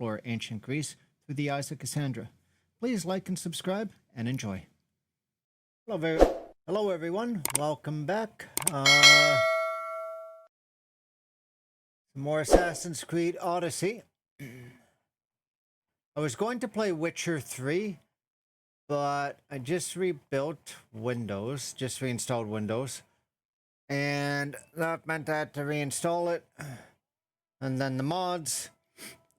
explore ancient Greece through the eyes of Kassandra. Please like and subscribe and enjoy. Hello everyone. Welcome back. Some more Assassin's Creed Odyssey. I was going to play Witcher 3, but I just rebuilt Windows, just reinstalled Windows, and that meant I had to reinstall it, and then the mods,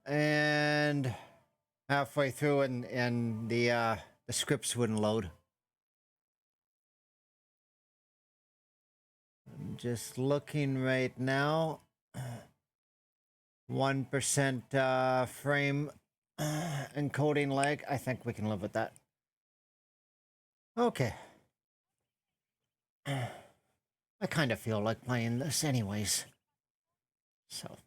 and halfway through, and the scripts wouldn't load. I'm just looking right now. 1% frame encoding lag. I think we can live with that. Okay. I kind of feel like playing this anyways. So.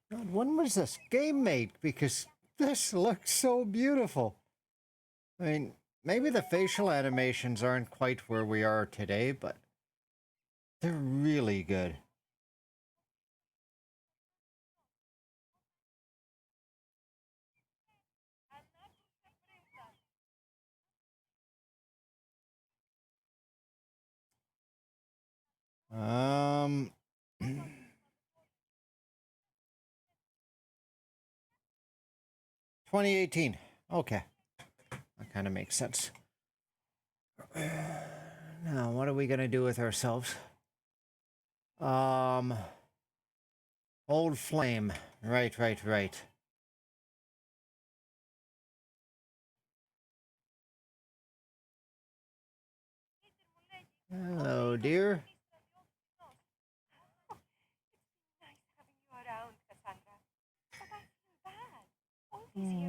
God, when was this game made? Because this looks so beautiful. I mean, maybe the facial animations aren't quite where we are today, but they're really good. Um... 2018. Okay. That kind of makes sense. Now, what are we going to do with ourselves? Old flame. Right. Hello, dear.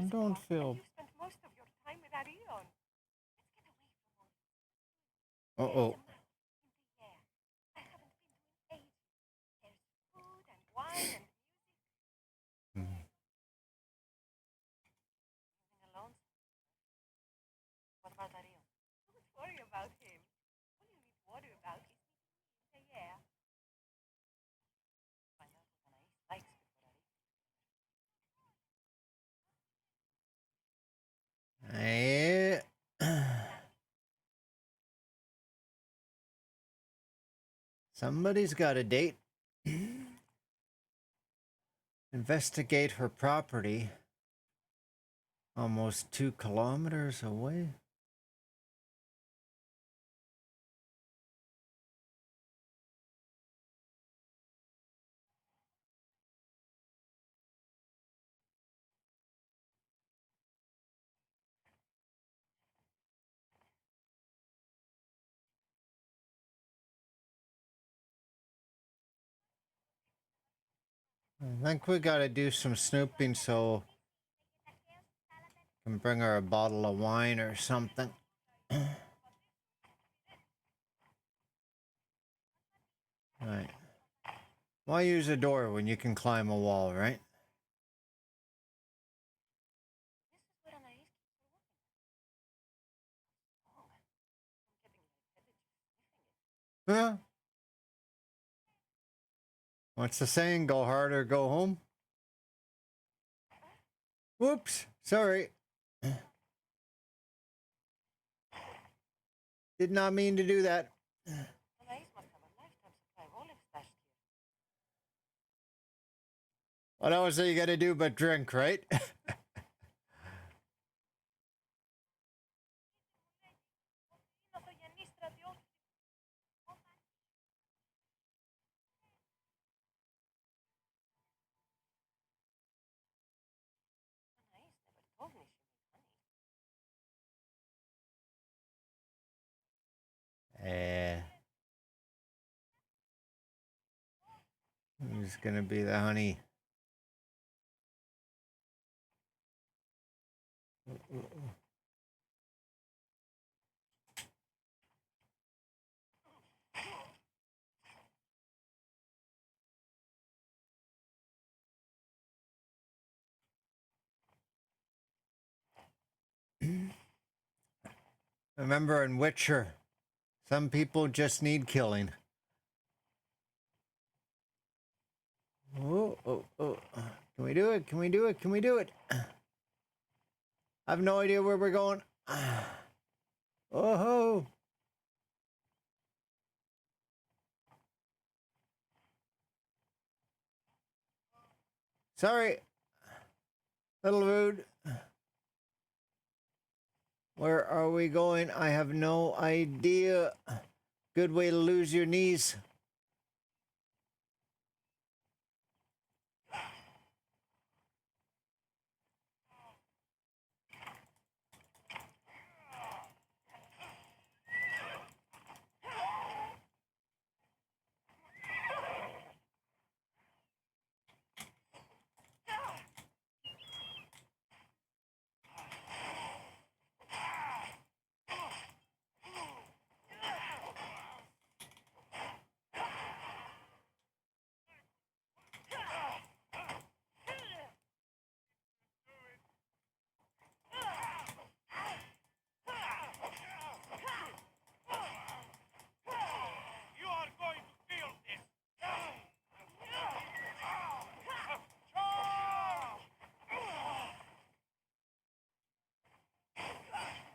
Don't feel. Uh-oh. What about Ariel? Don't worry about him. All you need to worry about is Tegea. Find out what Anais likes before Hey. Somebody's got a date. Investigate her property. Almost 2 kilometers away. I think we gotta do some snooping so we can bring her a bottle of wine or something. Right. Why use a door when you can climb a wall, right? Huh? What's the saying? Go hard or go home? Whoops. Sorry. Did not mean to do that. What else are you gonna do but drink, right? Who's gonna be the honey? Remember in Witcher, some people just need killing. we do it? Can we do it? Can we do it? I have no idea where we're going. Oh ho! Sorry. Little rude. Where are we going? I have no idea. Good way to lose your knees.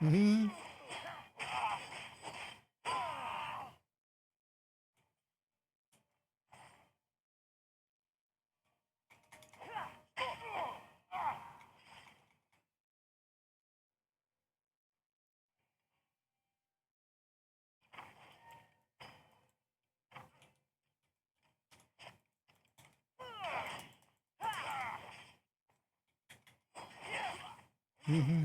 Mm-hmm. Mm-hmm.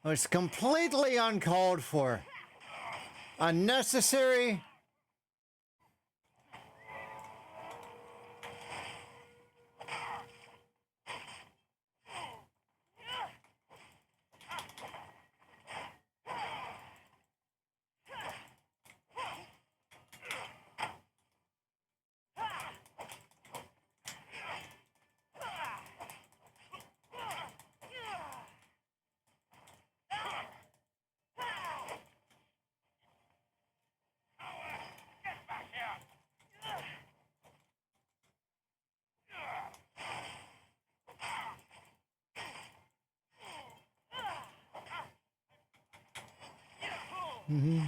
It's completely uncalled for. Unnecessary. Mm-hmm.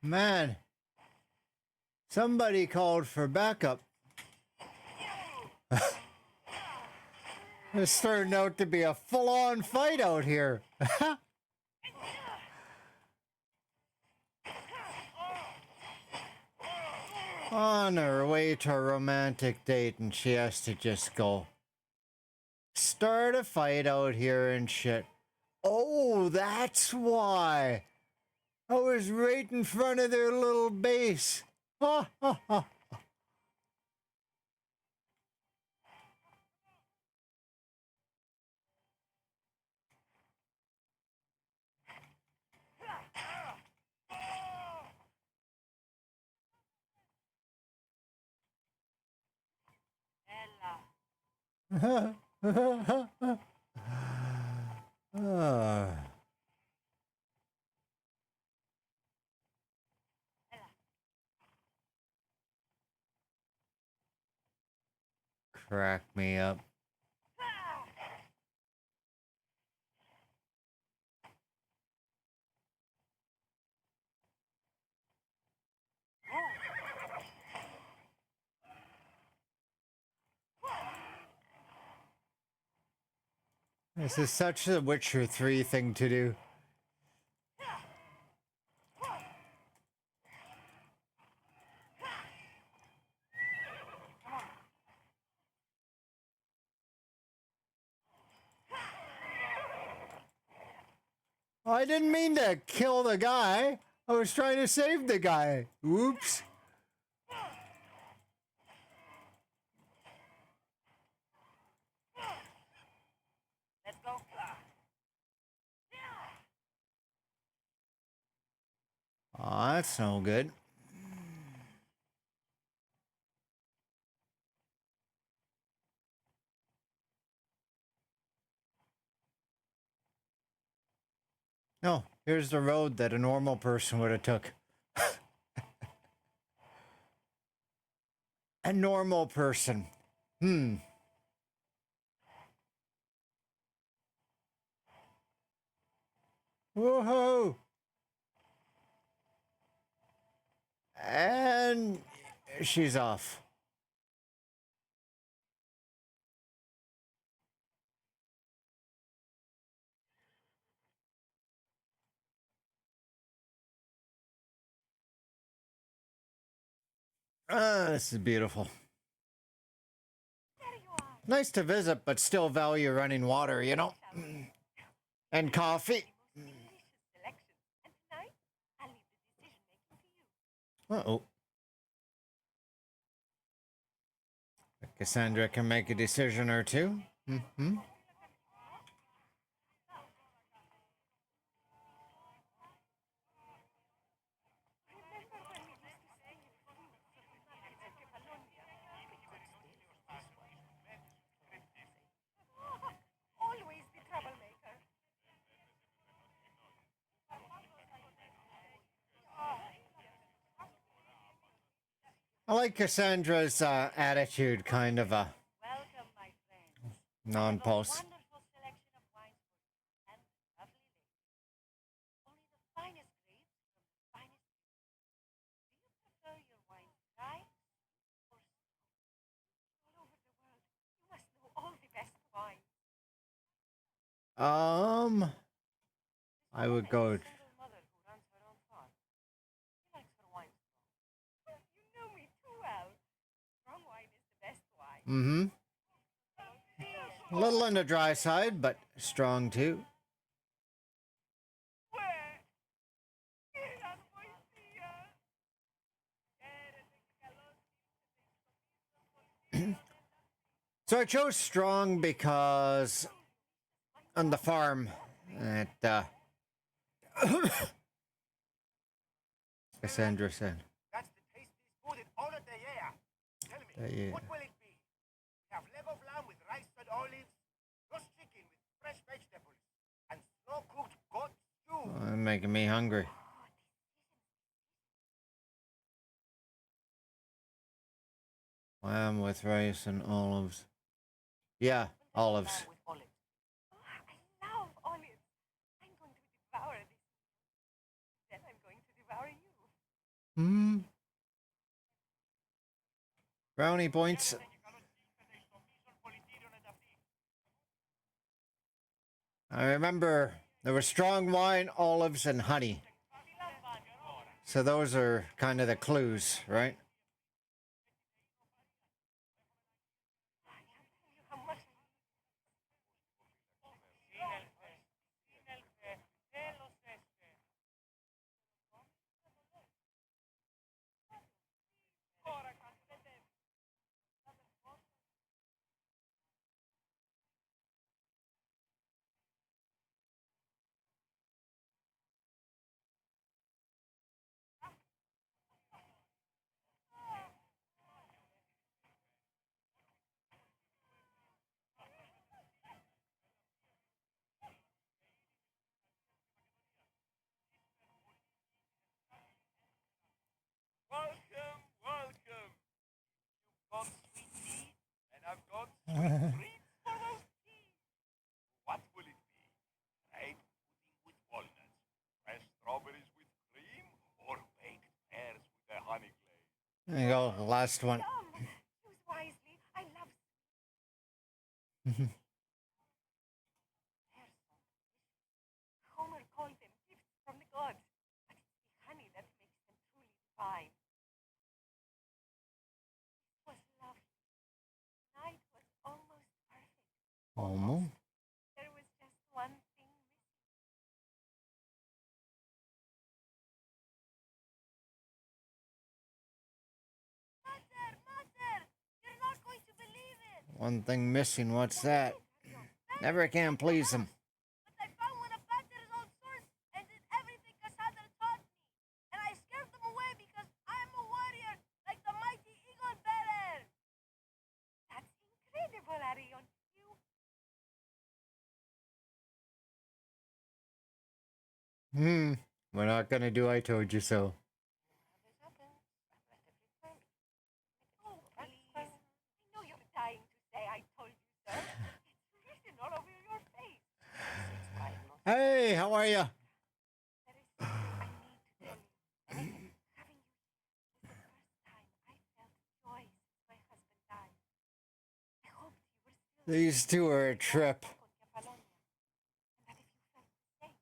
Man, somebody called for backup. This turned out to be a full-on fight out here. On her way to a romantic date, and she has to just go start a fight out here and shit. Oh, that's why. I was right in front of their little base. Ha ha ha. Ah, crack me up. This is such a Witcher 3 thing to do. I didn't mean to kill the guy. I was trying to save the guy. Whoops. Let's go. Oh, that's no good. No, here's the road that a normal person would have took. A normal person. Woohoo! And she's off. This is beautiful. There you are. Nice to visit, but still value running water, you know? And coffee. Delicious selection. And tonight, I'll leave the decision making to you. Uh-oh. Kassandra can make a decision or two. Mm-hmm. Always the troublemaker. I like Cassandra's attitude, kind of a Welcome, my friends. non-pulse. Wonderful selection of wines for you and lovely ladies. Only the finest grapes from the finest grapes. Do you prefer your wine dry or strong? All over the world, you must know all the best wines. I would go. Single mother who runs her own farm. She likes her wine strong. You know me too well. Strong wine is the best wine. Mm-hmm. A little on the dry side, but strong too. Where? ¿Qué las poesías? ¿Quieres que los So I chose strong because on the farm at Cassandra said. That's the tastiest food in all of Tegea. Tell me, Yeah. what will it be? Have leg of lamb with rice and olives, roast chicken with fresh vegetables, and slow-cooked goat stew. Making me hungry. Lamb with rice and olives. Yeah, olives. Lamb with olives. Oh, I love olives. I'm going to devour this. Then I'm going to devour you. Hmm. Brownie points. I remember there was strong wine, olives, and honey. So those are kind of the clues, right? I can't tell you how much Welcome, welcome. You've got sweet tea, and I've got sweet treats for those teas. What will it be? Fried pudding with walnuts, fresh strawberries with cream, or baked pears with a honey glaze? There you go, the last one. Choose wisely. I love Almost. There was just one thing missing. Mother, Mother! You're not going to believe it! One thing missing, what's that? That Never can please him. But I found one of Father's old swords and did everything Kassandra taught me. And I scared them away because I'm a warrior like the mighty eagle bearer. That's incredible, Arion. We're not gonna do I told you so. Oh, please. I know you're dying to say I told you so. It's written all over your face. Hey, how are you? There is something I need to tell you. Having you here is the first time I felt joy since my husband died. I hoped you were still These two are a trip. back on Kefalonia, and that if you felt the same,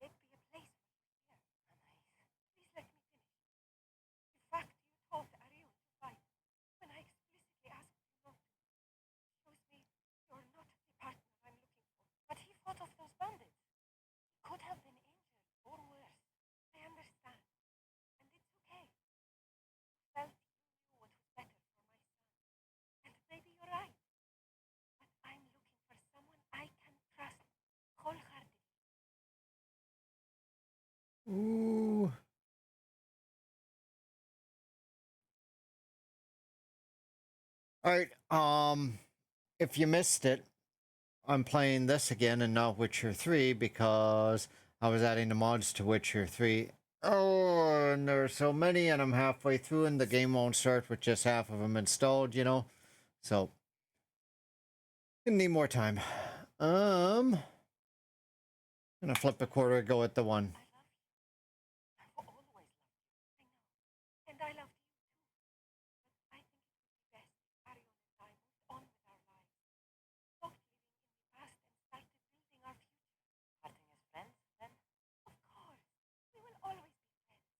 there'd be a place for you here. Please let me finish. The fact you told Arion to fight when I explicitly asked you not to shows me you're not the partner I'm looking for. But he fought off those bandits. He could have been injured or worse. I understand. And it's okay. You felt you knew what was better for my son. And maybe you're right. But I'm looking for someone I can trust wholeheartedly. Ooh. All right. If you missed it, I'm playing this again and not Witcher 3 because I was adding the mods to Witcher 3. Oh, and there are so many, and I'm halfway through, and the game won't start with just half of them installed, you know. So, gonna need more time. Gonna flip a quarter, go with the one. I love you. I've always loved you. I know. And I loved you too. But I think it would be best if Arion and I moved on with our lives. Stopped living in the past and started building our future. Parting as friends, then? Of course. We will always be friends.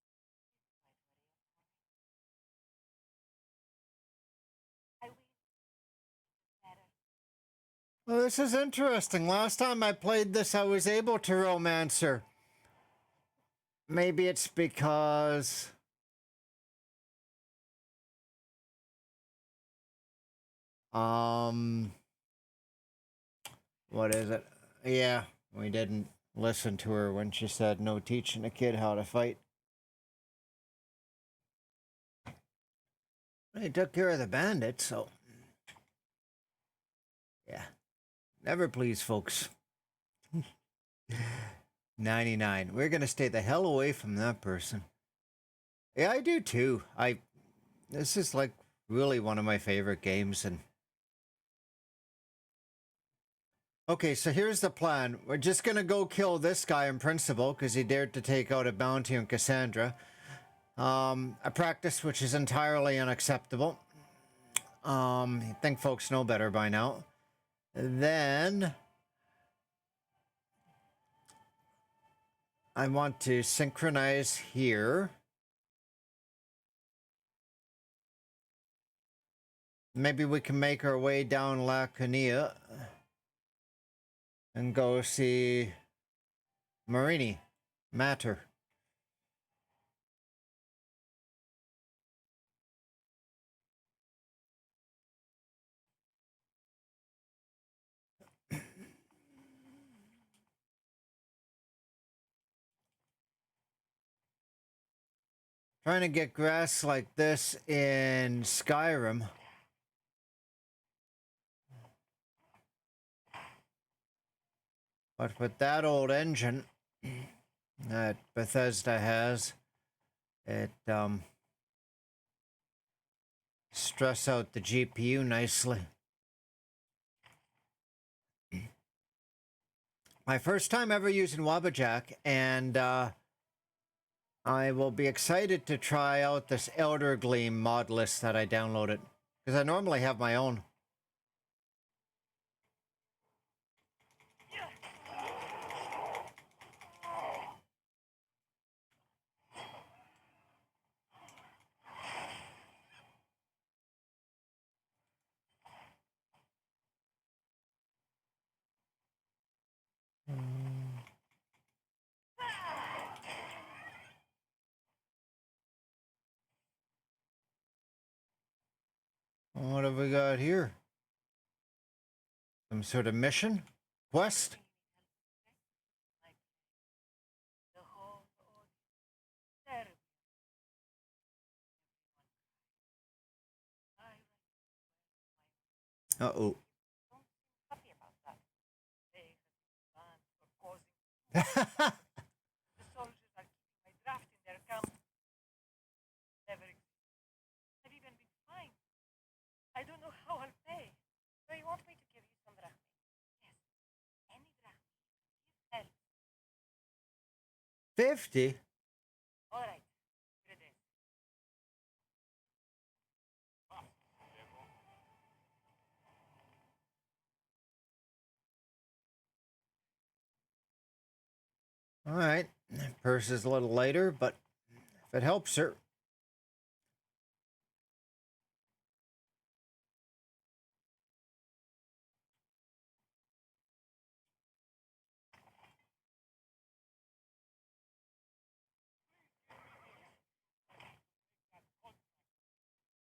I will. Better. Well, this is interesting. Last time I played this, I was able to romance her. Maybe it's because... What is it? Yeah, we didn't listen to her when she said no teaching a kid how to fight. He took care of the bandits, so... Yeah. Never please, folks. 99. We're gonna stay the hell away from that person. Yeah, I do too. This is like really one of my favorite games, and... Okay, so here's the plan. We're just gonna go kill this guy in principle, because he dared to take out a bounty on Kassandra. A practice which is entirely unacceptable. I think folks know better by now. Then... I want to synchronize here. Maybe we can make our way down Laconia and go see Marini Matter. Trying to get grass like this in Skyrim. But with that old engine that Bethesda has, it stress out the GPU nicely. My first time ever using Wabbajack, and I will be excited to try out this Elder Gleam mod list that I downloaded, because I normally have my own. What have we got here? Some sort of mission? Quest? The whole Odyssey terribly. I Uh-oh. don't seem happy about that. They have been banned for causing. The soldiers are keeping my draft in their camp. Never existed. I've even been fined. I don't know how I'll pay. So you want me to give you some drachmae? Yes. Any drachmae. If helps. 50? All right. Here it is. Alright. Purse is a little lighter, but if it helps her.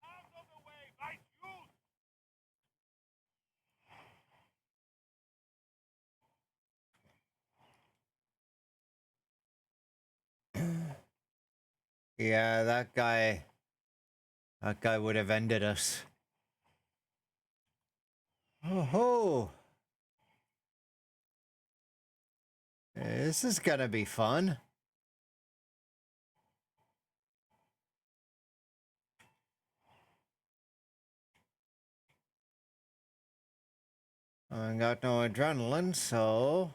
Out of the way, my shoes! Yeah, that guy would have ended us. Oh ho! This is gonna be fun. I got no adrenaline, so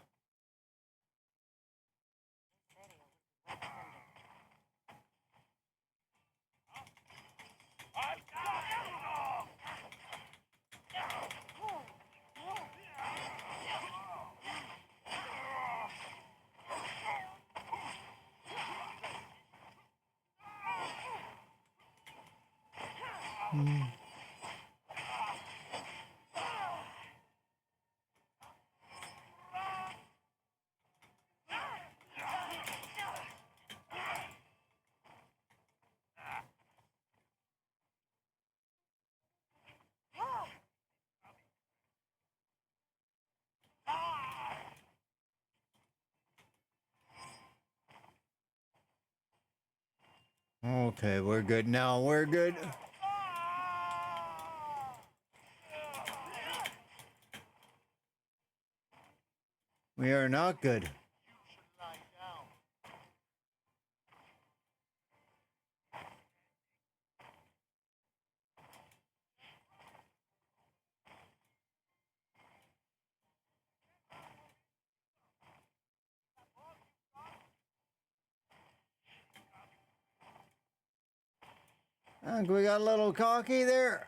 I'll go! okay, we're good now. We're good. We are not good. You should lie down. I think we got a little cocky there.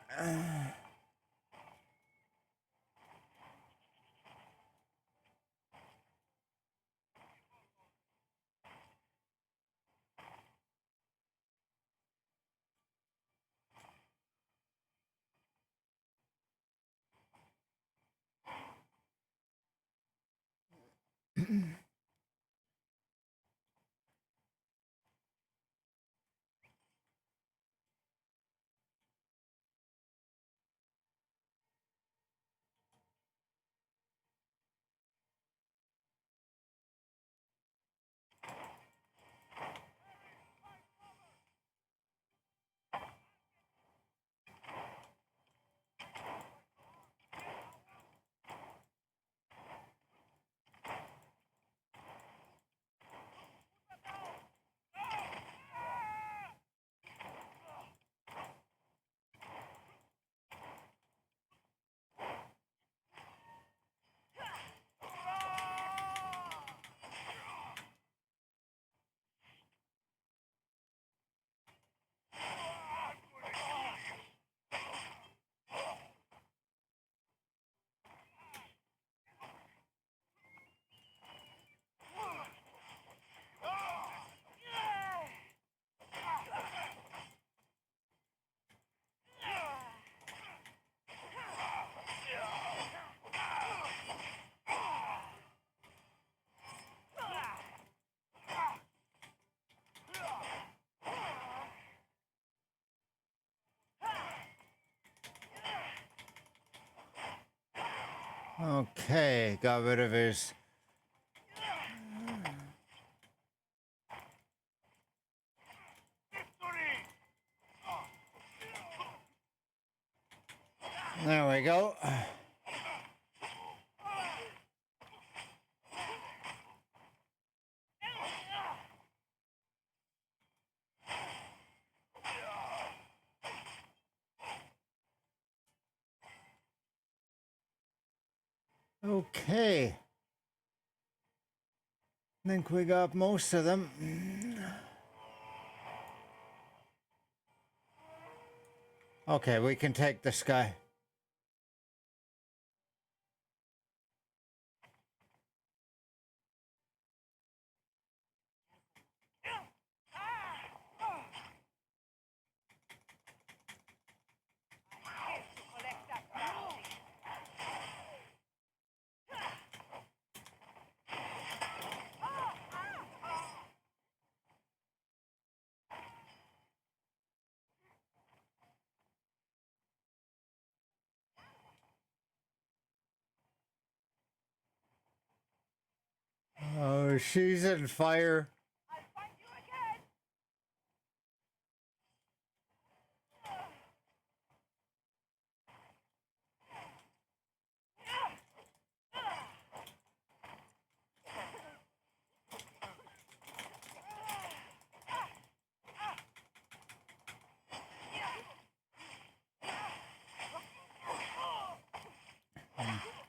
Okay, got rid of his... There we go. Okay. I think we got most of them. Okay, we can take this guy. Collect that bounty. Oh, she's in fire. I'll find you again.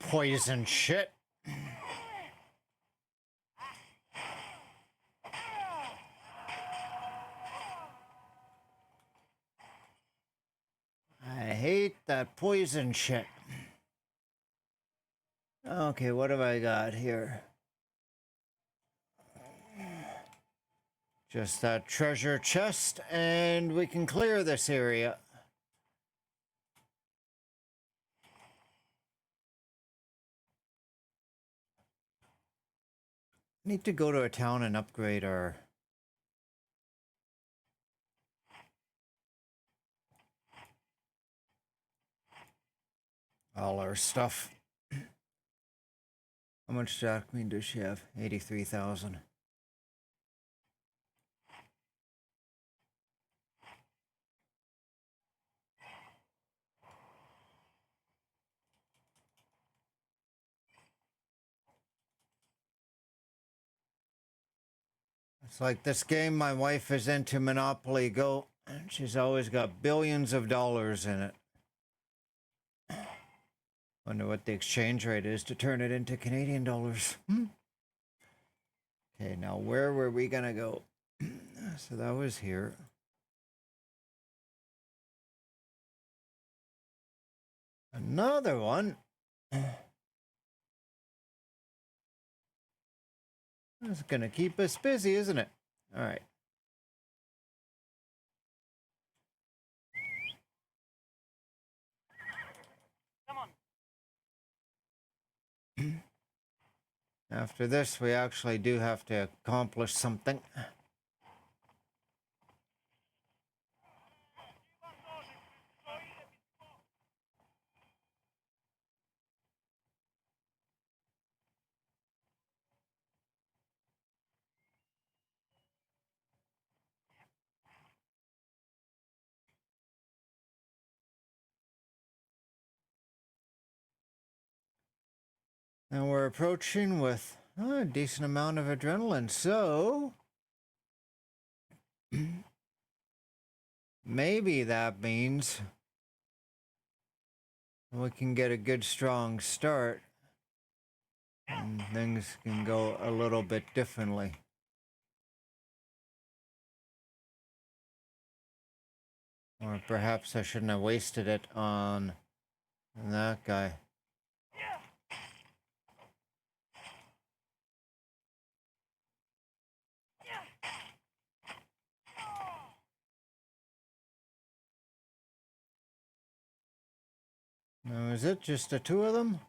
Poison shit. I hate that poison shit. Okay, what have I got here? Just that treasure chest, and we can clear this area. Need to go to a town and upgrade our... all our stuff. How much document does she have? 83,000. It's like this game my wife is into Monopoly Go, and she's always got billions of dollars in it. Wonder what the exchange rate is to turn it into Canadian dollars. Okay, now where were we gonna go? So that was here. Another one. That's gonna keep us busy, isn't it? All right. Come on. After this, we actually do have to accomplish something. And we're approaching with a decent amount of adrenaline, so maybe that means we can get a good strong start and things can go a little bit differently. Or perhaps I shouldn't have wasted it on that guy. Now, is it just the two of them?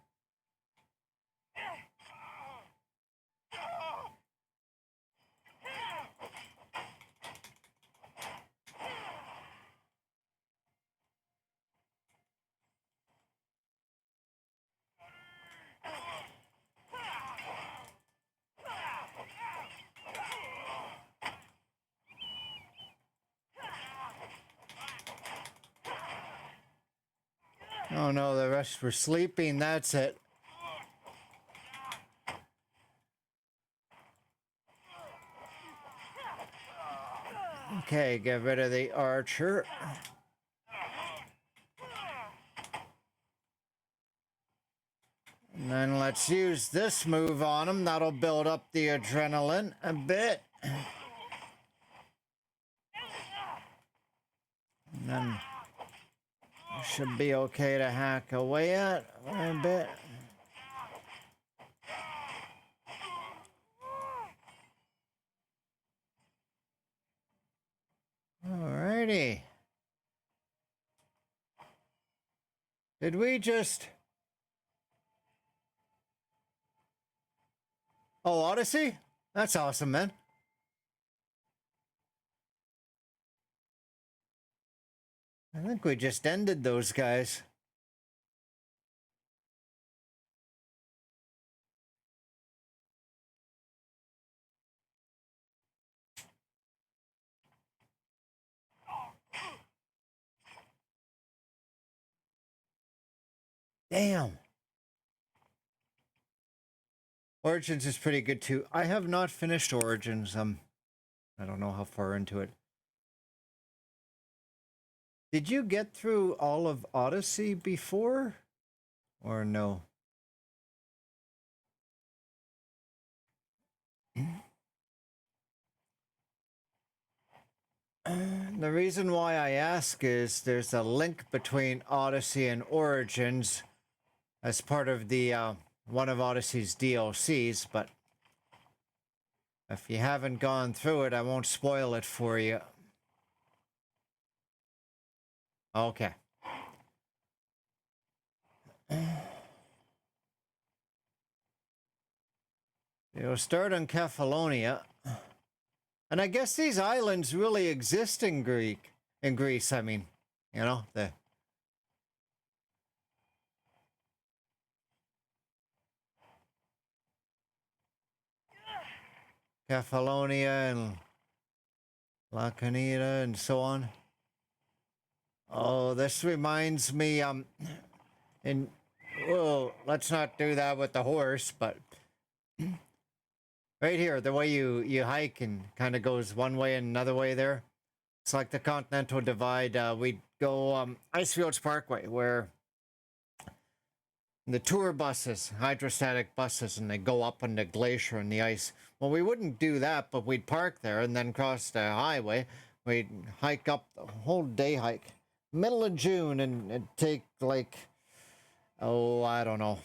Oh no, the rest were sleeping. That's it. Okay, get rid of the archer. And then let's use this move on him. That'll build up the adrenaline a bit. And then should be okay to hack away at a bit. Alrighty. Did we just... Oh, Odyssey? That's awesome, man. I think we just ended those guys. Damn. Origins is pretty good too. I have not finished Origins. I don't know how far into it. Did you get through all of Odyssey before? Or no? The reason why I ask is there's a link between Odyssey and Origins as part of the one of Odyssey's DLCs, but if you haven't gone through it, I won't spoil it for you. Okay. You'll start on Kefalonia. And I guess these islands really exist in Greece, I mean. You know, the... Kefalonia and Lacanita and so on. Oh, this reminds me, well, let's not do that with the horse, but right here, the way you hike and kind of goes one way and another way there. It's like the Continental Divide. We'd go Icefields Parkway, where the tour buses, hydrostatic buses, and they go up on the glacier and the ice. Well, we wouldn't do that, but we'd park there and then cross the highway. We'd hike up the whole day hike. Middle of June, and it'd take like, oh, I don't know,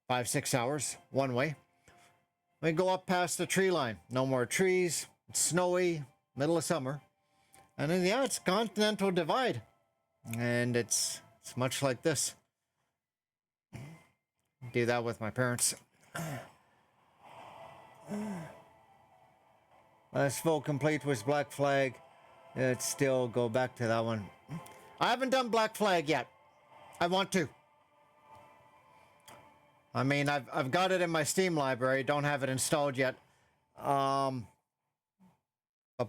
5-6 hours one way. We go up past the tree line. No more trees. It's snowy, middle of summer. And then, yeah, it's Continental Divide. And it's much like this. Do that with my parents. Last full complete was Black Flag. Let's still go back to that one. I haven't done Black Flag yet. I want to. I mean, I've got it in my Steam library. Don't have it installed yet. But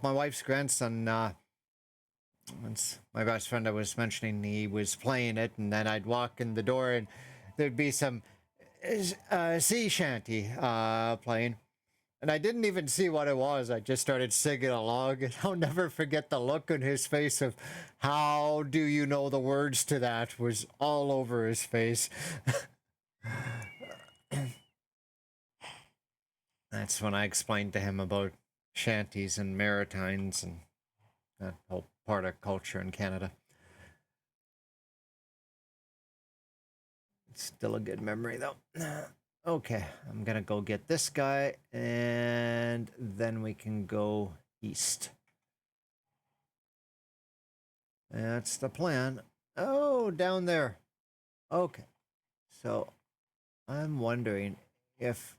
my wife's grandson, once my best friend I was mentioning, he was playing it, and then I'd walk in the door, and there'd be some sea shanty playing. And I didn't even see what it was. I just started singing along, and I'll never forget the look on his face of, how do you know the words to that, was all over his face. That's when I explained to him about shanties and maritines and that whole part of culture in Canada. It's still a good memory, though. Okay, I'm gonna go get this guy, and then we can go east. That's the plan. Oh, down there. Okay, so I'm wondering if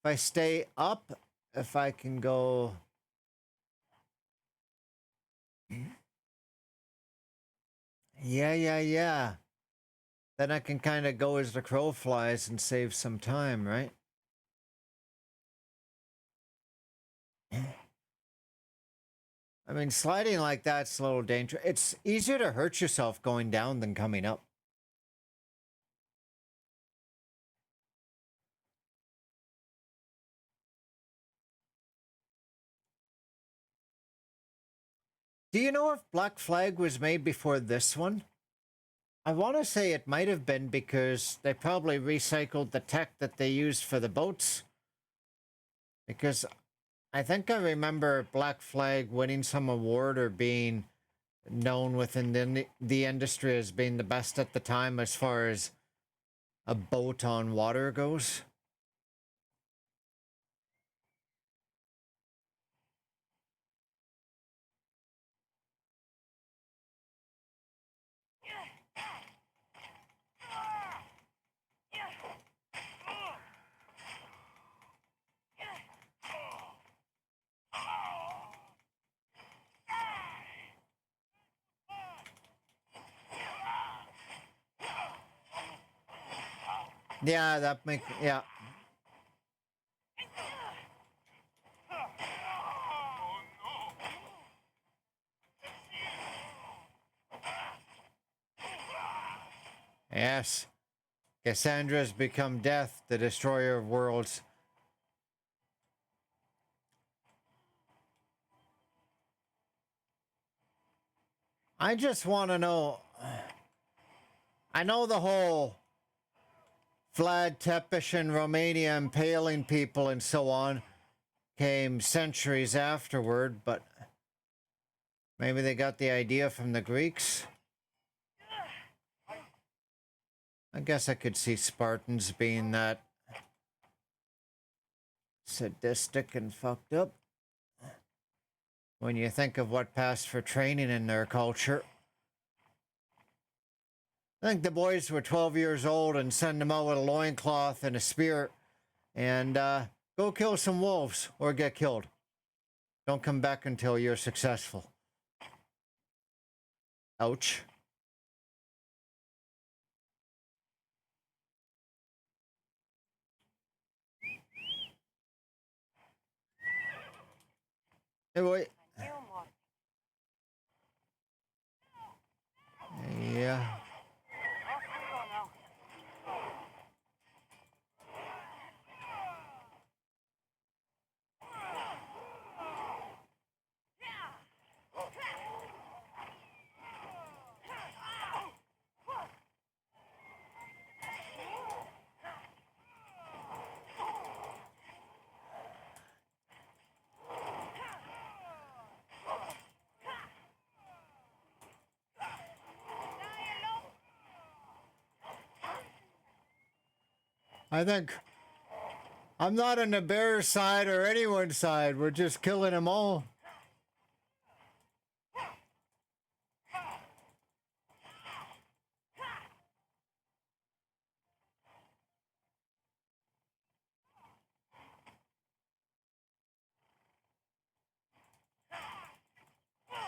I stay up, if I can go... Yeah. Then I can kind of go as the crow flies and save some time, right? I mean, sliding like that's a little dangerous. It's easier to hurt yourself going down than coming up. Do you know if Black Flag was made before this one? I want to say it might have been because they probably recycled the tech that they used for the boats. Because I think I remember Black Flag winning some award or being known within the industry as being the best at the time as far as a boat on water goes. Yeah, that makes, yeah. Yes. Cassandra's become death, the destroyer of worlds. I just want to know. I know the whole Vlad Tepes in Romania impaling people and so on came centuries afterward, but maybe they got the idea from the Greeks. I guess I could see Spartans being that sadistic and fucked up when you think of what passed for training in their culture. I think the boys were 12 years old and send them out with a loincloth and a spear and go kill some wolves or get killed. Don't come back until you're successful. Ouch. Hey, wait. A new mortal. Yeah. Off we go now. I think I'm not on the bear's side or anyone's side. We're just killing them all. Can't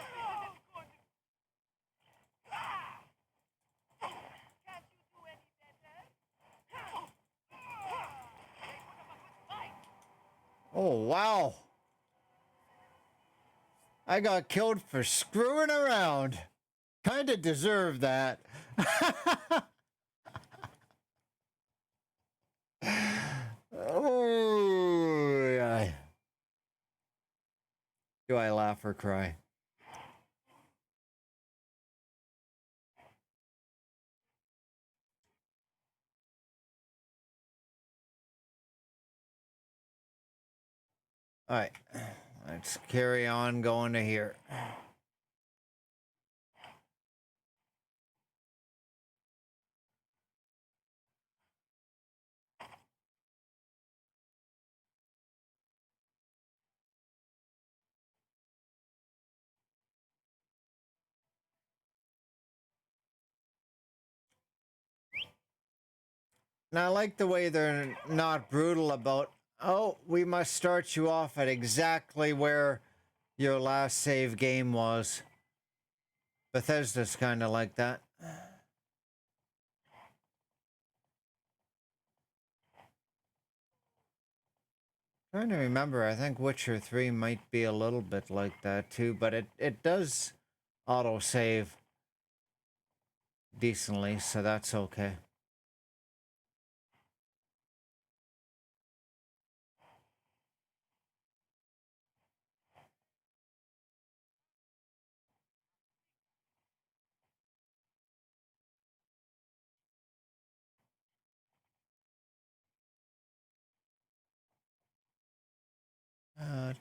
you do any better? Oh, wow. I got killed for screwing around. Kind of deserve that. Oh, yeah. Do I laugh or cry? All right, let's carry on going to here. Now, I like the way they're not brutal about, oh, we must start you off at exactly where your last save game was. Bethesda's kind of like that. Trying to remember, I think Witcher 3 might be a little bit like that too, but it does auto-save decently, so that's okay.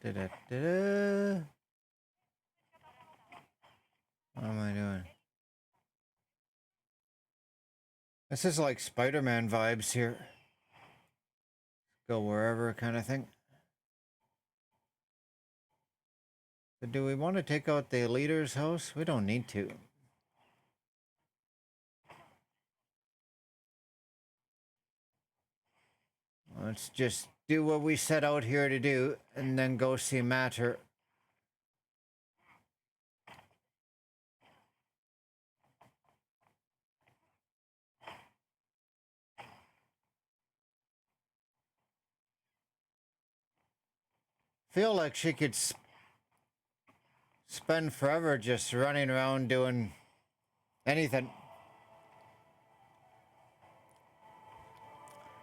Da-da-da-da. What am I doing? This is like Spider-Man vibes here. Go wherever kind of thing. But do we want to take out the leader's house? We don't need to. Let's just do what we set out here to do and then go see Matter. Feel like she could spend forever just running around doing anything.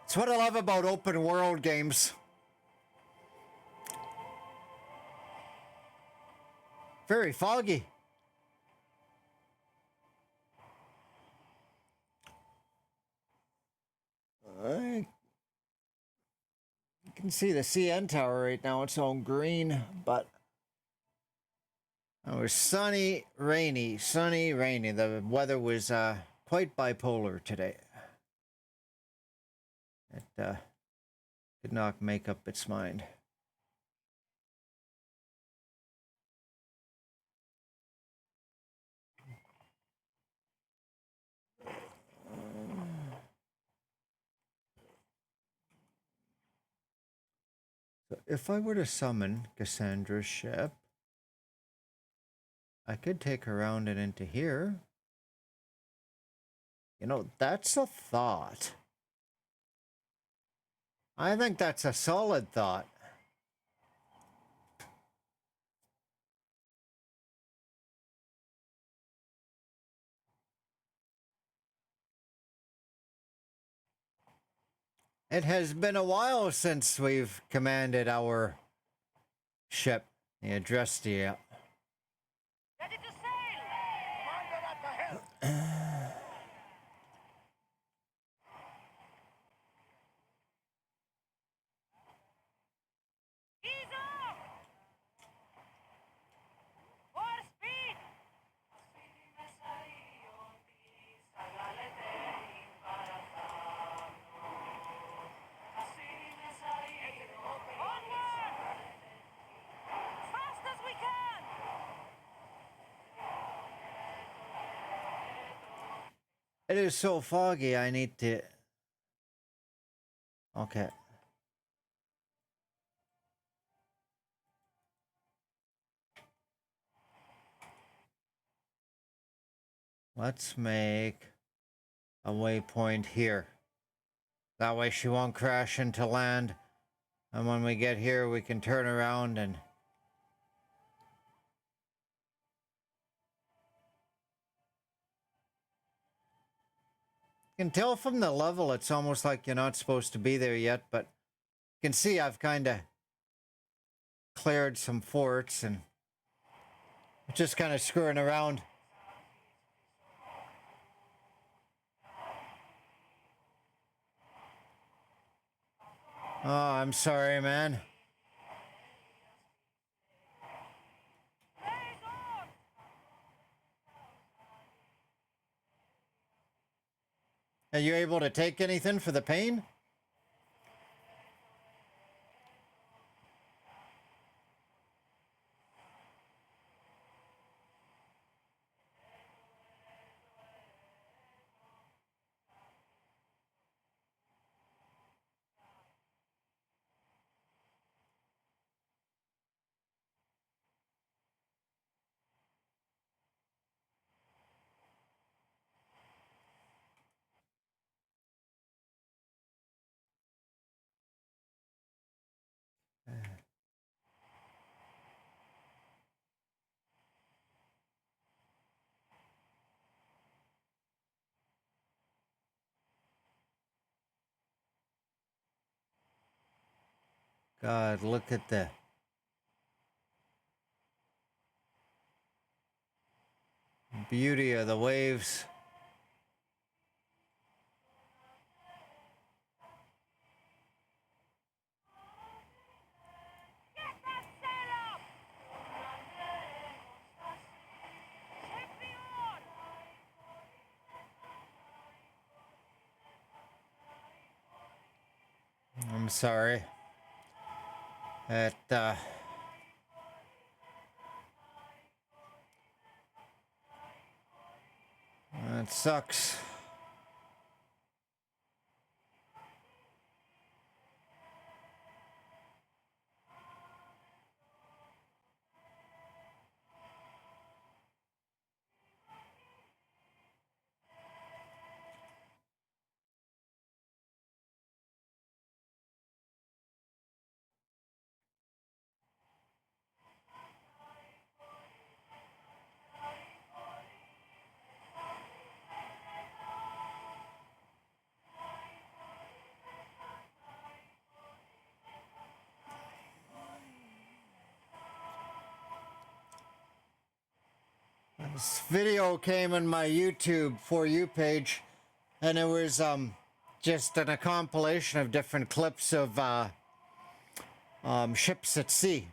It's what I love about open world games. Very foggy. I can see the CN tower right now. It's all green, but it was sunny, rainy, sunny, rainy. The weather was quite bipolar today. It did not make up its mind. So if I were to summon Kassandra's ship, I could take her around and into here. You know, that's a thought. I think that's a solid thought. It has been a while since we've commanded our ship, the Adrestia. Ready to sail! Commander at the helm! Ease up! More speed! Onward! Fast as we can! It is so foggy, I need to... Okay. Let's make a waypoint here. That way she won't crash into land. And when we get here, we can turn around and... You can tell from the level, it's almost like you're not supposed to be there yet, but you can see I've kind of cleared some forts and just kind of screwing around. Oh, I'm sorry, man. Blaze on! Are you able to take anything for the pain? God, look at the beauty of the waves. Get that sail up! Ship the oar! I'm sorry. It sucks. This video came on my YouTube For You page, and it was just a compilation of different clips of ships at sea,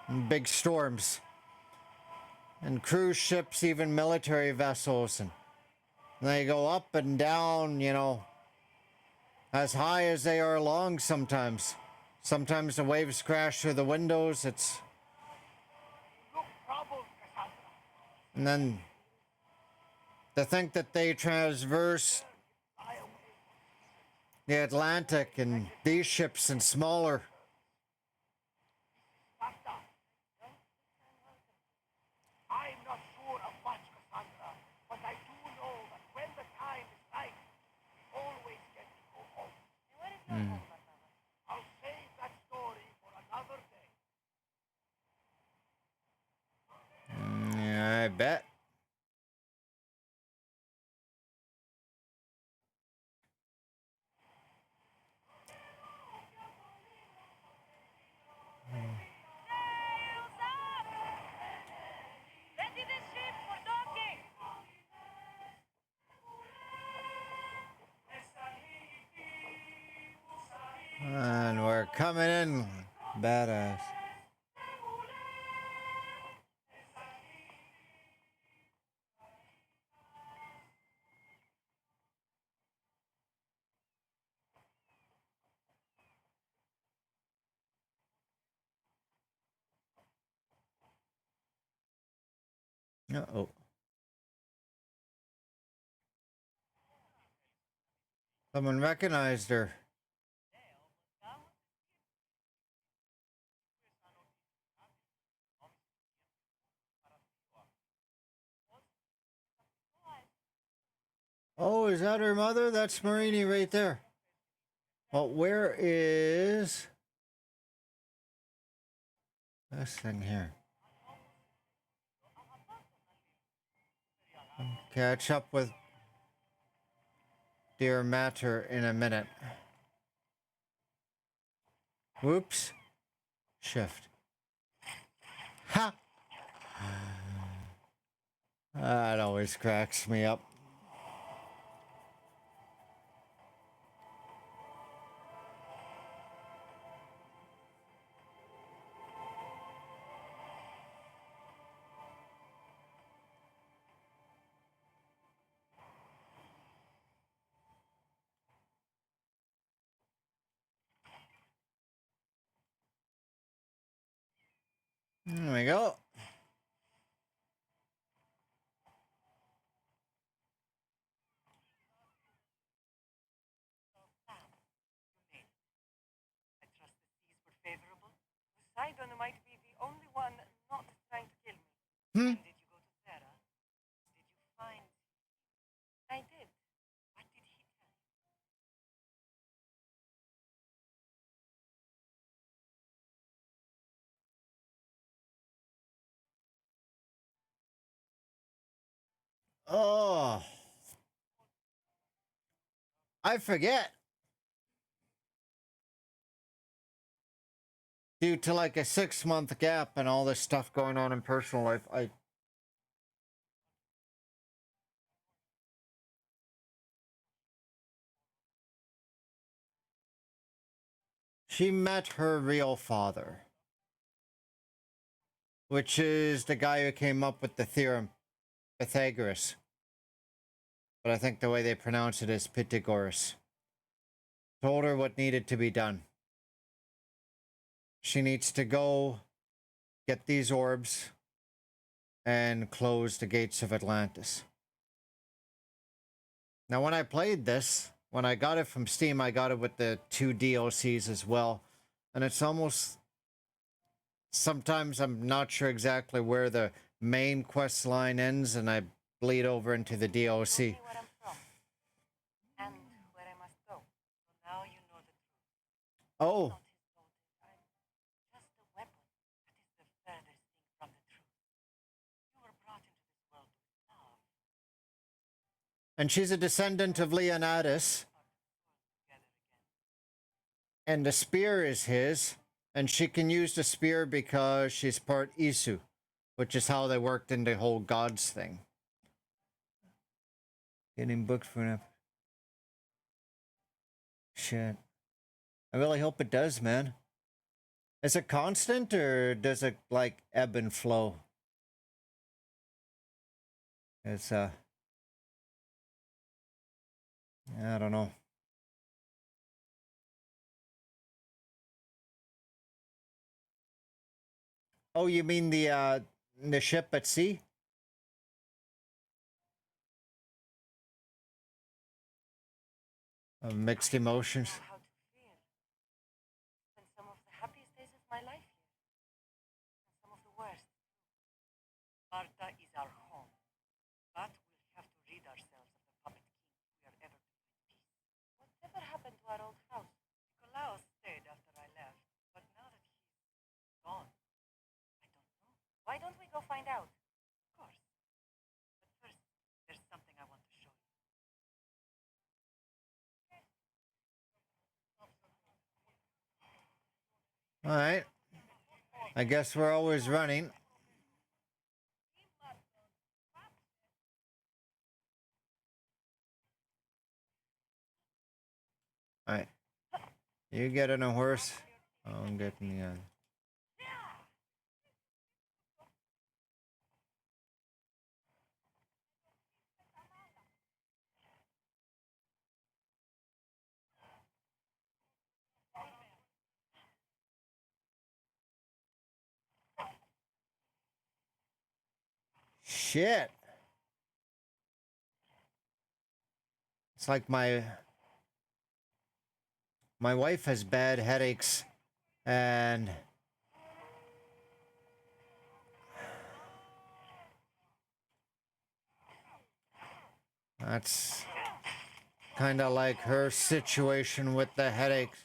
and big storms, and cruise ships, even military vessels, and they go up and down, you know, as high as they are long sometimes. Sometimes the waves crash through the windows. It's Look troubled, Kassandra. and then to think that they traverse Fly away. the Atlantic and these ships and smaller. Sparta. I'm not sure of much, Kassandra, but I do know that when the time is right, we always get to go home. And where is your home, Barbara? I'll save that story for another day. Yeah, I bet. Sails up! Ready the ship for docking! And we're coming in. Badass. Uh-oh. Someone recognized her. Oh, is that her mother? That's Marini right there. Well, where is this thing here? Catch up with dear Matter in a minute. Whoops. Shift. Ha! That always cracks me up. There we go. I trust the seas were favorable. Poseidon might be the only one not trying to kill me. Hmm? And did you go to Terra? Did you find... I did. What did he tell you? Oh, I forget. due to like a 6-month gap and all this stuff going on in personal life, she met her real father, which is the guy who came up with the theorem, Pythagoras. But I think the way they pronounce it is Pythagoras. Told her what needed to be done. She needs to go get these orbs and close the gates of Atlantis. Now, when I played this, when I got it from Steam, I got it with the 2 DLCs as well. And it's almost... Sometimes I'm not sure exactly where the main quest line ends, and I bleed over into the DLC. Told me where I'm from and where I must go. So now you know the truth. Oh, Not his motive. I'm just a weapon. That is the furthest thing from the truth. You were brought into this world with love. and she's a descendant of Leonidas, Together again. and the spear is his, and she can use the spear because she's part Isu, which is how they worked in the whole gods thing. Getting booked for an shit. I really hope it does, man. Is it constant or does it like ebb and flow? It's I don't know. Oh, you mean the ship at sea? Mixed emotions. I know how to feel. Spent some of the happiest days of my life here. And some of the worst. Sparta is our home. But we'll have to rid ourselves of the puppet king if we are ever to find peace. Whatever happened to our old house? Nicolaos stayed after I left, but now that he's gone, I don't know. Why don't we go find out? Of course. But first, there's something I want to show you. All right. I guess we're always running. All right. You get on a horse. I'm getting the other. Shit. It's like my wife has bad headaches and that's kind of like her situation with the headaches.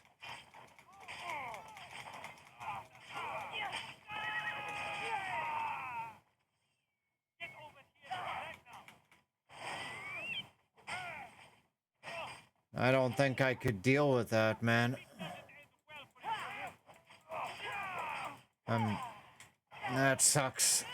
I don't think I could deal with that, man. That sucks.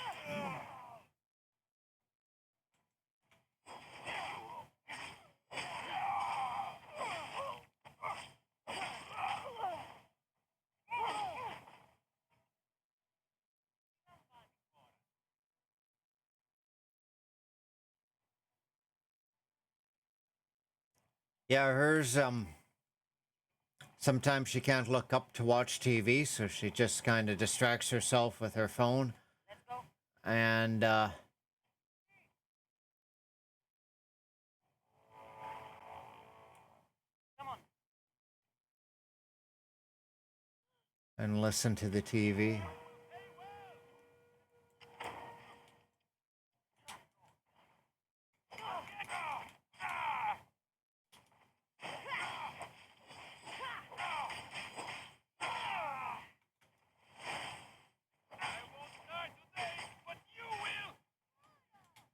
Yeah, hers, sometimes she can't look up to watch TV, so she just kind of distracts herself with her phone. Let's go. And, Come on. and listen to the TV.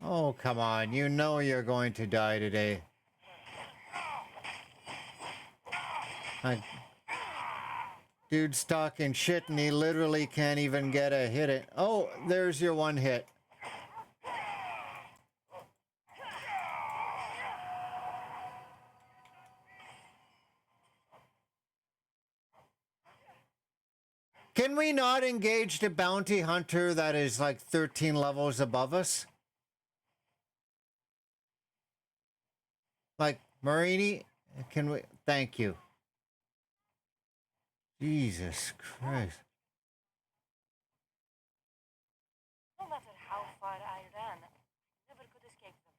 Oh, come on. You know you're going to die today. Dude's talking shit and he literally can't even get a hit it. Oh, there's your one hit. Can we not engage the bounty hunter that is like 13 levels above us? Like, Marini, can we? Thank you. Jesus Christ. No matter how far I ran, I never could escape them.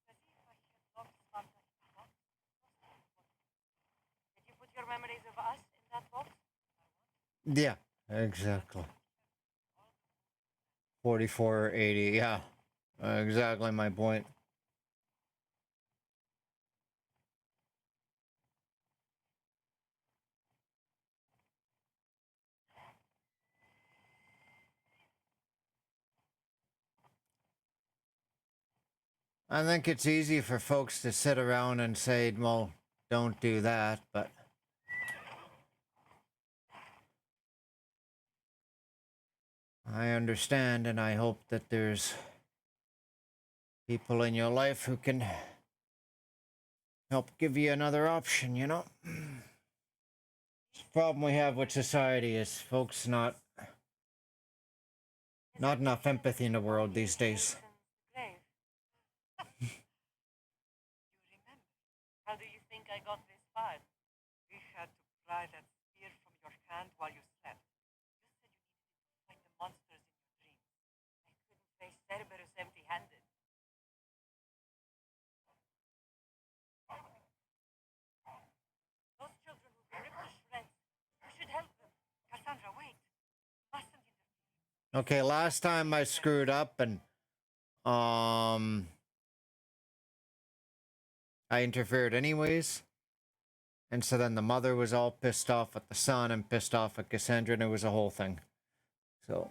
As if I had locked Sparta in a box. Did you put your memories of us in that box? Yeah, exactly. 4480, yeah. Exactly my point. I think it's easy for folks to sit around and say, well, don't do that, but I understand and I hope that there's people in your life who can help give you another option, you know? The problem we have with society is folks not enough empathy in the world these days. Grave. You remember? How do you think I got this far? We had to pry that spear from your hand while you slept. You said you needed to fight the monsters in your dreams. I couldn't face Cerberus empty-handed. Those children will be ripped to shreds. You should help them. Kassandra, wait. Mustn't interfere. Okay, last time I screwed up and I interfered anyways. And so then the mother was all pissed off at the son and pissed off at Kassandra, and it was a whole thing. So,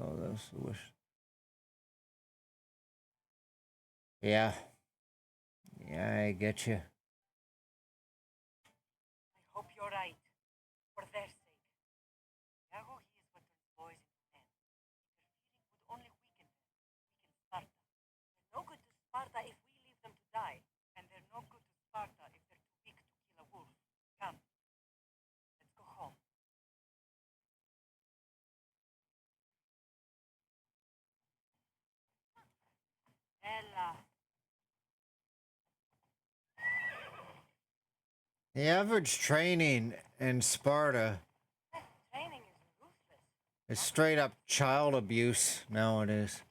oh, that's the wish. Yeah. Yeah, I get you. I hope you're right. For their sake. Yago, he is what turns boys into men. Interfering would only weaken them. Weaken Sparta. They're no good to Sparta if we leave them to die. And they're no good to Sparta if they're too weak to kill a wolf. Come. Let's go home. Ella. The average training in Sparta Training is ruthless. is straight up child abuse nowadays.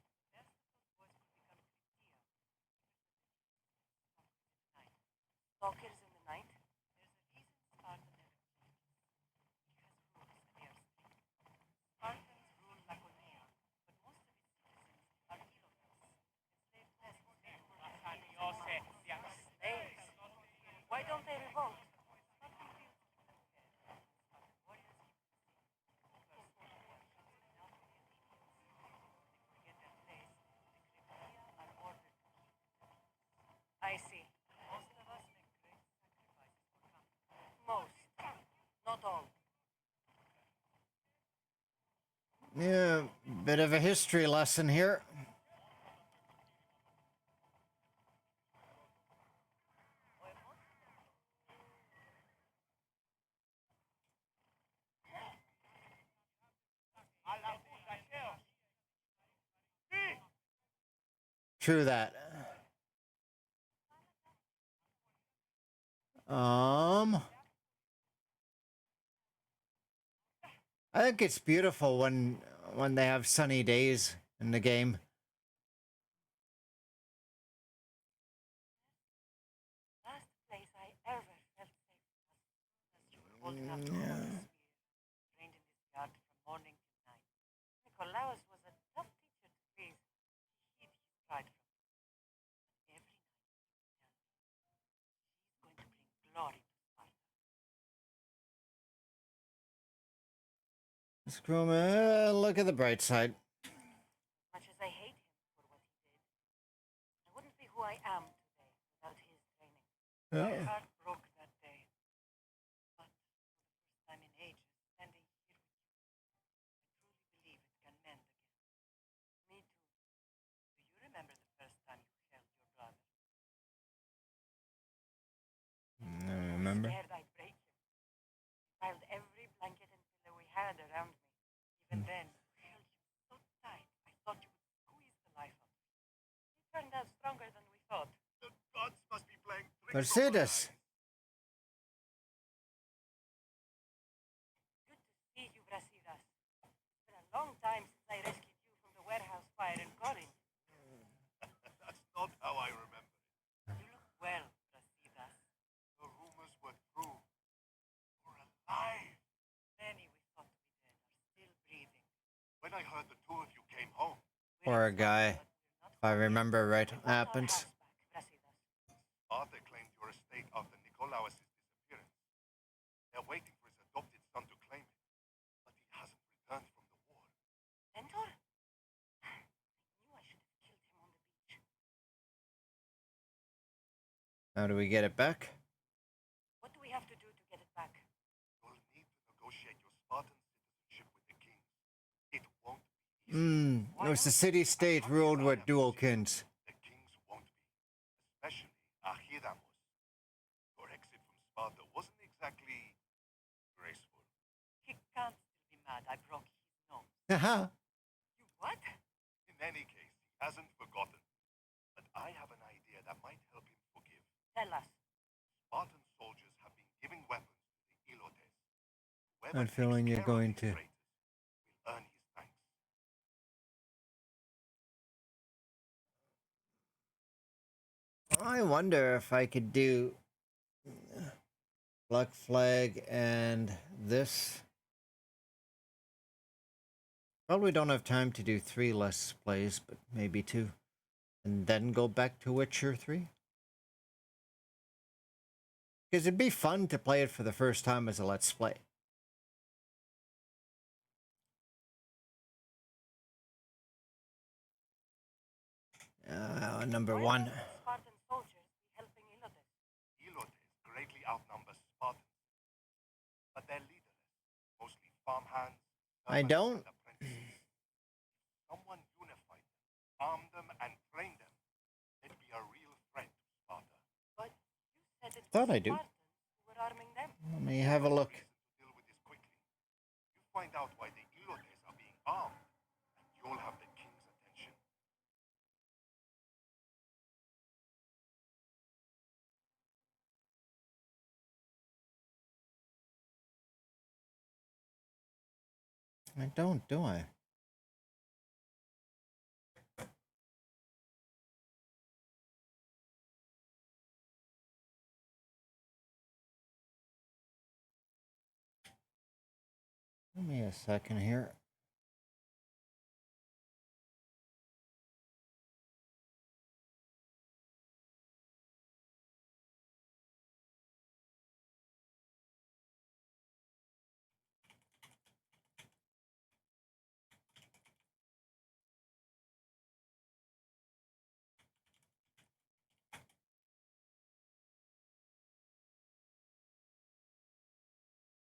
Stalkers in the night. There's a reason Sparta never plays. It has rules and they are strict. Spartans rule Laconia, but most of its citizens are helots. Enslaved peasants who rule slaves. Why don't they revolt? Spartan feels Spartan warriors keep the city. Because Sparta shuts them down to the Athenians. They forget their place. The Crepia are ordered to keep them. I see. Most of us make great sacrifices for comfort. Most. Not all. Yeah, bit of a history lesson here. True that. I think it's beautiful when they have sunny days in the game. Last place I ever felt safe was as you were holding up the spear, trained in this yard from morning till night. Nicolaus was a tough teacher to please. He hid his pride from me. But every night he would tell me, she's going to bring glory to Sparta. Look at the bright side. Much as I hate him for what he did, I wouldn't be who I am today without his training. My Yeah. heart broke that day. But for the first time in ages, standing here with you, I truly believe it can mend again. Me too. Do you remember the first time you held your brother? I I was remember. scared I'd break him. I piled every blanket and pillow we had around me. Even then, you held him so tight, I thought you would squeeze the life out of him. He turned out stronger than we thought. The gods must be playing tricks on my Mercedes. eyes. Good to see you, Brasidas. It's been a long time since I rescued you from the warehouse fire in Corinth. That's not how I remember it. You look well, Brasidas. The rumors were true. You're alive. Many we thought we dead are still breathing. When I heard the two of you came home, Poor We're guy. exhausted, but If I we're not remember right, we want our happens. house back, Brasidas. Sparta claimed your estate after Nikolaos' disappearance. They're waiting for his adopted son to claim it, but he hasn't returned from the war. Mentor? I knew I should have killed him on the beach. How do we get it back? What do we have to do to get it back? You'll need to negotiate your Spartan citizenship with the kings. It won't be easy. It was the city-state ruled with dual kins. The kings won't be, especially Archidamos. Your exit from Sparta wasn't exactly graceful. He can't still be mad I broke his nose. Haha. You what? In any case, he hasn't forgotten. But I have an idea that might help him forgive. Tell us. Spartan soldiers have been giving weapons to the Ilotes. Whoever I'm takes feeling you're care of going these to. traitors will earn his thanks. I wonder if I could do Black Flag and this. Probably don't have time to do 3 Let's Plays, but maybe 2. And then go back to Witcher 3. Because it'd be fun to play it for the first time as a Let's Play. Number Why 1. won't the Spartan soldiers be helping Ilotes? Ilotes greatly outnumber Spartans, but they're leaderless, mostly farmhands. I servants, don't. and apprentices. If someone unified them, armed them, and trained them, they'd be a real threat to Sparta. But you said it Thought was I do. Spartans who were arming them. Let me have a look. Reason to deal with this quickly. You find out why the Ilotes are being armed, and you'll have the king's attention. I don't, do I? Give me a second here.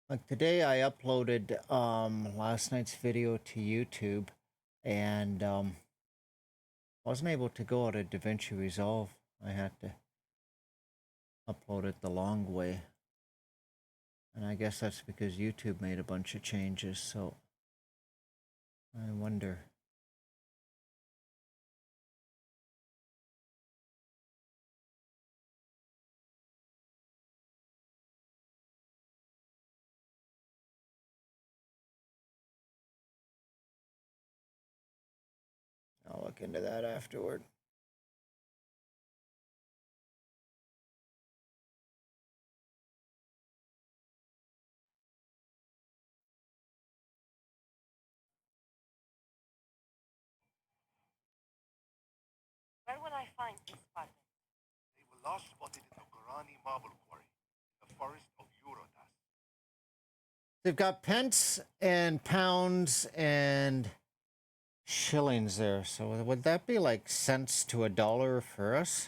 Like today I uploaded last night's video to YouTube and wasn't able to go out of DaVinci Resolve. I had to upload it the long way. And I guess that's because YouTube made a bunch of changes, so I wonder. I'll look into that afterward. Where will I find these Spartans? They were last spotted in the Gorani marble quarry in the forest of Eurotas. They've got pence and pounds and shillings there, so would that be like cents to $1 for us?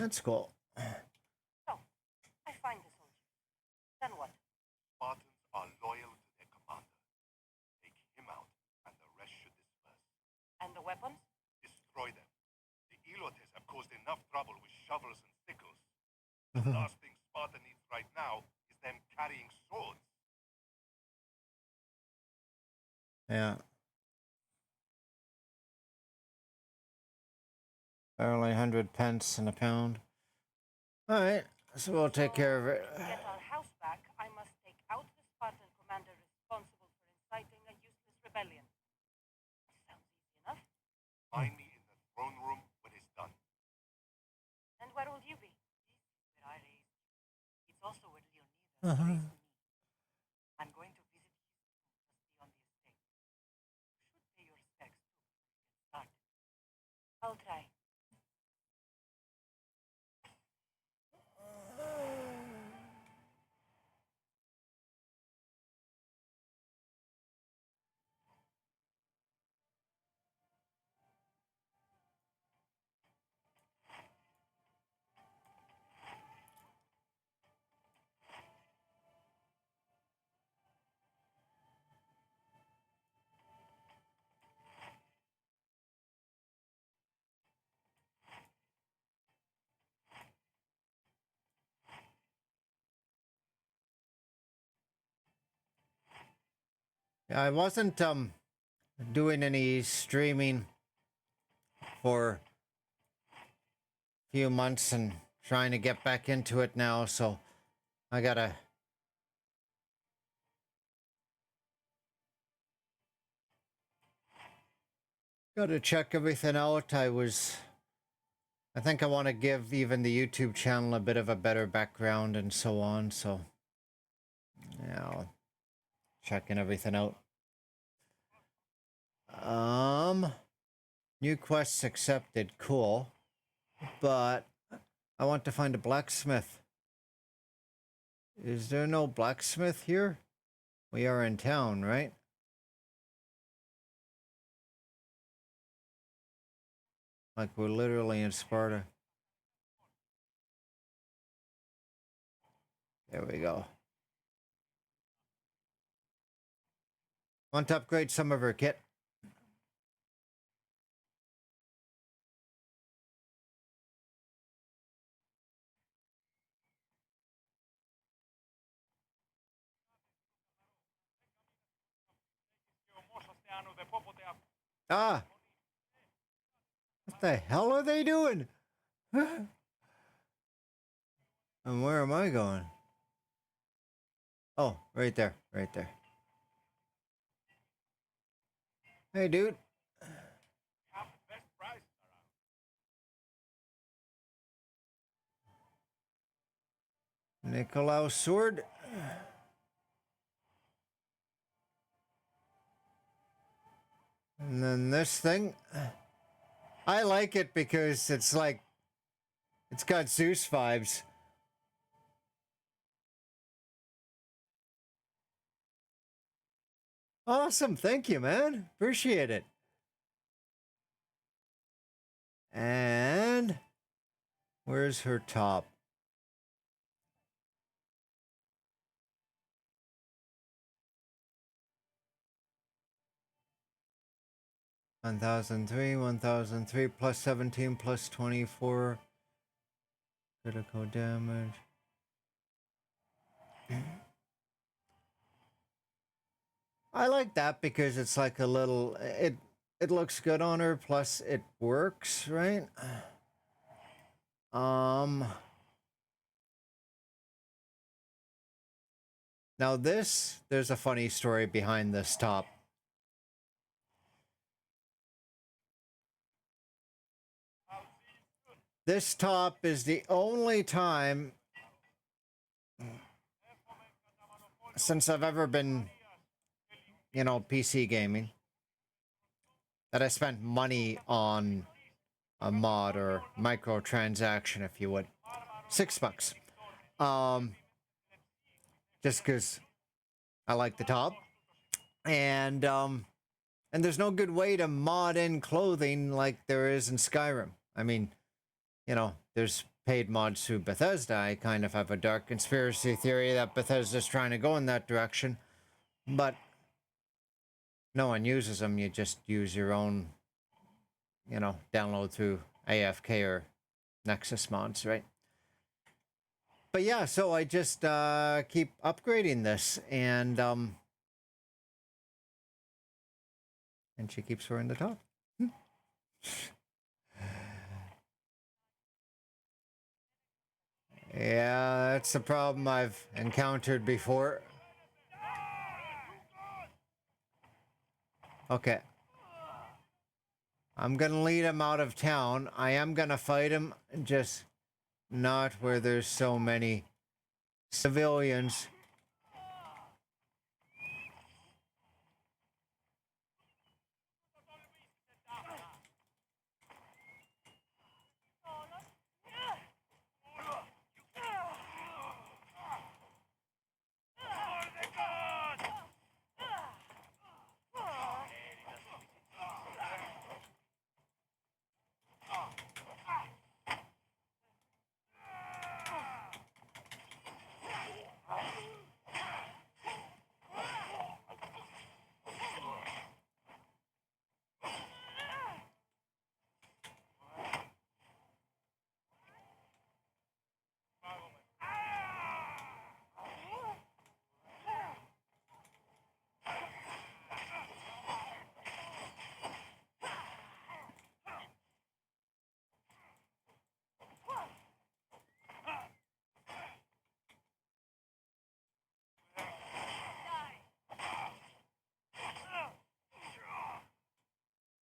That's cool. So, I find the soldier. Then what? Spartans are loyal to their commander. Take him out, and the rest should disperse. And the weapons? Destroy them. The Elotes have caused enough trouble with shovels and sickles. The last thing Sparta needs right now is them carrying swords. Yeah. Barely 100 pence in a pound. Alright, so we'll take care of it. To get our house back, I must take out the Spartan commander responsible for inciting a useless rebellion. Sounds easy enough. Find me in the throne room when it's done. And where will you be? This is where I raised you. It's also where Leonidas raised me. I'm going to visit his tomb just beyond the estate. You should pay your respects too before you get started. I'll try. I wasn't doing any streaming for a few months and trying to get back into it now, so I gotta check everything out. I think I want to give even the YouTube channel a bit of a better background and so on, so yeah, checking everything out. New quests accepted, cool. But I want to find a blacksmith. Is there no blacksmith here? We are in town, right? Like we're literally in Sparta. There we go. Want to upgrade some of her kit? Ah! What the hell are they doing? And where am I going? Oh, right there, right there. Hey, dude. Nikolaus sword. And then this thing. I like it because it's like, it's got Zeus vibes. Awesome, thank you, man. Appreciate it. And where's her top? One 1003 plus 17 plus 24 critical damage. I like that because it's like a little, it looks good on her, plus it works, right? Now this, there's a funny story behind this top. This top is the only time since I've ever been, you know, PC gaming that I spent money on a mod or microtransaction, if you would. $6. Just because I like the top. And there's no good way to mod in clothing like there is in Skyrim. I mean, you know, there's paid mods through Bethesda, I kind of have a dark conspiracy theory that Bethesda's trying to go in that direction. But no one uses them. You just use your own, download through AFK or Nexus mods, right? But yeah, so I just keep upgrading this, and she keeps wearing the top. Yeah, that's the problem I've encountered before. Okay. I'm gonna lead him out of town. I am gonna fight him, just not where there's so many civilians.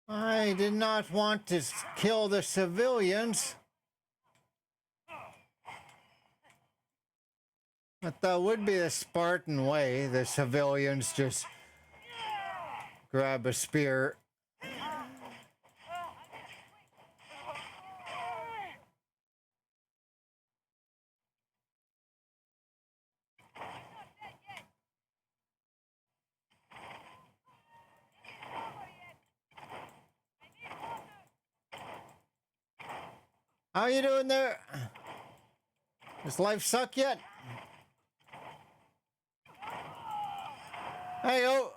I did not want to kill the civilians. But that would be the Spartan way. The civilians just grab a spear. How you doing there? Does life suck yet? Hey-oh.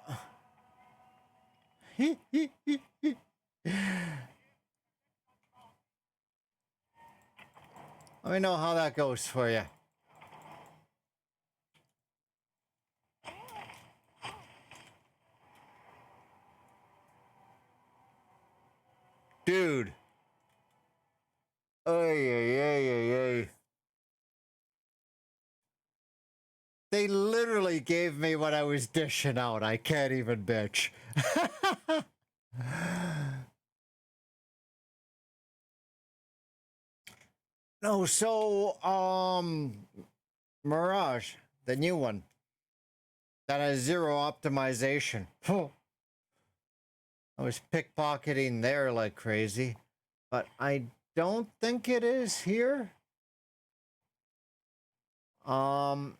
Let me know how that goes for you. Dude. Ay, ay, ay, ay, ay. They literally gave me what I was dishing out. I can't even bitch. No, so, Mirage, the new one, that has zero optimization. I was pickpocketing there like crazy, but I don't think it is here. My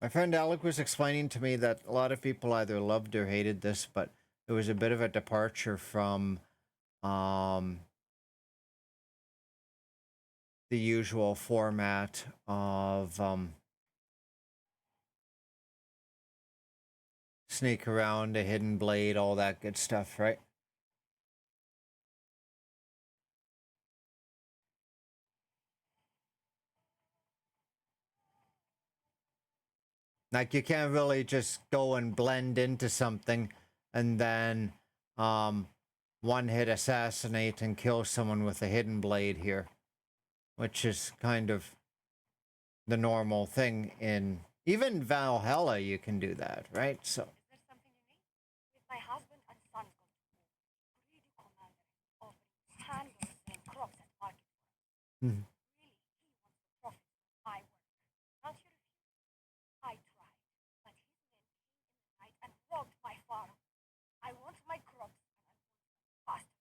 friend Alec was explaining to me that a lot of people either loved or hated this, but it was a bit of a departure from the usual format of sneak around, a hidden blade, all that good stuff, right? Like, you can't really just go and blend into something and then one hit assassinate and kill someone with a hidden blade here, which is kind of the normal thing in even Valhalla. You can do that, right? So Is there something you need? With my husband and son gone to war, greedy commander offering sandals and crops at market for us. Mhm. Really, he wants the profits from my work. Not your refuse. I tried, but his men came in the night and robbed my farm. I want my crops, and I want them faster.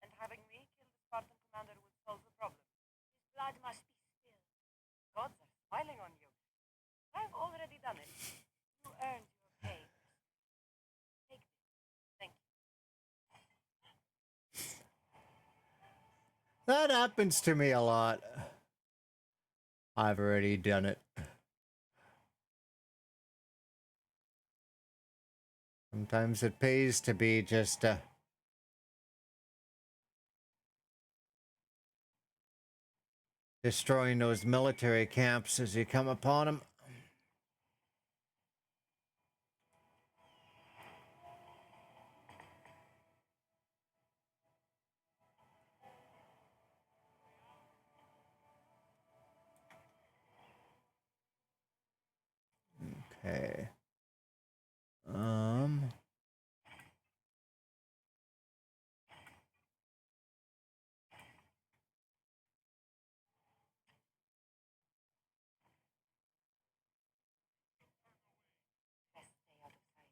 And having me kill the Spartan commander would solve the problem. His blood must be spilled. Gods are smiling on you. I've already done it. You earned your pay. Take this. Thank you. That happens to me a lot. I've already done it. Sometimes it pays to be just destroying those military camps as you come upon them. Okay. Best stay out of sight.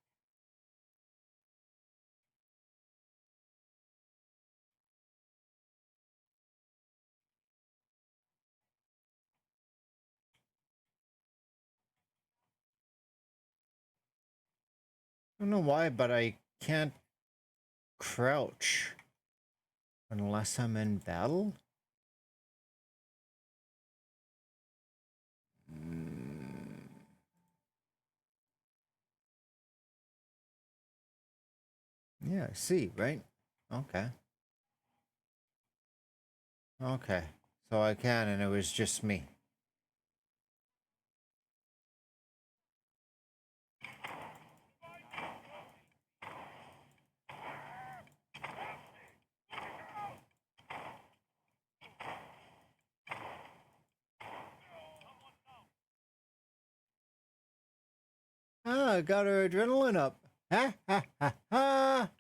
I don't know why, but I can't crouch unless I'm in battle. Yeah, I see, right? Okay. Okay. So I can, and it was just me. Ah, got her adrenaline up. Ha ha ha ha!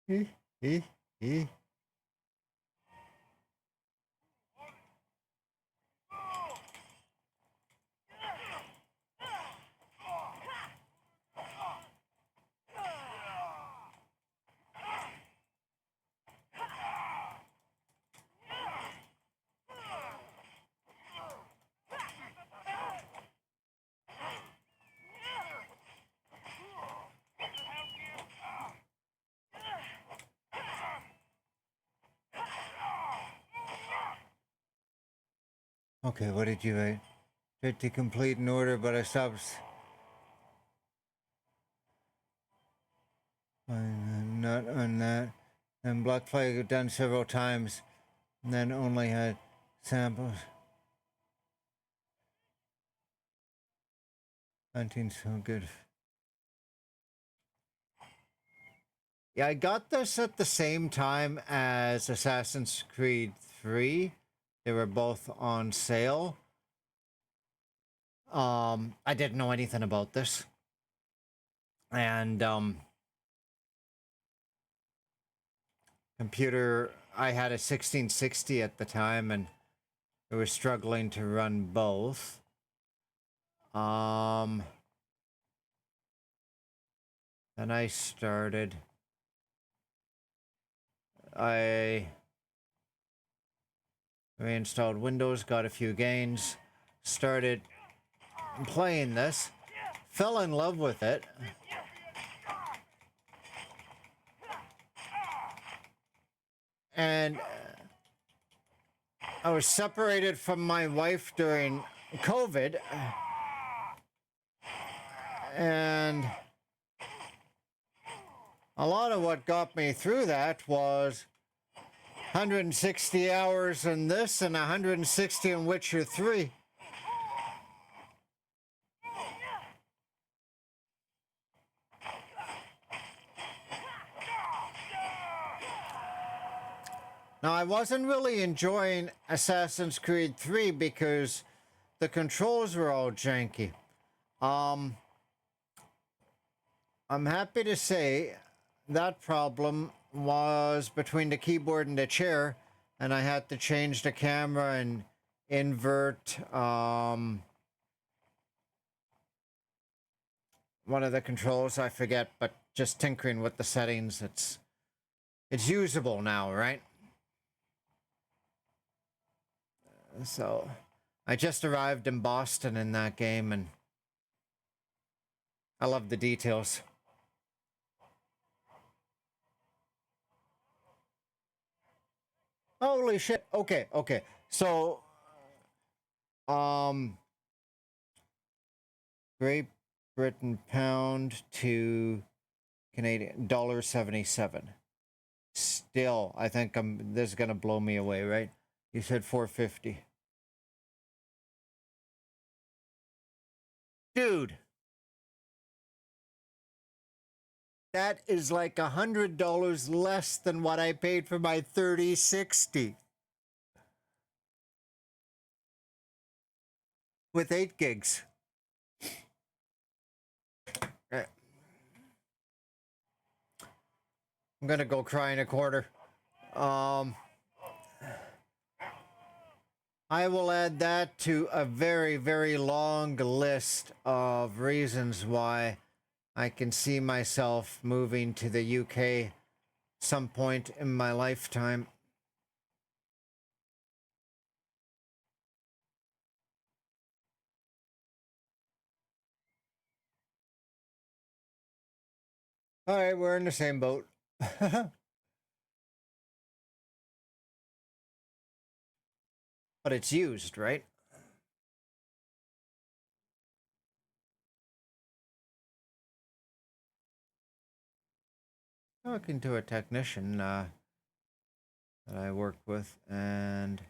Hee hee hee. Okay, what did you write? Tried to complete an order, but I stopped. Not on that. And Black Flag done several times, and then only had samples. Hunting so good. Yeah, I got this at the same time as Assassin's Creed 3. They were both on sale. I didn't know anything about this. And computer, I had a 1660 at the time, and it was struggling to run both. Then I started. I reinstalled Windows, got a few gains, started playing this, fell in love with it. And I was separated from my wife during COVID. And a lot of what got me through that was 160 hours in this and 160 in Witcher 3. Now, I wasn't really enjoying Assassin's Creed 3 because the controls were all janky. I'm happy to say that problem was between the keyboard and the chair, and I had to change the camera and invert one of the controls. I forget, but just tinkering with the settings, it's usable now, right? So I just arrived in Boston in that game, and I love the details. Holy shit. Okay, okay. So Great Britain pound to Canadian $1.77. Still, I think this is gonna blow me away, right? You said 450. Dude, that is like $100 less than what I paid for my 3060 with 8 gigs. I'm gonna go cry in a corner. I will add that to a very, very long list of reasons why I can see myself moving to the UK some point in my lifetime. All right, we're in the same boat. But it's used, right? Talking to a technician that I work with, and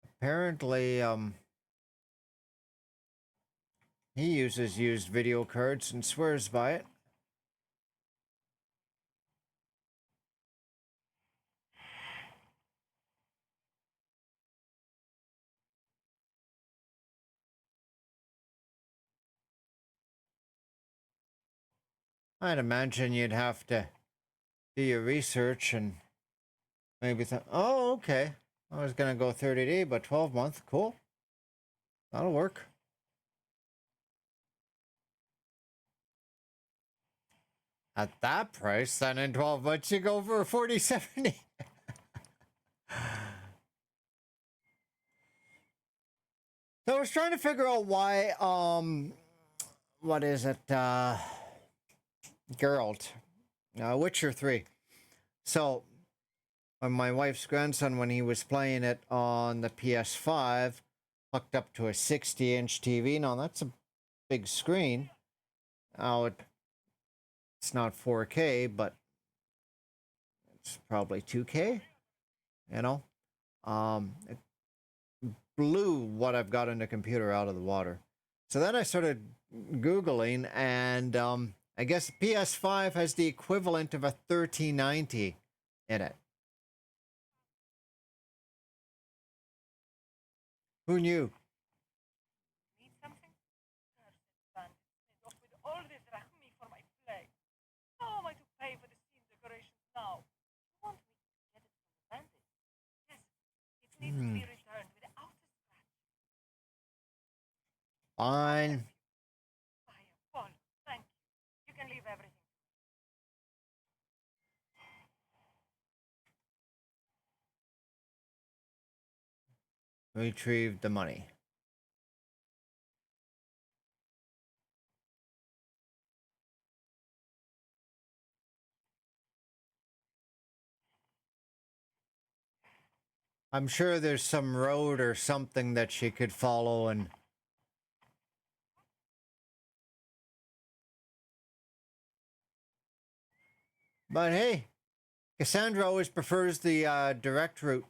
apparently he uses used video cards and swears by it. I'd imagine you'd have to do your research and maybe think, oh, okay, I was gonna go 30-day, but 12-month, cool. That'll work. At that price, then in 12 months you go for 40-70. So I was trying to figure out why, what is it, Geralt, Witcher 3. So, when my wife's grandson, when he was playing it on the PS5, hooked up to a 60-inch TV. Now, that's a big screen. Now, it's not 4K, but it's probably 2K, you know? It blew what I've got in the computer out of the water. So then I started Googling, and I guess PS5 has the equivalent of a 3090 in it. Who knew? Need something? Cursed bandit made off with all this drachmi for my play. How am I to pay for the scene decorations now? You want me to get it from the bandit? Yes, it needs to be returned without a scratch. Fine. Fire, Paul, thank you. You can leave everything. Retrieve the money. I'm sure there's some road or something that she could follow and... But hey, Kassandra always prefers the direct route.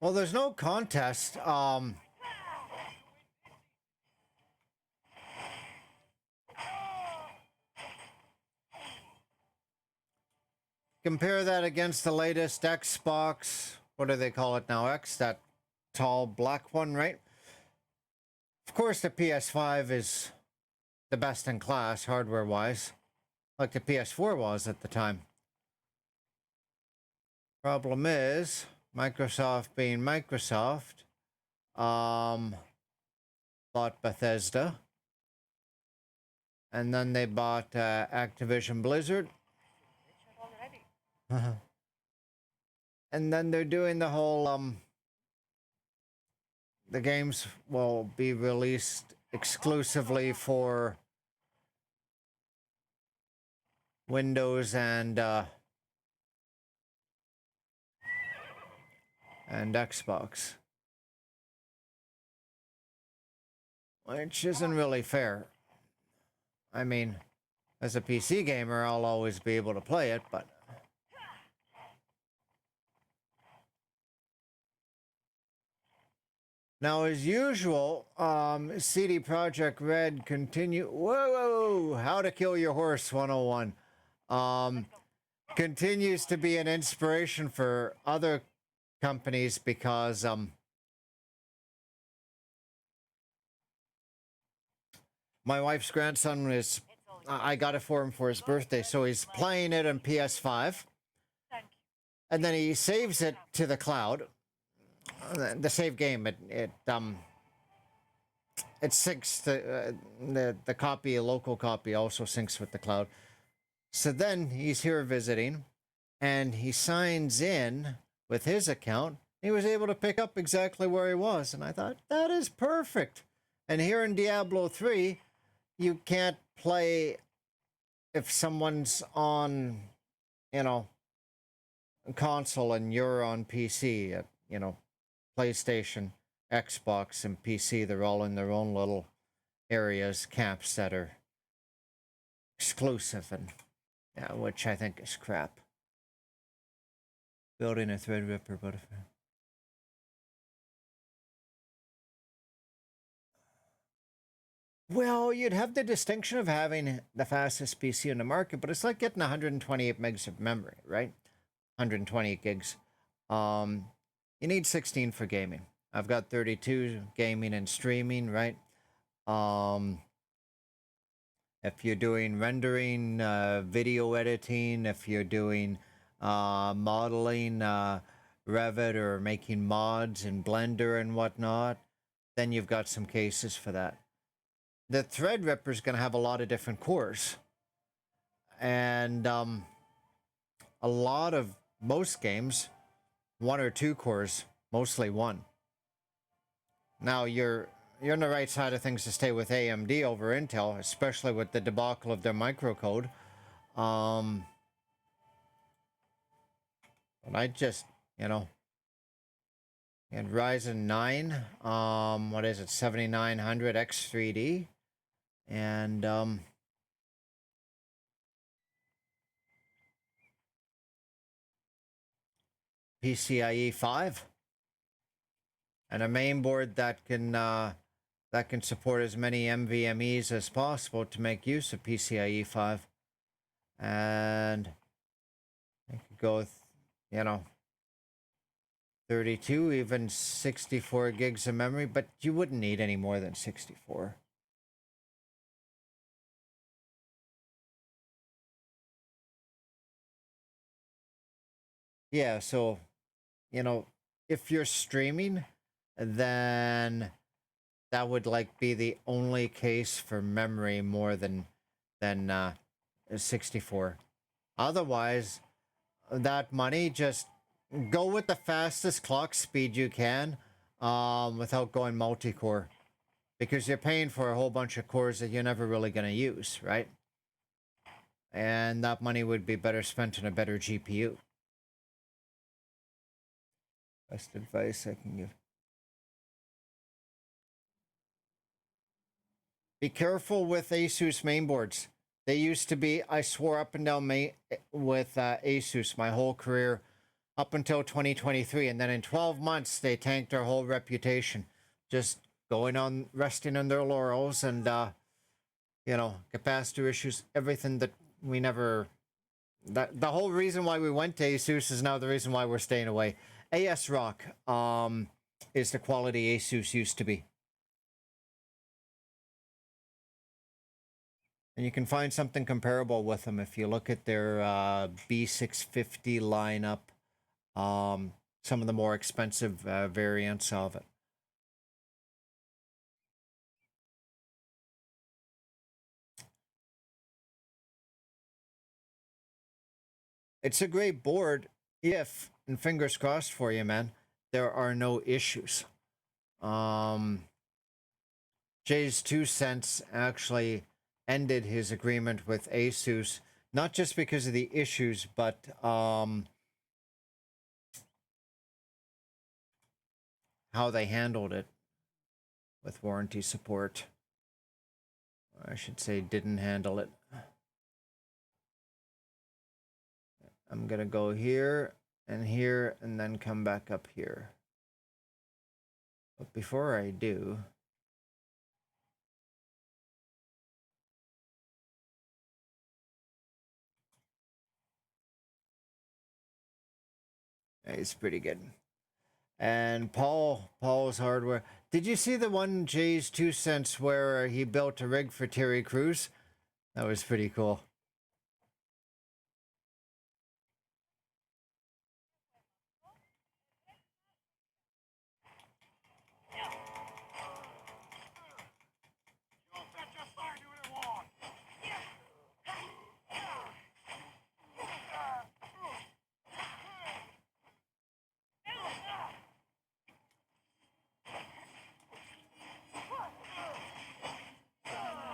Well, there's no contest. Compare that against the latest Xbox. What do they call it now? X, that tall black one, right? Of course, the PS5 is the best in class, hardware-wise, like the PS4 was at the time. Problem is, Microsoft being Microsoft, bought Bethesda, and then they bought Activision Blizzard. Already. And then they're doing the whole the games will be released exclusively for Windows and Xbox, which isn't really fair. I mean, as a PC gamer, I'll always be able to play it, but now, as usual, CD Projekt Red continue. Whoa, How to Kill Your Horse 101. Continues to be an inspiration for other companies because my wife's grandson is. I got it for him for his birthday, so he's playing it on PS5, Thank you. and then he saves it to the cloud. The save game, it syncs the copy, a local copy also syncs with the cloud. So then he's here visiting, and he signs in with his account. He was able to pick up exactly where he was, and I thought that is perfect. And here in Diablo 3, you can't play if someone's on, console and you're on PC. PlayStation, Xbox, and PC, they're all in their own little areas, camps that are exclusive, and which I think is crap. Building a Threadripper butterfly. Well, you'd have the distinction of having the fastest PC in the market, but it's like getting 128 megs of memory, right? 128 gigs. You need 16 for gaming. I've got 32 gaming and streaming, right? If you're doing rendering, video editing, if you're doing modeling, Revit, or making mods in Blender and whatnot, then you've got some cases for that. The Threadripper is going to have a lot of different cores. And a lot of most games, 1 or 2 cores, mostly 1. Now you're on the right side of things to stay with AMD over Intel, especially with the debacle of their microcode. But I just, and Ryzen 9, what is it, 7900 X3D, and PCIe 5, and a main board that can support as many NVMEs as possible to make use of PCIe 5, and I could go with 32, even 64 gigs of memory, but you wouldn't need any more than 64. Yeah, so if you're streaming, then that would be the only case for memory more than 64. Otherwise, that money, just go with the fastest clock speed you can, without going multi-core, because you're paying for a whole bunch of cores that you're never really going to use, right? And that money would be better spent on a better GPU. Best advice I can give. Be careful with Asus mainboards. They used to be, I swore up and down with Asus my whole career. up until 2023, and then in 12 months they tanked their whole reputation, just going on resting on their laurels and you know, capacitor issues, everything that we never. That the whole reason why we went to ASUS is now the reason why we're staying away. AS Rock is the quality ASUS used to be. And you can find something comparable with them if you look at their B650 lineup, some of the more expensive variants of it. It's a great board if, and fingers crossed for you, man, there are no issues. Jay's 2 cents actually ended his agreement with ASUS, not just because of the issues, but how they handled it with warranty support. Or I should say didn't handle it. I'm gonna go here, and then come back up here. But before I do, it's pretty good. And Paul's hardware. Did you see the one Jay's 2 cents where he built a rig for Terry Crews? That was pretty cool.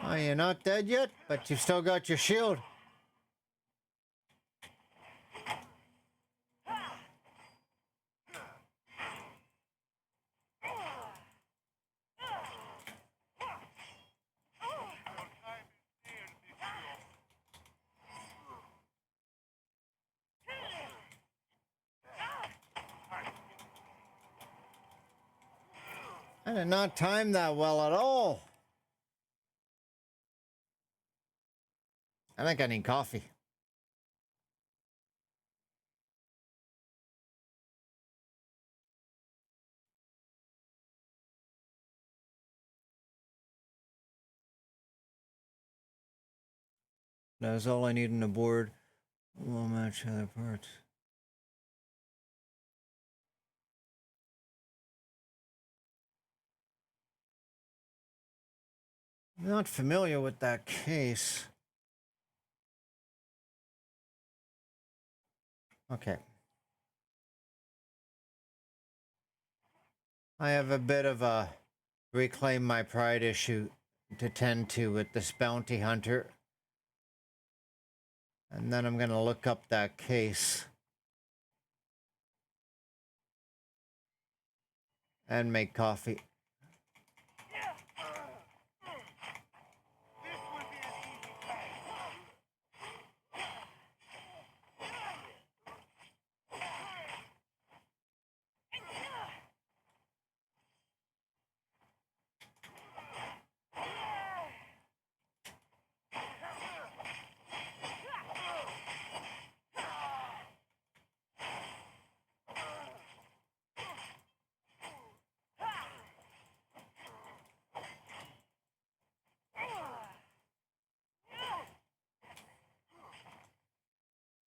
Oh, you're not dead yet, but you've still got your shield. I did not time that well at all. I think I need coffee. That's all I need on the board. We'll match other parts. I'm not familiar with that case. Okay. I have a bit of a reclaim my pride issue to tend to with this bounty hunter. And then I'm going to look up that case and make coffee.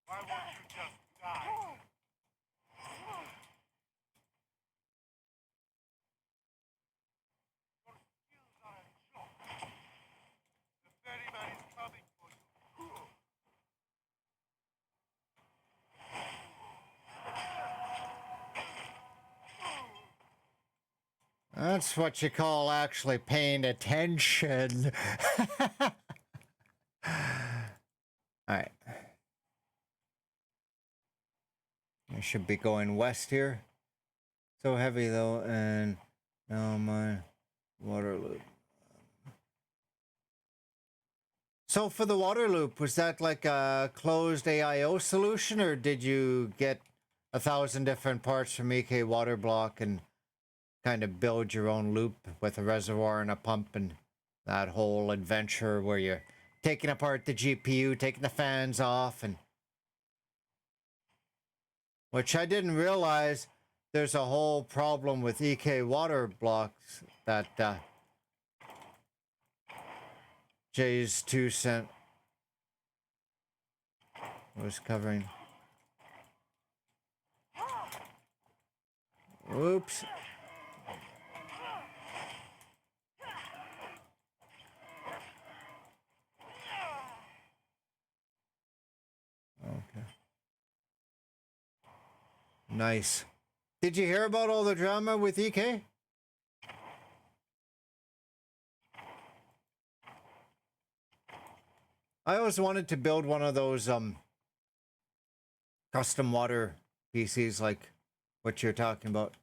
Why won't you just die? Your skills are a joke. The ferryman is coming for you. That's what you call actually paying attention. Alright. I should be going west here. So heavy though, and now my water loop. So for the water loop, was that like a closed AIO solution, or did you get 1,000 different parts from EK water block and kind of build your own loop with a reservoir and a pump and that whole adventure where you're taking apart the GPU, taking the fans off, and which I didn't realize there's a whole problem with EK water blocks that Jay's 2 cent was covering. Oops. Okay. Nice. Did you hear about all the drama with EK? I always wanted to build one of those custom water PCs like what you're talking about.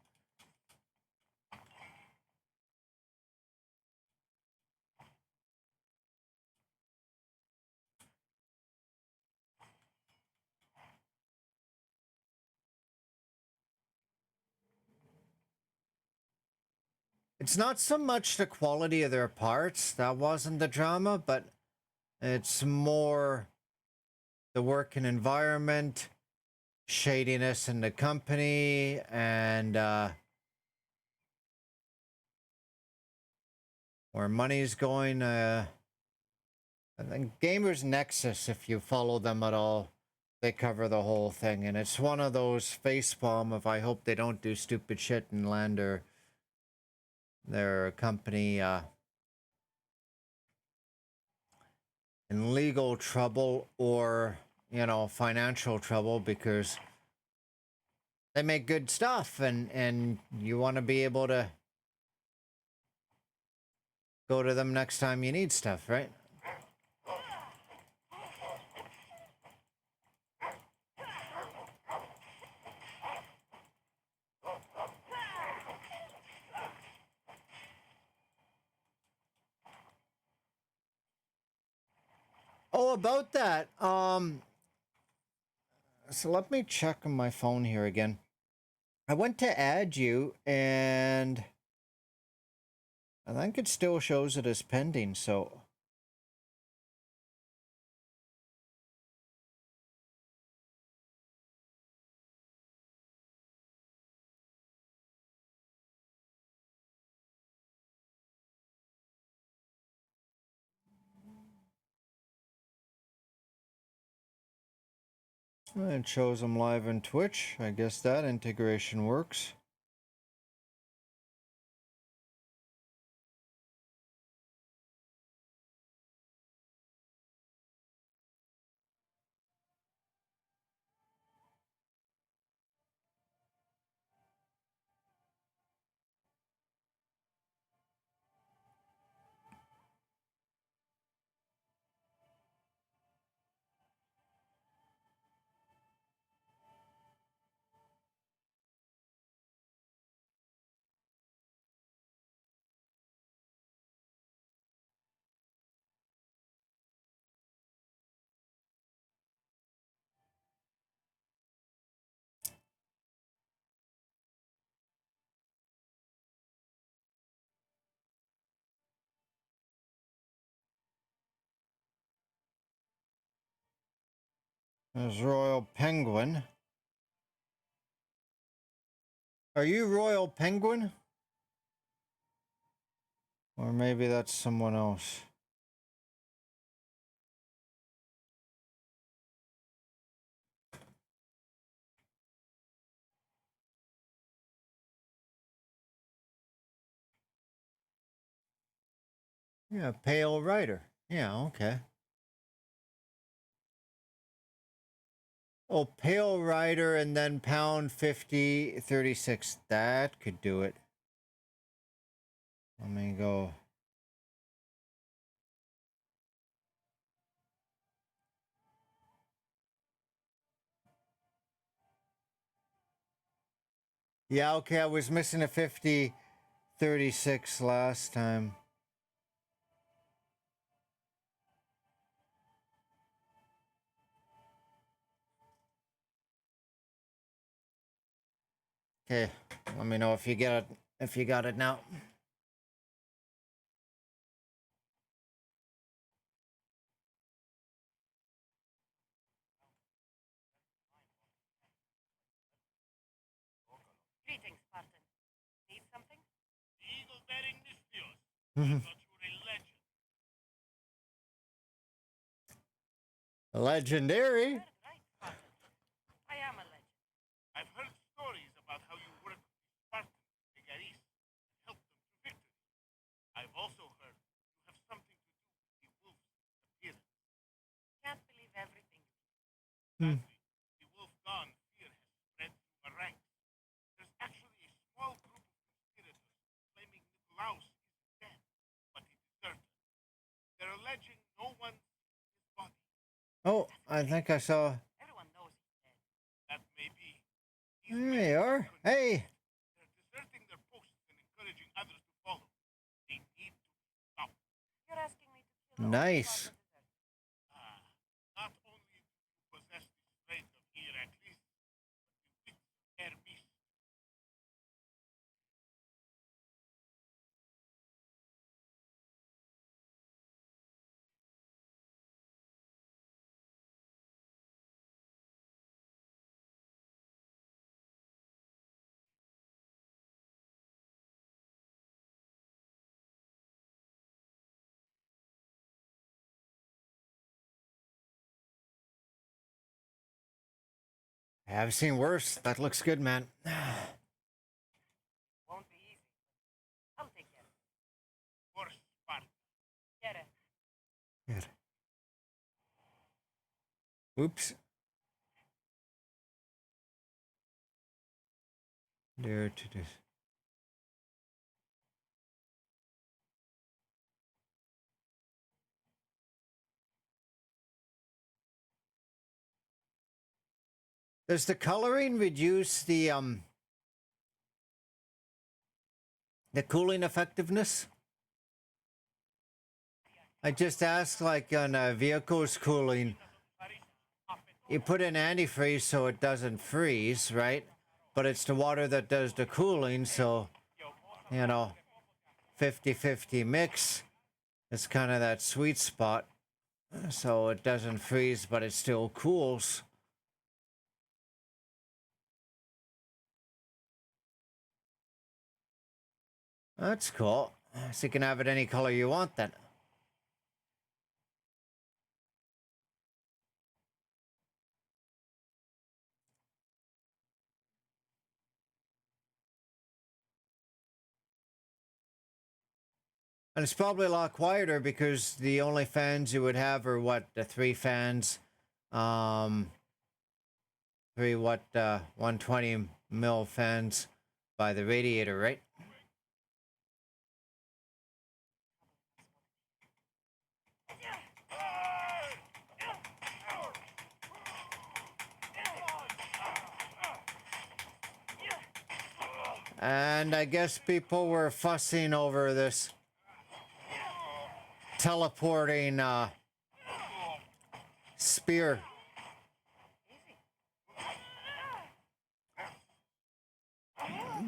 It's not so much the quality of their parts, that wasn't the drama, but it's more the working environment, shadiness in the company, and where money's going. I think Gamers Nexus, if you follow them at all, they cover the whole thing, and it's one of those facepalm of I hope they don't do stupid shit and land their company in legal trouble or, you know, financial trouble, because they make good stuff and you want to be able to go to them next time you need stuff, right? Oh, about that. So let me check on my phone here again. I went to add you and I think it still shows it as pending, so it shows I'm live on Twitch. I guess that integration works. There's Royal Penguin. Are you Royal Penguin? Or maybe that's someone else. Yeah, Pale Rider. Yeah, okay. Oh, Pale Rider and then pound 5036. That could do it. Let me go. Yeah, okay, I was missing a 5036 last time. Okay, let me know if you get it. If you got it now. Greetings, Spartans. Need something? The eagle-bearing Nistios. Mhm. I thought you were a legend. Legendary. Heard right, Spartan. I am a legend. I've heard stories about how you worked with the Spartans, Tegea, and helped them to victory. I've also heard you have something to do with the wolf's appearance. Can't believe everything. Hmm. Sadly, the wolf-gone fear has spread through our ranks. There's actually a small group of conspirators claiming Nikolaos is dead, but he deserted. They're alleging no one sees his body. Oh, I think I saw. Everyone knows he's dead. That may be. These There men you are. Hey. They're deserting their posts and encouraging others to follow. They need to be stopped. You're asking me to kill Nice. all the deserters. Ah, not only do you possess the strength of Heracles, but the wits of Hermes. I've seen worse. That looks good, man. Won't be easy. I'll take care of it. For Sparta. Get it. Good. Oops. There to this. Does the coloring reduce the cooling effectiveness? I just asked, like on vehicles cooling, you put in antifreeze so it doesn't freeze, right? But it's the water that does the cooling, so, you know, 50-50 mix is kind of that sweet spot. So it doesn't freeze, but it still cools. That's cool. So you can have it any color you want then. And it's probably a lot quieter because the only fans you would have are what, the three fans, three 120 mil fans by the radiator, right? And I guess people were fussing over this teleporting spear.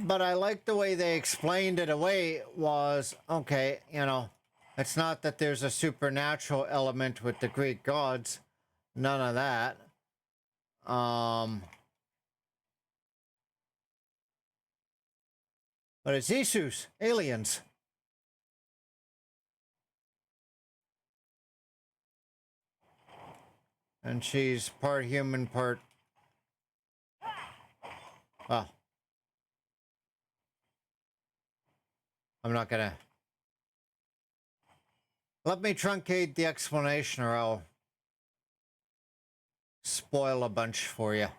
But I like the way they explained it away was, okay, you know, it's not that there's a supernatural element with the Greek gods. None of that. But it's Isus, aliens. And she's part human, part... Well, I'm not gonna... Let me truncate the explanation or I'll spoil a bunch for you.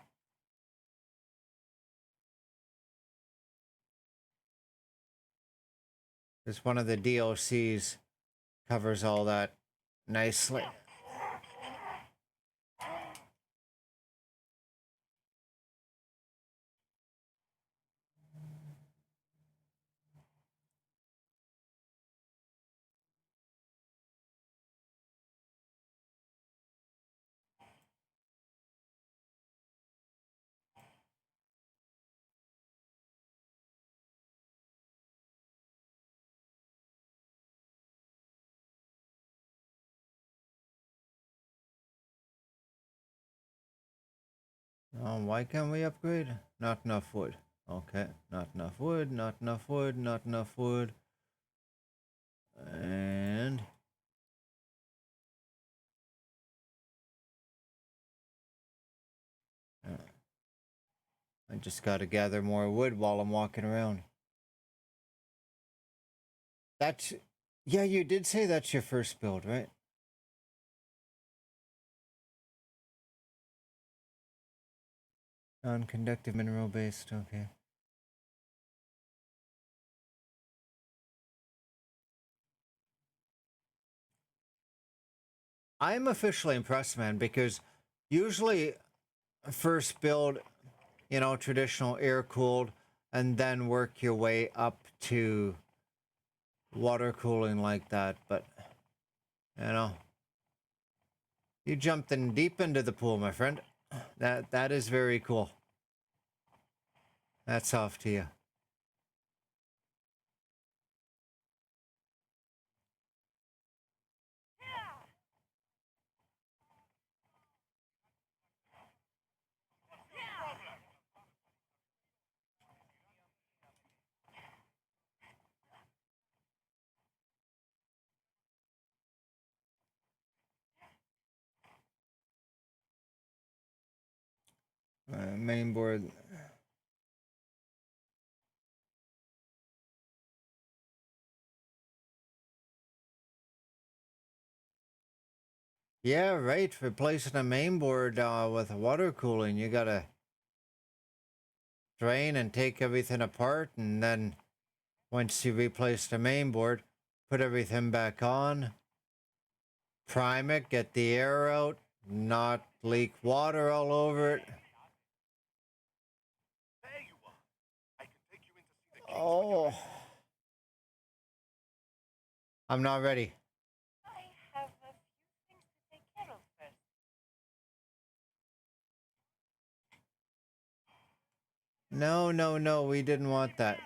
Because one of the DLCs covers all that nicely. Oh, why can't we upgrade? Not enough wood. Okay, not enough wood, not enough wood, not enough wood. And I just gotta gather more wood while I'm walking around. That's, yeah, you did say that's your first build, right? Non-conductive mineral based, okay. I'm officially impressed, man, because usually first build, you know, traditional air cooled, and then work your way up to water cooling like that. But, you know, you jumped in deep into the pool, my friend. That is very cool. That's off to you. Main board. Yeah, right. Replacing a main board with water cooling, you gotta drain and take everything apart, and then once you replace the main board, put everything back on, prime it, get the air out, not leak water all over it. There you are. I can take you in to see the kings when you're Oh, ready. I'm not ready. I have a few things to take care of first. No, no, no, we didn't want that.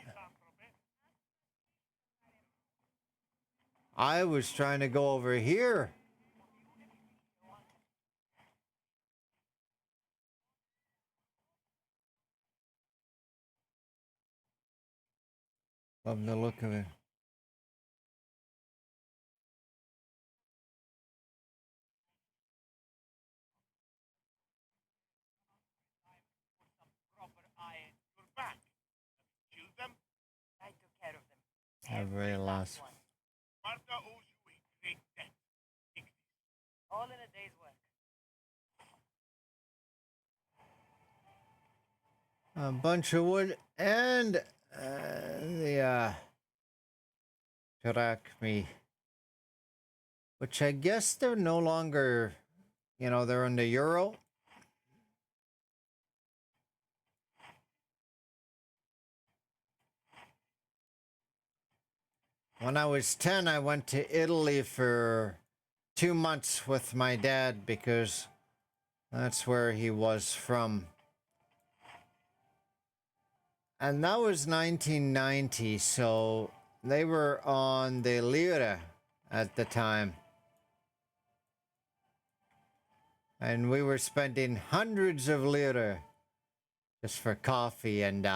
I was trying to go over here. Love the look of it. Proper iron. You're back. Killed them. I took care of them. I very Every last. one. Sparta owes you a great debt. Take this. All in a day's work. A bunch of wood and the drachmi, which I guess they're no longer, you know, they're in the euro. When I was 10, I went to Italy for 2 months with my dad because that's where he was from. And that was 1990, so they were on the lira at the time. And we were spending hundreds of lira just for coffee and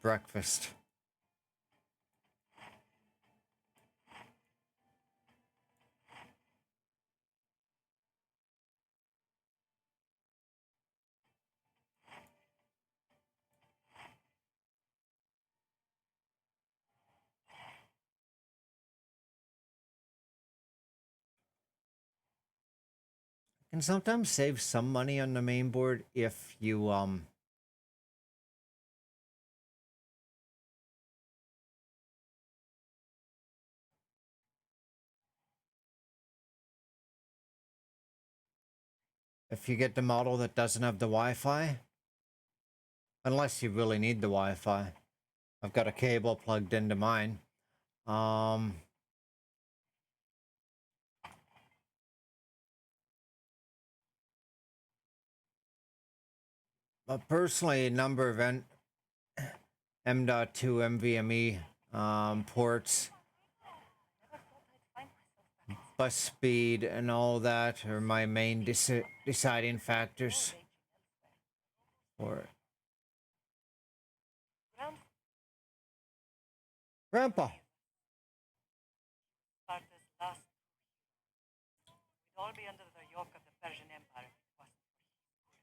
breakfast. Can sometimes save some money on the main board if you get the model that doesn't have the Wi-Fi. Unless you really need the Wi-Fi. I've got a cable plugged into mine. But personally, a number of M.2 NVMe ports, Never thought I'd find myself back in bus speed and all that are my main deciding factors for it. Grandpa. Sparta's last we'd all be under the yoke of the Persian Empire if it wasn't for his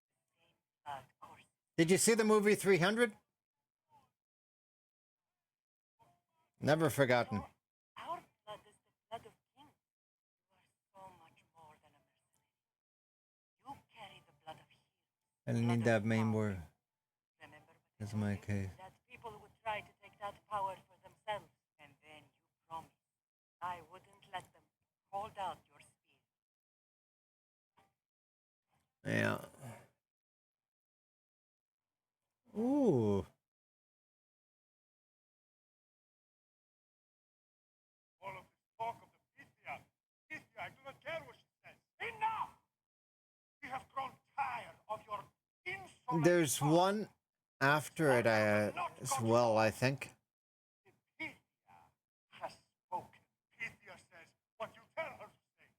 courage. The same blood course. Did you see the movie 300? Never forgotten. Our blood is the blood of kings. You are so much more than a mercenary. You carry the blood of heroes. I didn't need that main word. Remember what That's you my told me? case. That people would try to take that power for themselves. And then you promised I wouldn't let them. Hold out your spear. Yeah. Ooh. All of this talk of the Pythia. Pythia, I do not care what she says. Enough! We have grown tired of your insolent There's talk. one after it as well, I think. The Pythia has spoken. Pythia says what you tell her to say.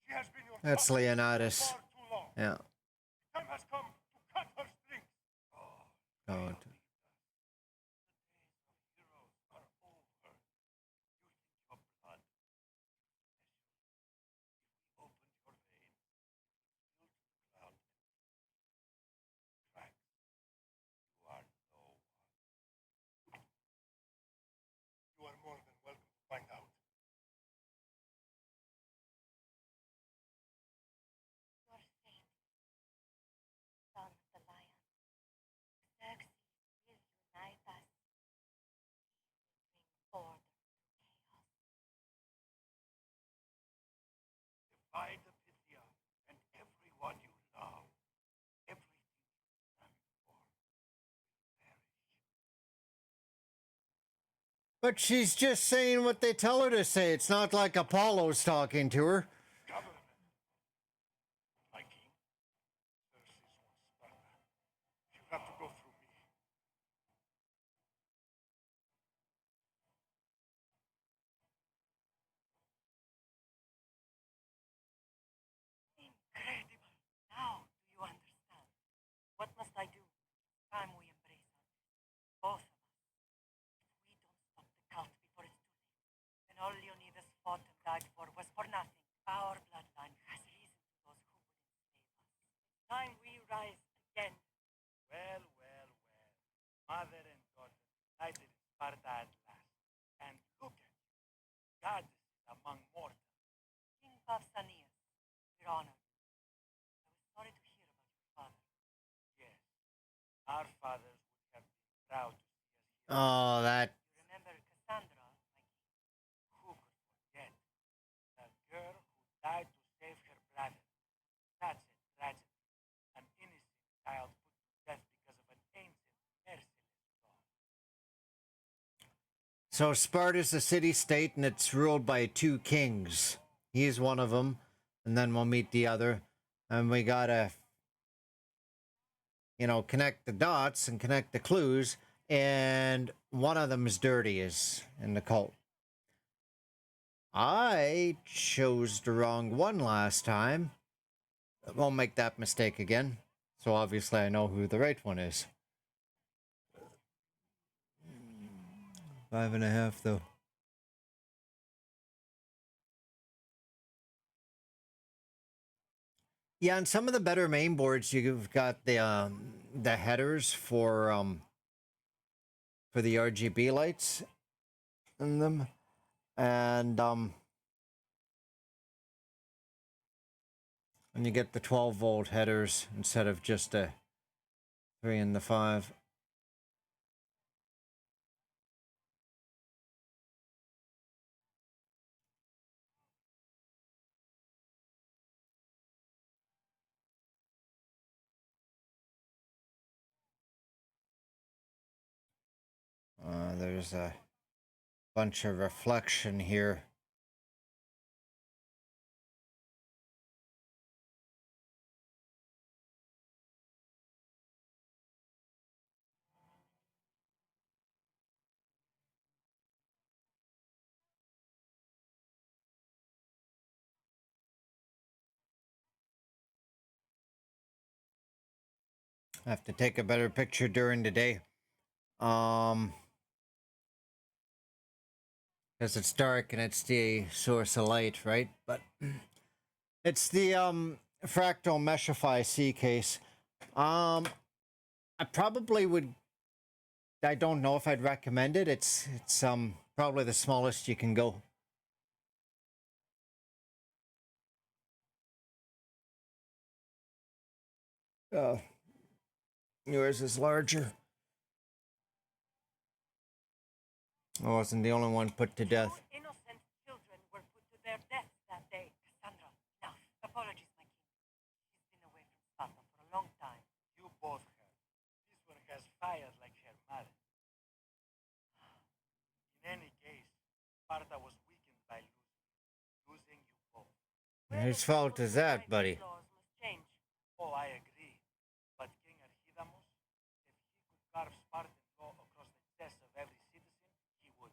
She has been your That's puppet Leonidas. for far too long. Yeah. The time has come to cut her strings. God. The days of heroes are over. You think your blood is special. If we opened your vein, it would fill to the cloud and cracks. You are no one. You are more than welcome to find out. Your fate, son of the lion. Xerxes will unite us. He will bring order to chaos. Divide the Pythia and everyone you love. Everything you stand for will perish. But she's just saying what they tell her to say. It's not like Apollo's talking to her. Government. My king, Xerxes wants Sparta. You have to go through me. Incredible. Now do you understand? What must I do? Time we embrace us. Both of us. If we don't stop the cult before it's too late, then all Leonidas fought and died for was for nothing. Our bloodline has reason to those who wouldn't save us. It's time we rise again. Well, well, well. Mother and daughter united in Sparta at last. And look at you. Goddesses among mortals. King Pausanias, we're honored. I was sorry to hear about your father. Yes. Our fathers would have been proud to see us here. Oh, that. You remember Kassandra, my king? Who could forget? The girl who died to save her brother. That's a tragedy. An innocent child put to death because of an ancient, merciless law. So Sparta's a city-state and it's ruled by two kings. He's one of them, and then we'll meet the other. And we gotta, connect the dots and connect the clues. And one of them is dirty, is in the cult. I chose the wrong one last time. I won't make that mistake again. So obviously I know who the right one is. 5.5 though. Yeah, on some of the better main boards, you've got the headers for the RGB lights in them, and you get the 12-volt headers instead of just a 3 and the 5. There's a bunch of reflection here. I have to take a better picture during the day. Because it's dark and it's the source of light, right? But it's the fractal meshify C case. I probably would. I don't know if I'd recommend it. It's probably the smallest you can go. Yours is larger. I wasn't the only one put to death. Two innocent children were put to their deaths that day. Kassandra, enough. Apologies, my king. She's been away from Sparta for a long time. You both have. This one has fired like her mother. In any case, Sparta was weakened by losing you both. Whose fault is that, buddy? Laws must change. Oh, I agree. But King Archidamos, if he could carve Spartan law across the chest of every citizen, he would.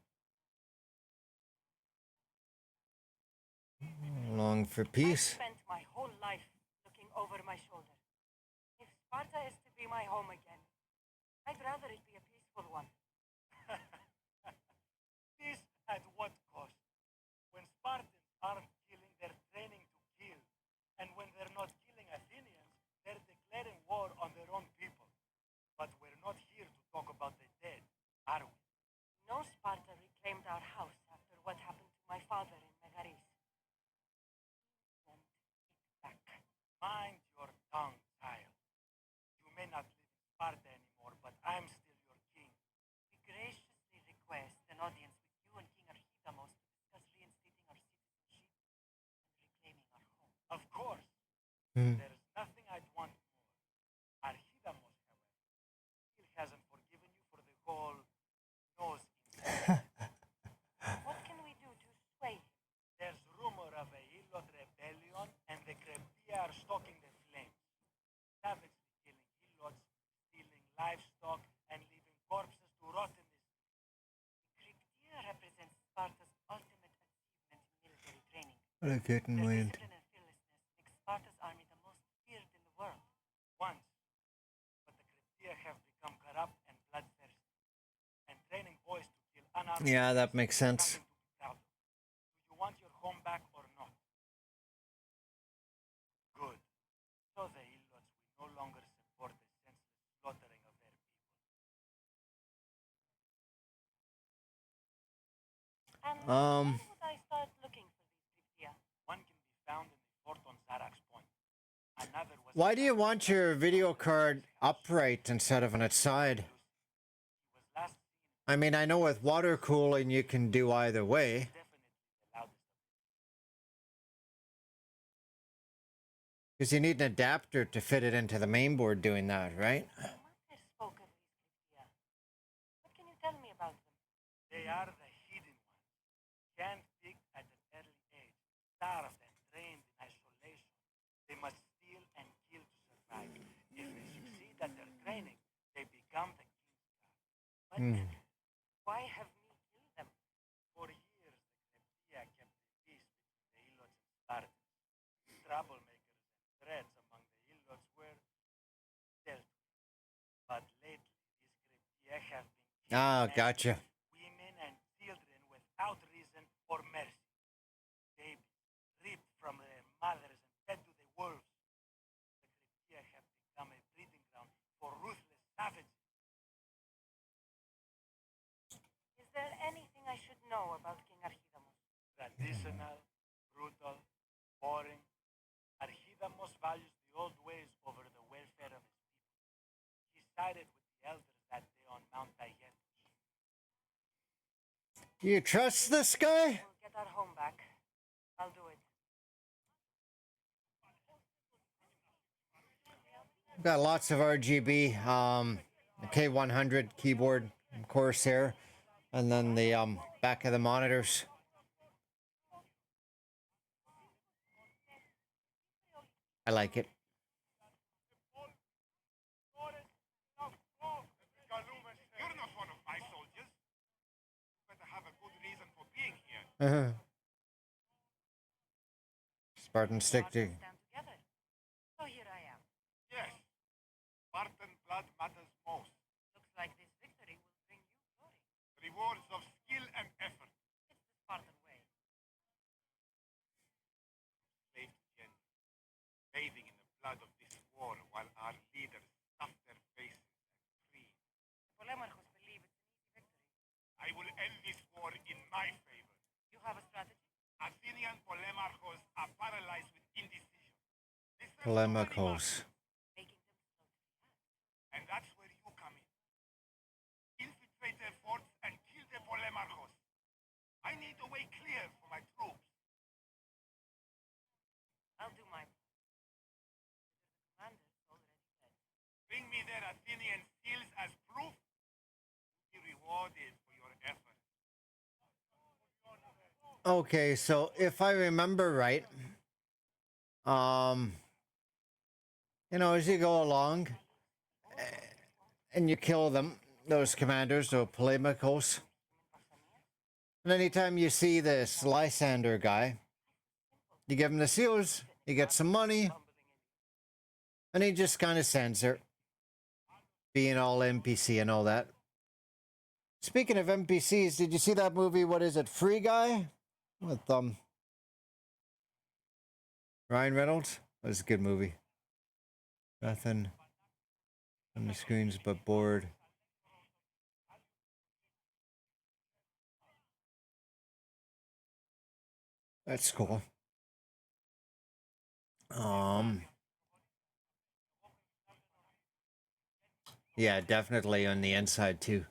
Long for I peace. spent my whole life looking over my shoulder. If Sparta is to be my home again, I'd rather it be a peaceful one. This at what cost? When Spartans aren't killing, they're training to kill. And when they're not killing Athenians, they're declaring war on their own people. But we're not here to talk about the dead, are we? No Sparta reclaimed our house after what happened to my father in Megaris. Want it back. Mind your tongue, child. You may not live in Sparta anymore, but I'm still your king. We graciously request an audience with you and King Archidamos to discuss reinstating our citizenship and reclaiming our home. Of course, Hmm. there's nothing I'd want more. Archidamos, however, still hasn't forgiven you for the whole nose incident. What can we do to sway him? There's rumor of a Hilot rebellion, and the Crepia are stoking the flames. Savagely killing Hilots, stealing livestock, and leaving corpses to rot in the streets. Kryptia represents Sparta's ultimate achievement in military training. What a kitten Their wind. discipline and fearlessness makes Sparta's army the most feared in the world. Once, but the Crepia have become corrupt and bloodthirsty, and training boys to kill unarmed Yeah, that citizens makes is sense. nothing to be proud of. Do you want your home back or not? Good. So the Ilots will no longer support the senseless slaughtering of their people. And Um, where would I start looking for these Kryptia? One can be found in the fort on Zarak's Point. Another was Why do you want your video card upright instead of on its side? He was last seen I mean, I know with water cooling you can do either way. definitely the loudest of Because you need an adapter to fit it into the main board doing that, right? Mater spoke of these Kryptia. What can you tell me about them? They are the hidden ones, handpicked at an early age, starved and trained in isolation. They must steal and kill to survive. If they succeed at their training, they become the king's guard. But Hmm. why have me kill them? For years, the Crepia kept the peace between the Ilots and Spartans. Troublemakers and threats among the Ilots were dealt with. But lately, these Crepia have been killing Ah, men, gotcha. women and children without reason or mercy. Babies ripped from their mothers and fed to the wolves. The Crepia have become a breeding ground for ruthless savages. Is there anything I should know about King Archidamos? Traditional, brutal, boring. Archidamos values the old ways over the welfare of his people. He sided with the elders that day on Mount Taygetus. You trust this guy? We'll get our home back. I'll do it. Got lots of RGB. The K100 keyboard, Corsair, and then the back of the monitors. I like it. You're not one of my soldiers. You better have a good reason for being here. Spartan stick to. Spartans stand together. So here I am. Yes. Spartan that matters most. Looks like this victory will bring you glory. Rewards of skill and effort. It's the Spartan way. Slave to Gen, bathing in the blood of this war while our leaders stuff their faces and scream. The Polemarchos believe it's an easy victory. I will end this war in my favor. You have a strategy? Athenian Polemarchos are paralyzed with indecision. They serve so many Polemarchos. masters, Making them slow to react. and that's where you come in. Infiltrate their forts and kill the Polemarchos. I need a way clear for my troops. I'll do my part. The commander's already dead. Bring me their Athenian seals as proof. Be rewarded for your effort. Okay, so if I remember right, you know, as you go along and you kill them, those commanders, or Polemarchos, and anytime you see this Lysander guy, you give him the seals, you get some money, and he just kind of sends her, being all NPC and all that. Speaking of NPCs, did you see that movie, what is it, Free Guy? With Ryan Reynolds? That was a good movie. Nothing on the screens but bored. That's cool. Yeah, definitely on the inside too.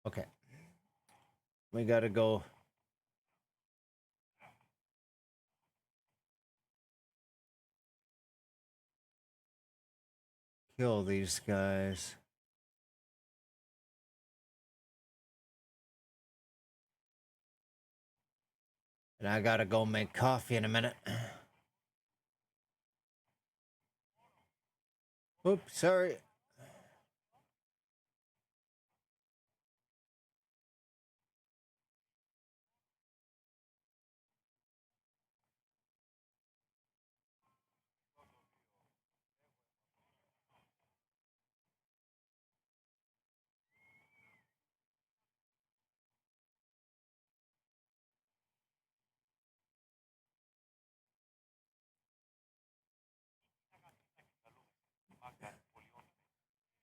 Okay. We gotta go. Kill these guys. And I gotta go make coffee in a minute. Oops, sorry.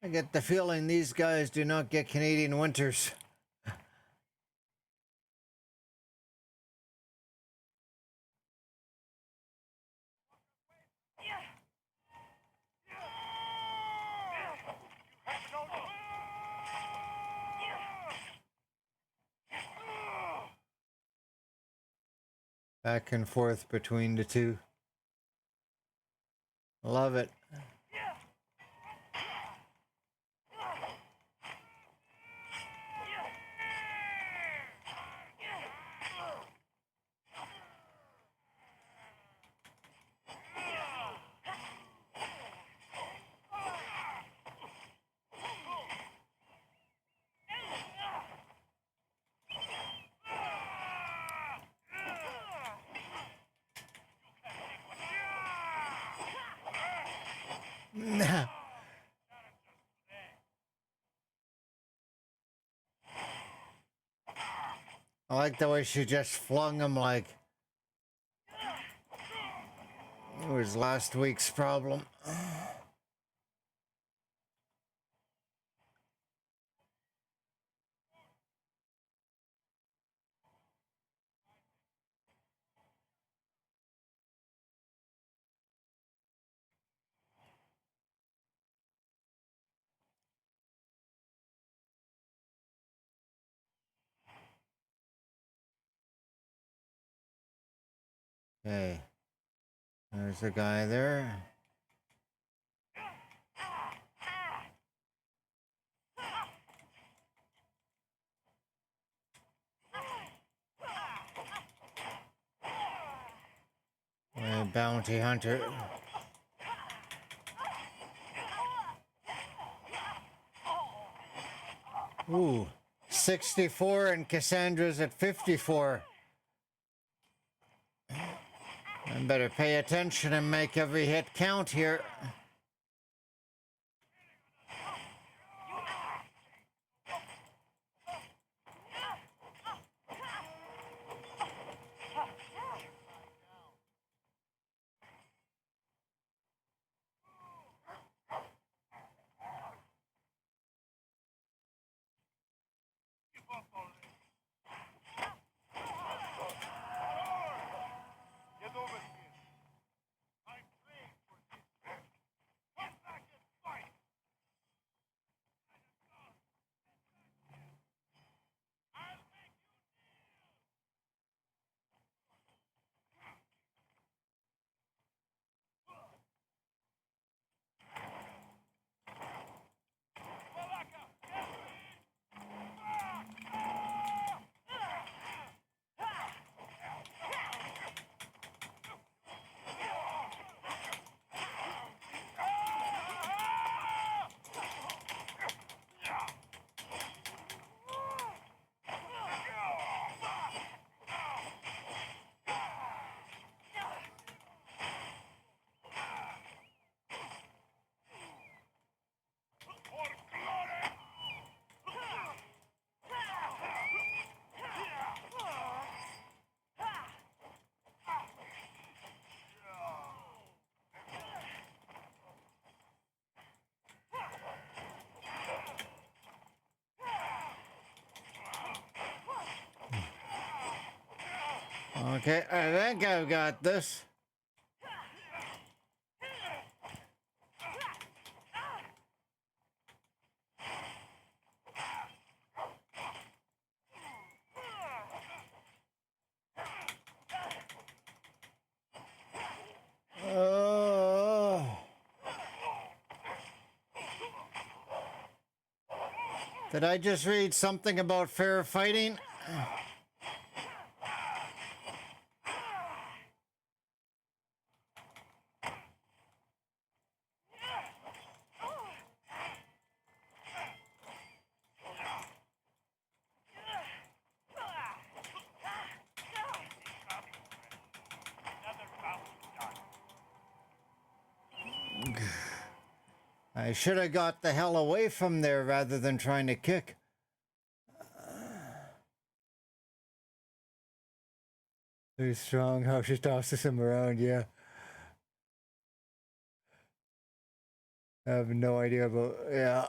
I get the feeling these guys do not get Canadian winters. Back and forth between the two. Love it. I like the way she just flung him like it was last week's problem. Okay. There's a guy there. A bounty hunter. Ooh, 64 and Cassandra's at 54. I better pay attention and make every hit count here. Give up already. Get over here. I trained for this. Come back and fight. I'll make you Malaka. For glory. Okay, I think I've got this. Oh. Did I just read something about fair fighting? Another battle done. I should have got the hell away from there rather than trying to kick. He's strong how she tosses him around, yeah. I have no idea about, yeah.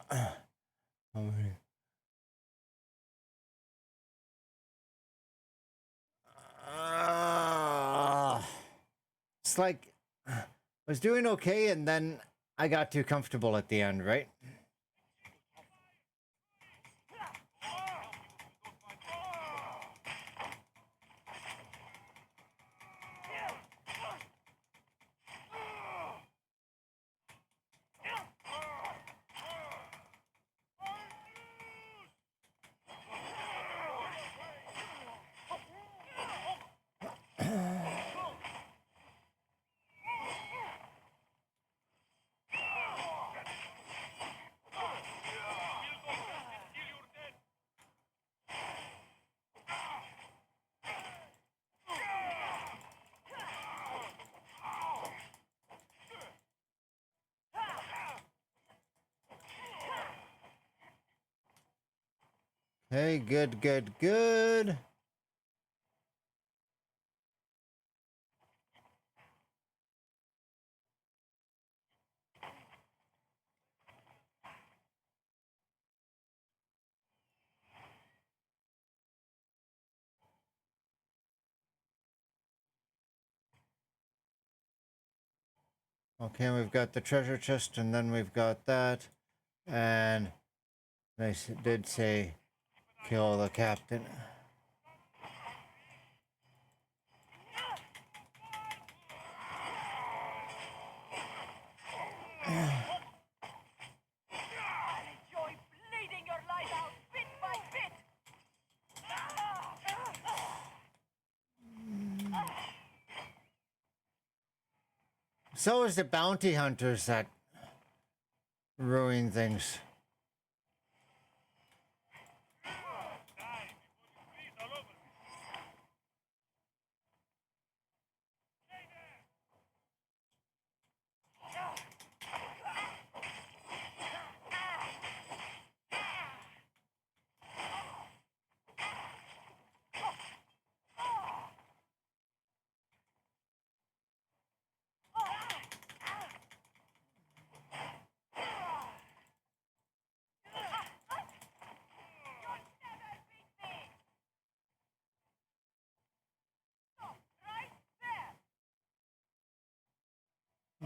It's like I was doing okay and then I got too comfortable at the end, right? Hey, good, good, good. Okay, we've got the treasure chest, and then we've got that. And they did say kill the captain. Enjoy bleeding your life out bit by bit. So is the bounty hunters that ruin things. Die before you freeze all over me. Stay there.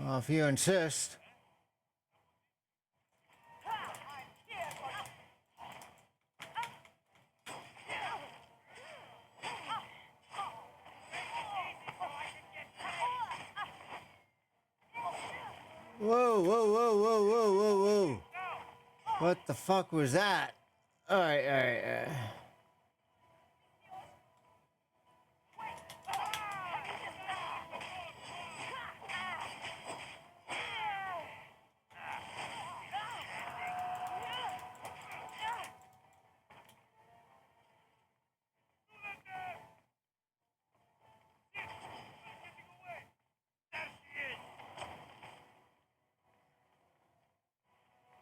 Well, if you insist. Whoa, whoa, whoa, whoa, whoa, whoa, whoa. What the fuck was that? Alright, alright.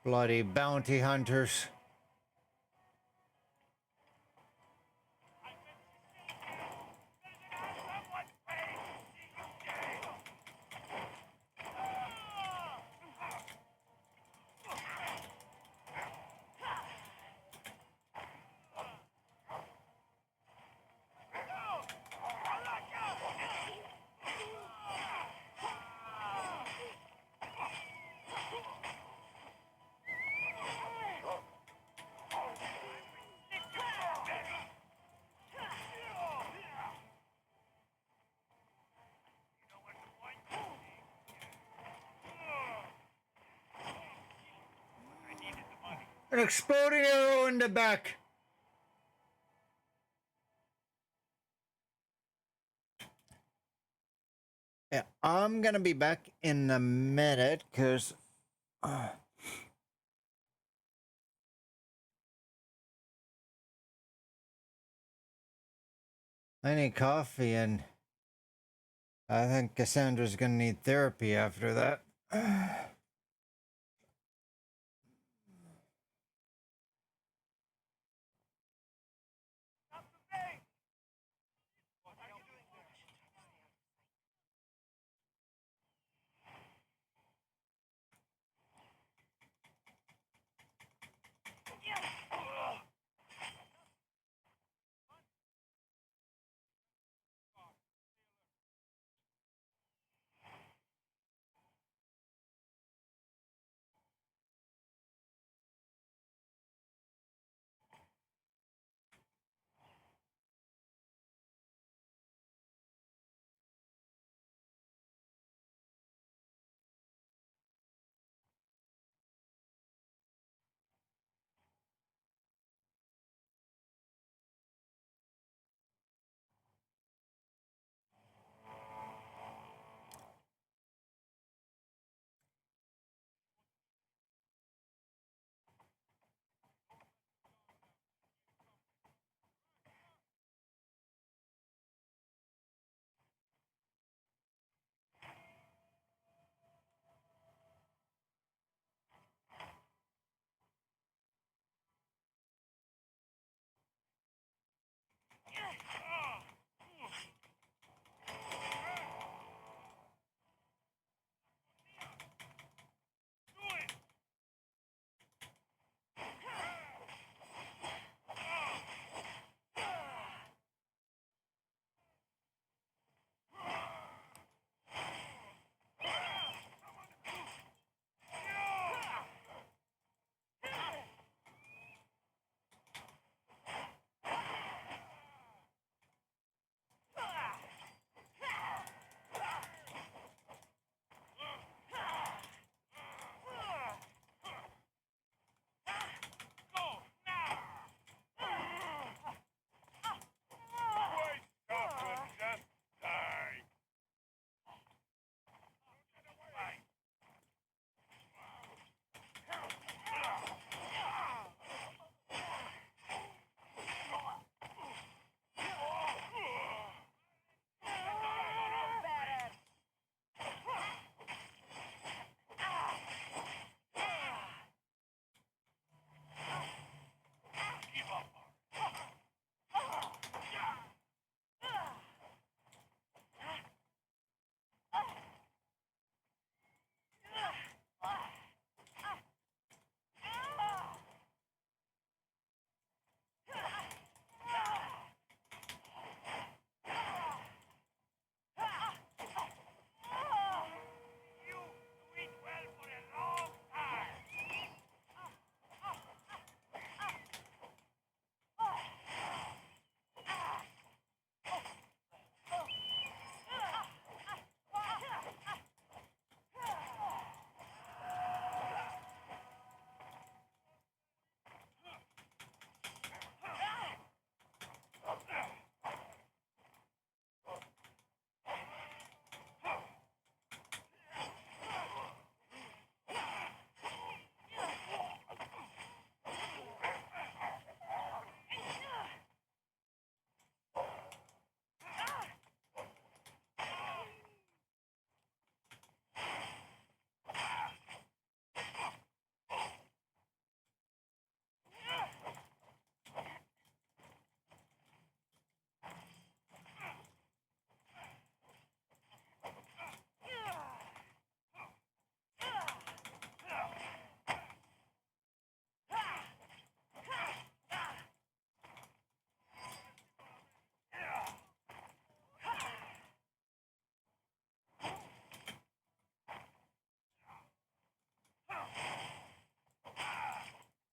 Bloody bounty hunters. An exploding arrow in the back. Yeah, I'm gonna be back in a minute because I need coffee and I think Cassandra's gonna need therapy after that.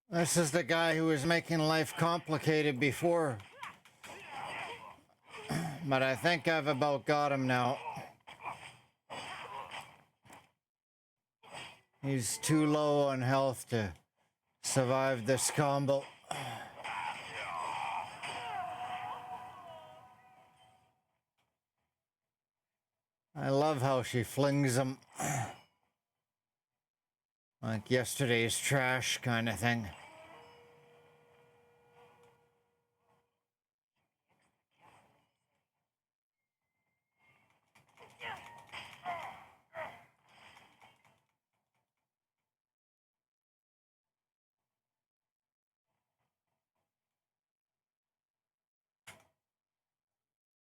This is the guy who was making life complicated before. But I think I've about got him now. He's too low on health to survive this combo. I love how she flings him. Like yesterday's trash kind of thing.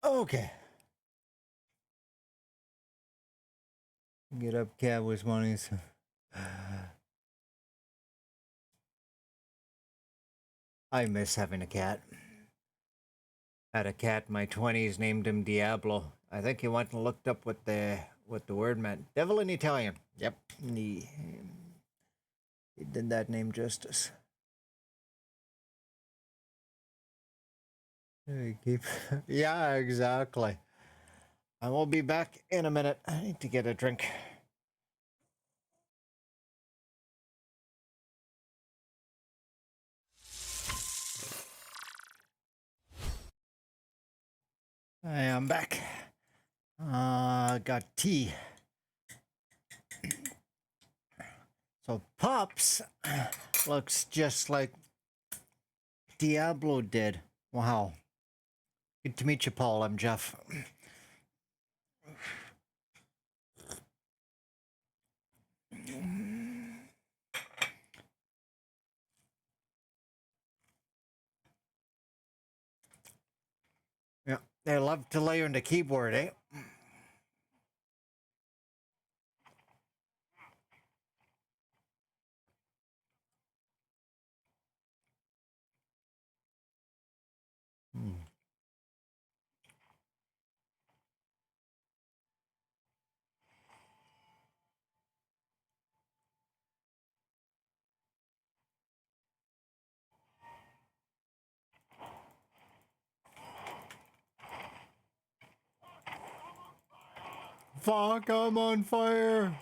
Okay. Get up, Cowboys monies. I miss having a cat. Had a cat in my 20s, named him Diablo. I think he went and looked up what the word meant. Devil in Italian. Yep. He did that name justice. Yeah, exactly. I will be back in a minute. I need to get a drink. I am back. Got tea. So Pops looks just like Diablo did. Wow. Good to meet you, Paul. I'm Jeff. Yeah, they love to lay on the keyboard, eh? Hmm. Fuck, I'm on fire.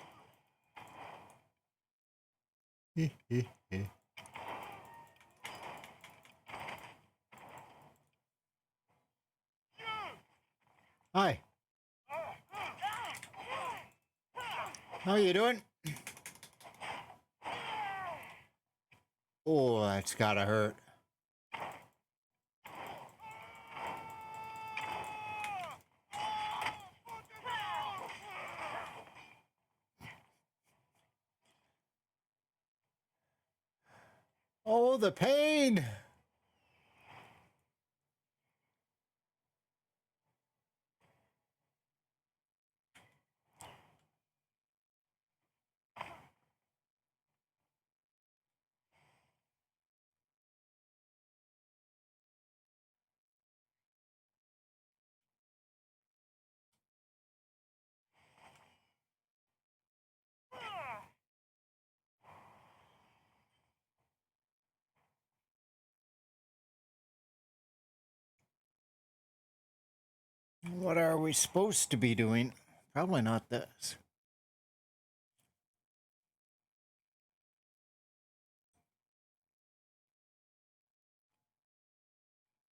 Hi. How you doing? Oh, that's gotta hurt. Oh, the pain. What are we supposed to be doing? Probably not this.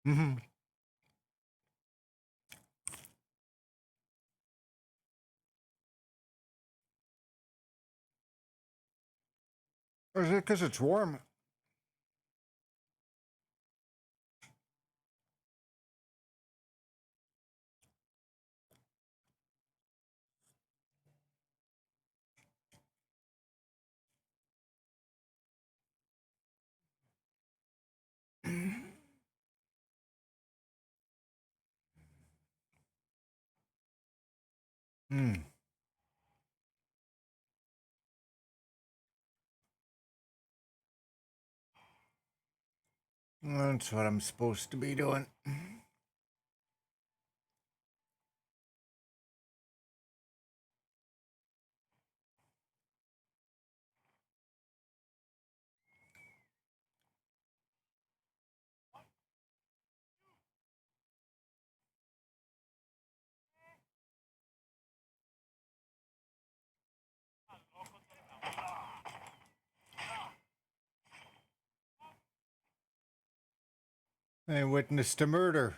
Mm-hmm. Or is it because it's warm? Hmm. That's what I'm supposed to be doing. I witnessed a murder.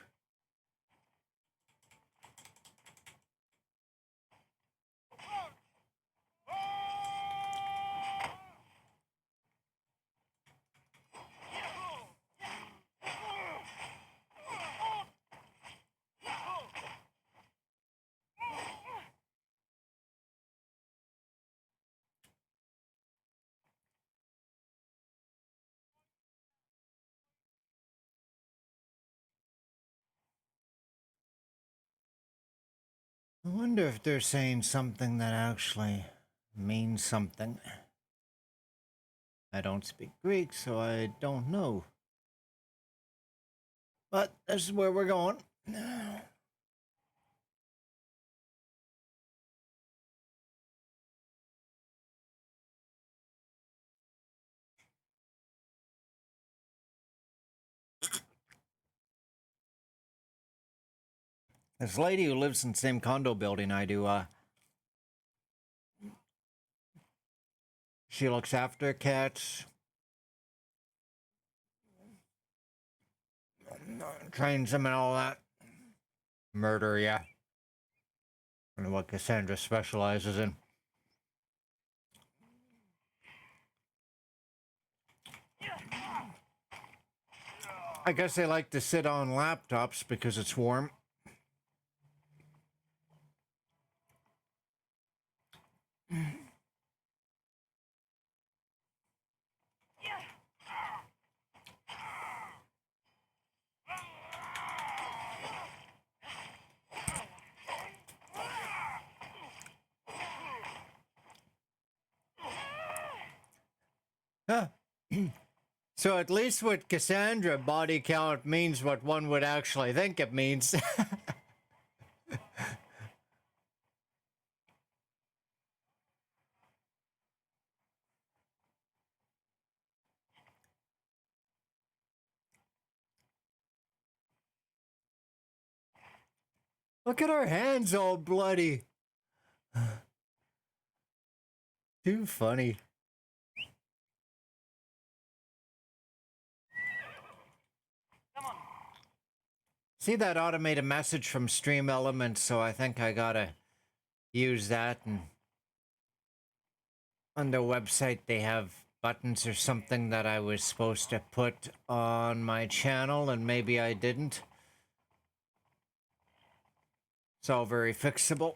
I wonder if they're saying something that actually means something. I don't speak Greek, so I don't know. But this is where we're going. This lady who lives in the same condo building I do, she looks after cats, trains them and all that. Murder, yeah. I don't know what Kassandra specializes in. I guess they like to sit on laptops because it's warm. Huh. So at least with Kassandra, body count means what one would actually think it means. Look at her hands all bloody. Too funny. Come on. See that automated message from Stream Elements, so I think I gotta use that. And on their website, they have buttons or something that I was supposed to put on my channel, and maybe I didn't. It's all very fixable.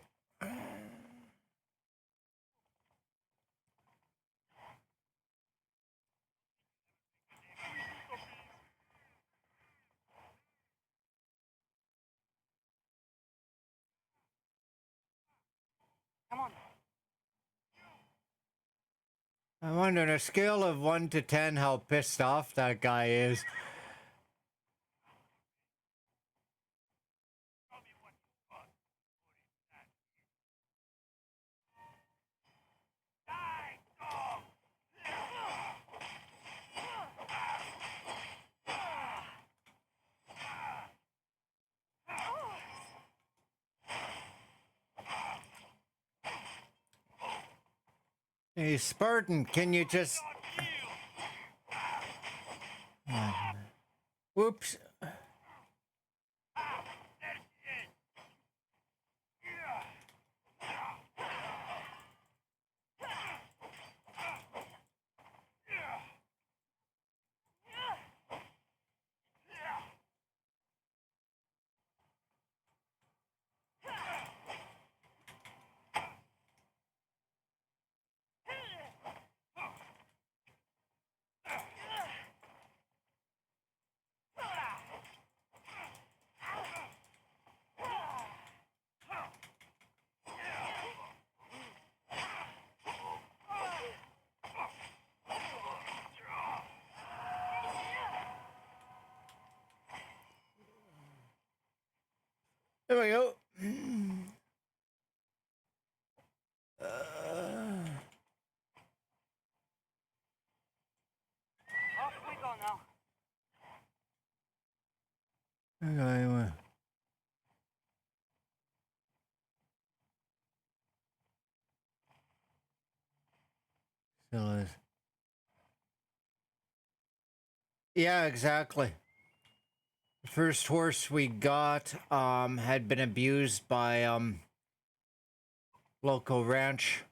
Come on. I wonder, on a scale of 1 to 10, how pissed off that guy is. Tell me what you want. Die, dog! Hey, Spartan, can you just... Whoops. There we go. Off we go now. Okay, still is. Yeah, exactly. The first horse we got had been abused by local ranch.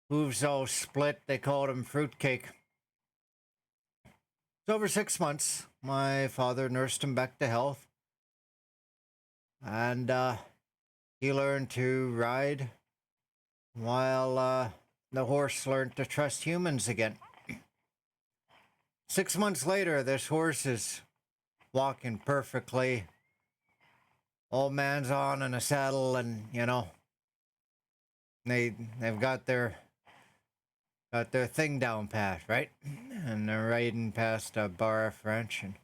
Hooves all split. They called him Fruitcake. It's over 6 months. My father nursed him back to health. And he learned to ride while the horse learned to trust humans again. 6 months later, this horse is walking perfectly. Old man's on in a saddle, and you know, they've got their thing down pat, right? And they're riding past a bar French, and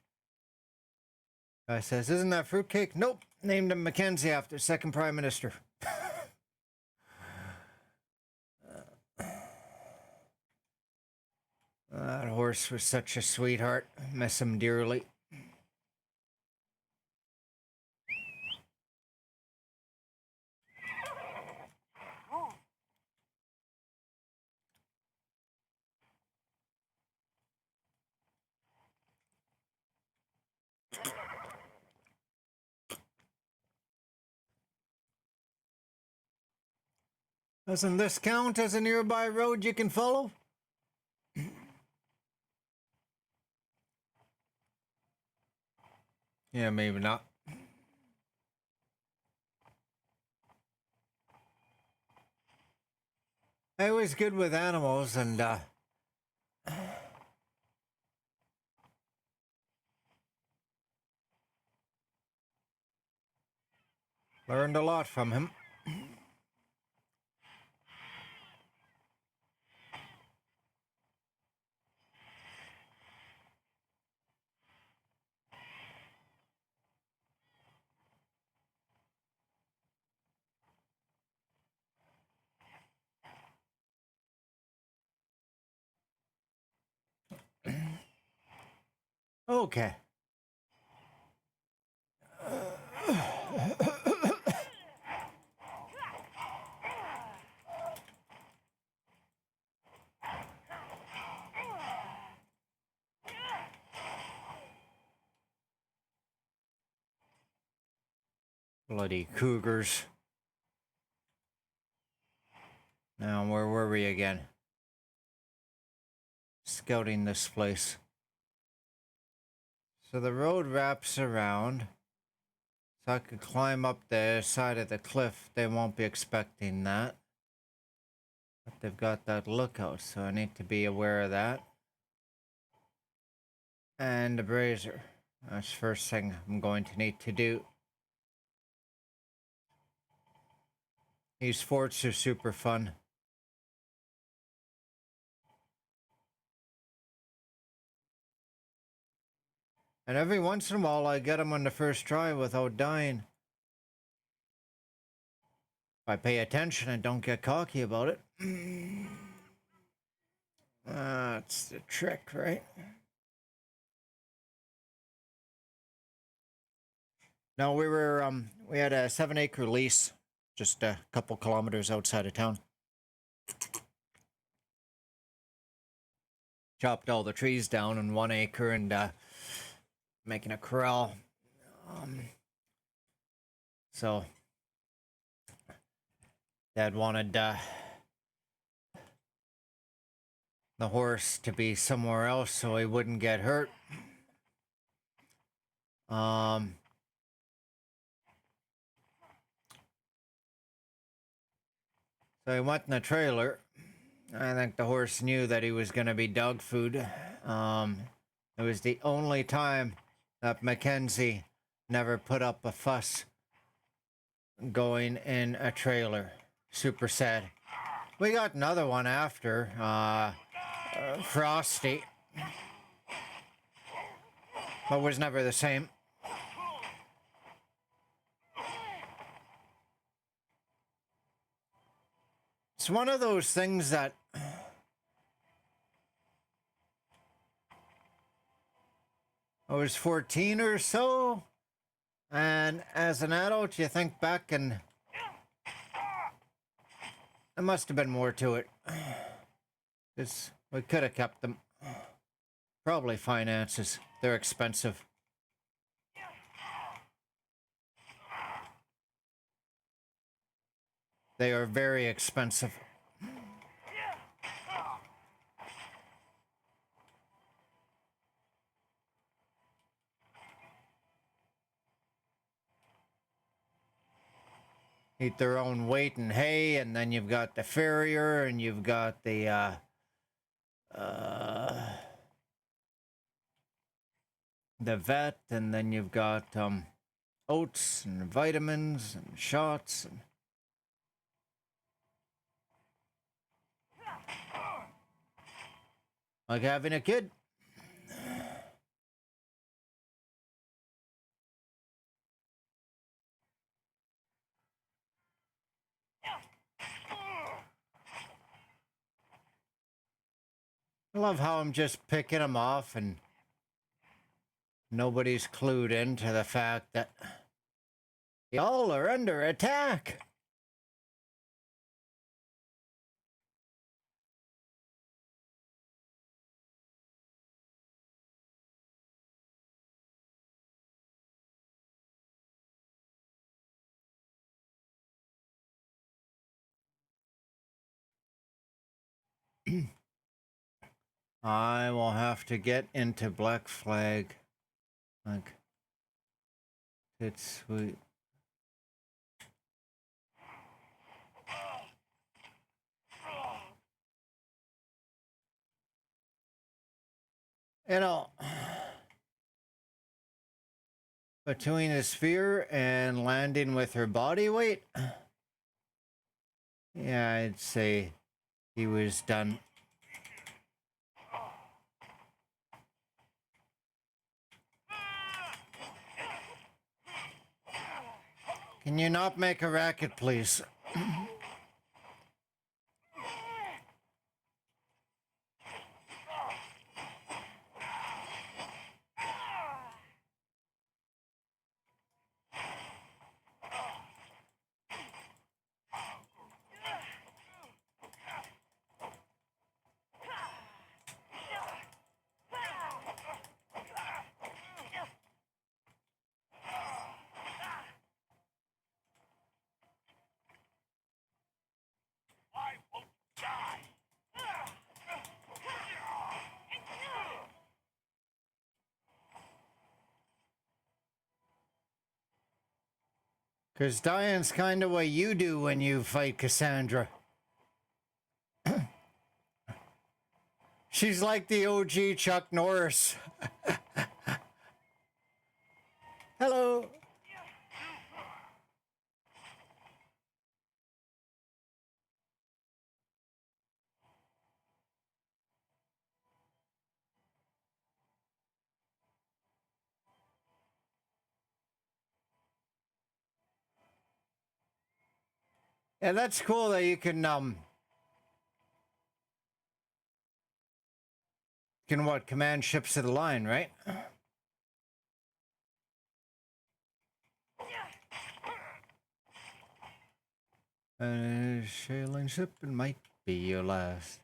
guy says, "Isn't that Fruitcake?" "Nope, named him Mackenzie after second prime minister." That horse was such a sweetheart. Miss him dearly. Doesn't this count as a nearby road you can follow? Yeah, maybe not. I was good with animals, and learned a lot from him. Okay. Bloody cougars. Now, where were we again? Scouting this place. So the road wraps around. So I could climb up the side of the cliff. They won't be expecting that. But they've got that lookout, so I need to be aware of that. And a brazier. That's the first thing I'm going to need to do. These forts are super fun. And every once in a while I get them on the first try without dying. If I pay attention and don't get cocky about it. That's the trick, right? No, we had a 7-acre lease just a couple kilometers outside of town. Chopped all the trees down in 1 acre and making a corral. So Dad wanted the horse to be somewhere else so he wouldn't get hurt. So he went in a trailer. I think the horse knew that he was going to be dog food. It was the only time that Mackenzie never put up a fuss going in a trailer. Super sad. We got another one after, Frosty. But was never the same. It's one of those things that I was 14 or so, and as an adult you think back and there must have been more to it. We could have kept them. Probably finances. They're expensive. They are very expensive. Eat their own weight in hay, and then you've got the farrier, and you've got the vet, and then you've got oats and vitamins and shots. And like having a kid. I love how I'm just picking them off and nobody's clued into the fact that y'all are under attack. I will have to get into Black Flag. Like, it's sweet. You know, between the sphere and landing with her body weight, yeah, I'd say he was done. Can you not make a racket, please? Because dying's kind of what you do when you fight Kassandra. She's like the OG Chuck Norris. Hello. Yeah, that's cool that you can what, command ships to the line, right? Sailing ship, it might be your last.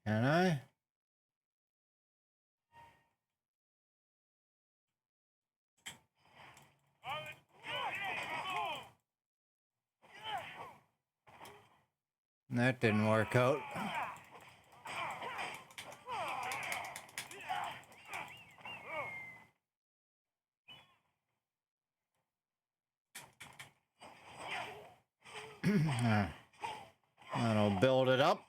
Can I? That didn't work out. That'll build it up.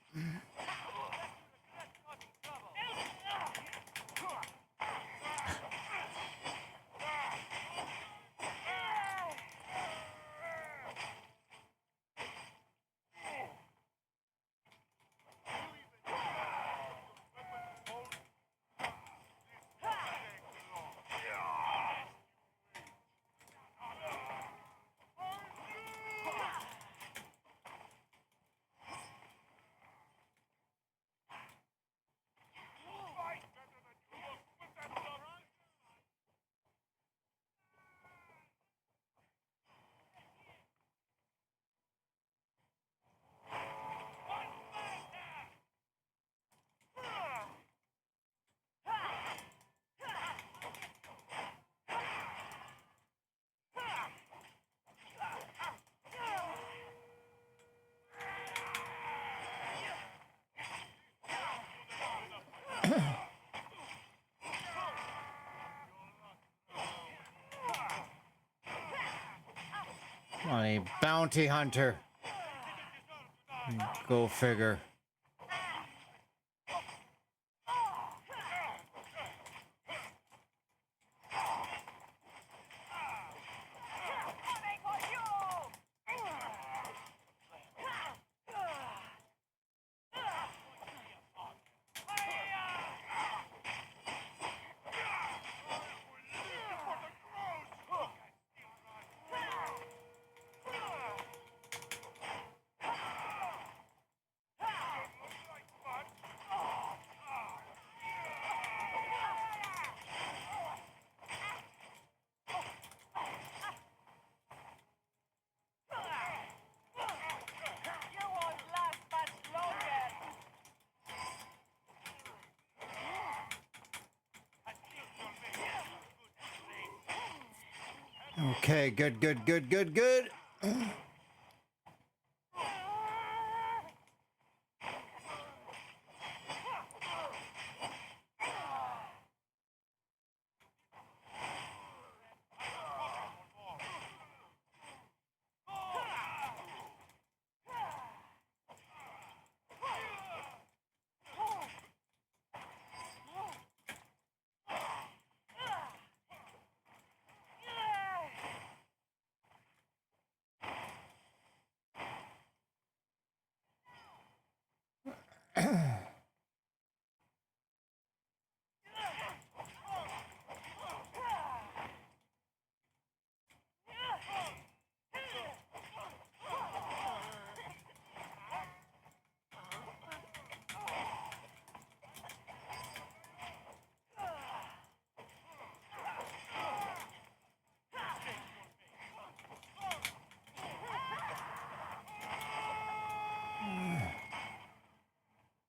Bloody bounty hunter. Go figure. Okay, good, good, good, good, good.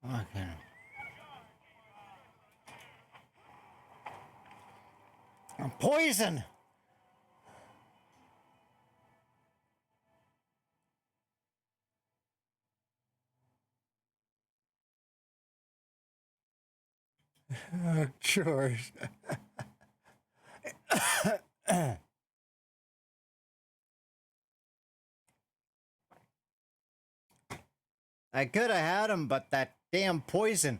Okay. Poison. Chores. I could have had him, but that damn poison.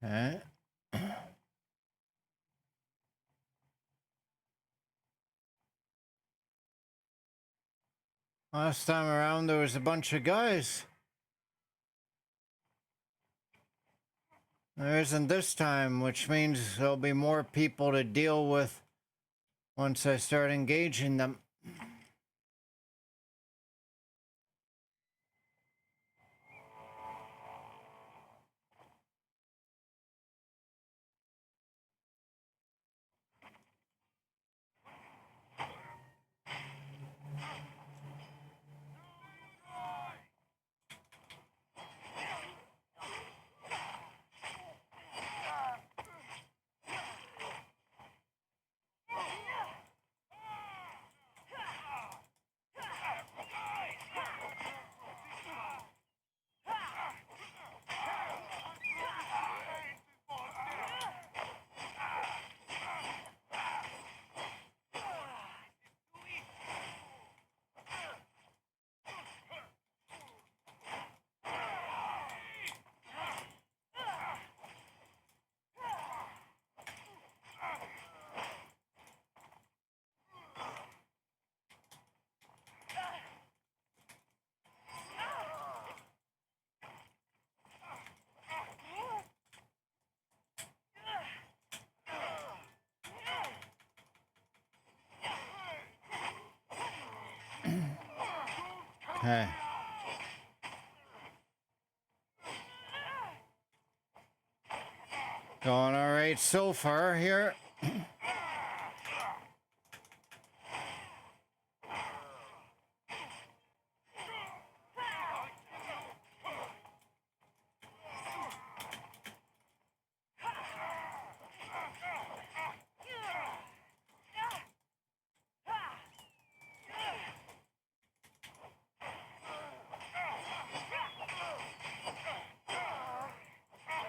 Eh? Last time around, there was a bunch of guys. There isn't this time, which means there'll be more people to deal with once I start engaging them. Okay. Going all right so far here.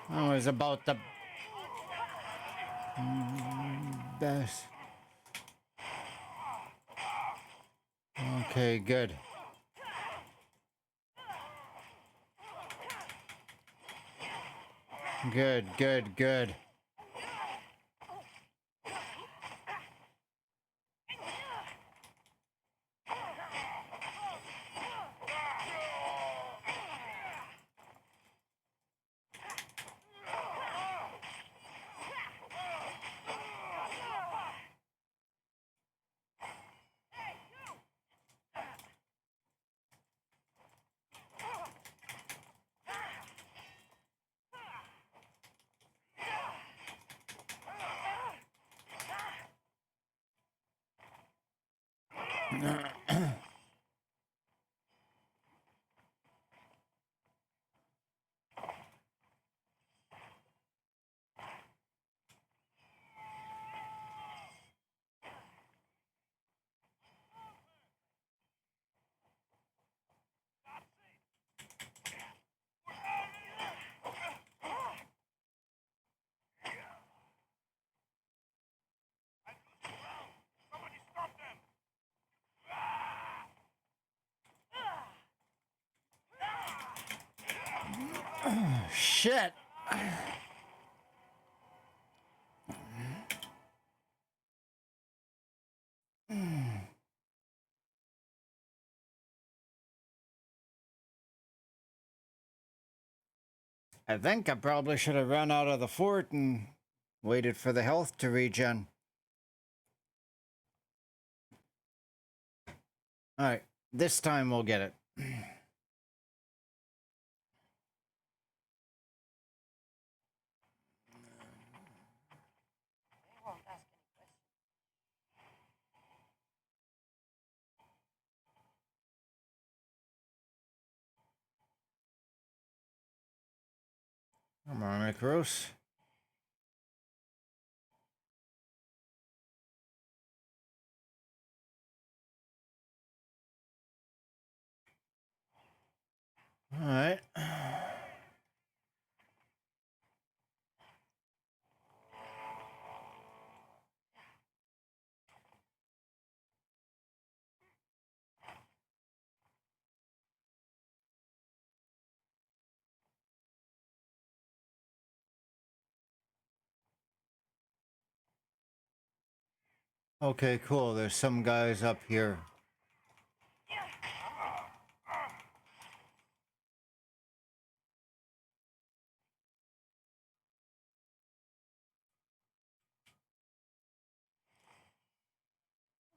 I was about the best. Okay, good. Good, good, good. Somebody stop them! Shit. I think I probably should have run out of the fort and waited for the health to regen. Alright, this time we'll get it. They won't ask any questions. Come on, Icarus. Alright. Okay, cool. There's some guys up here.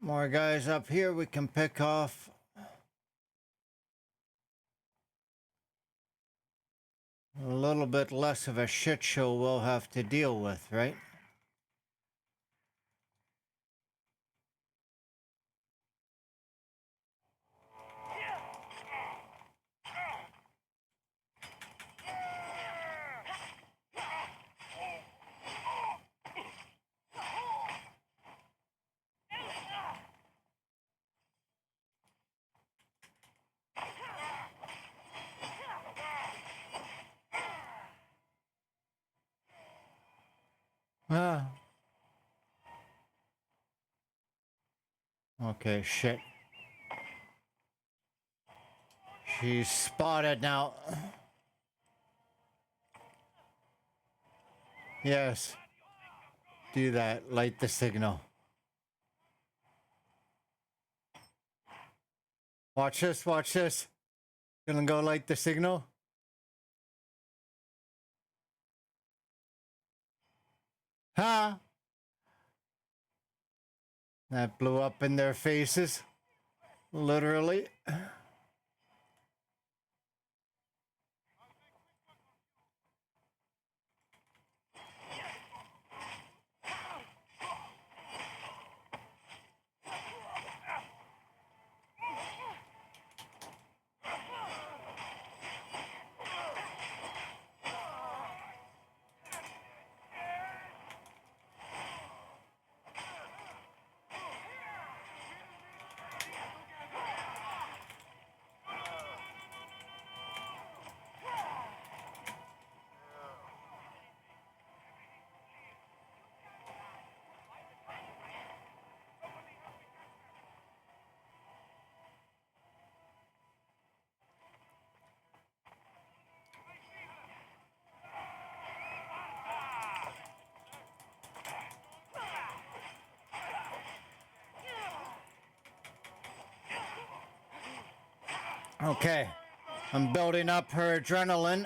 More guys up here we can pick off. A little bit less of a shit show we'll have to deal with, right? Ah. Okay, shit. She's spotted now. Yes. Do that. Light the signal. Watch this, watch this. Gonna go light the signal. Ha! That blew up in their faces. Literally. Okay. I'm building up her adrenaline.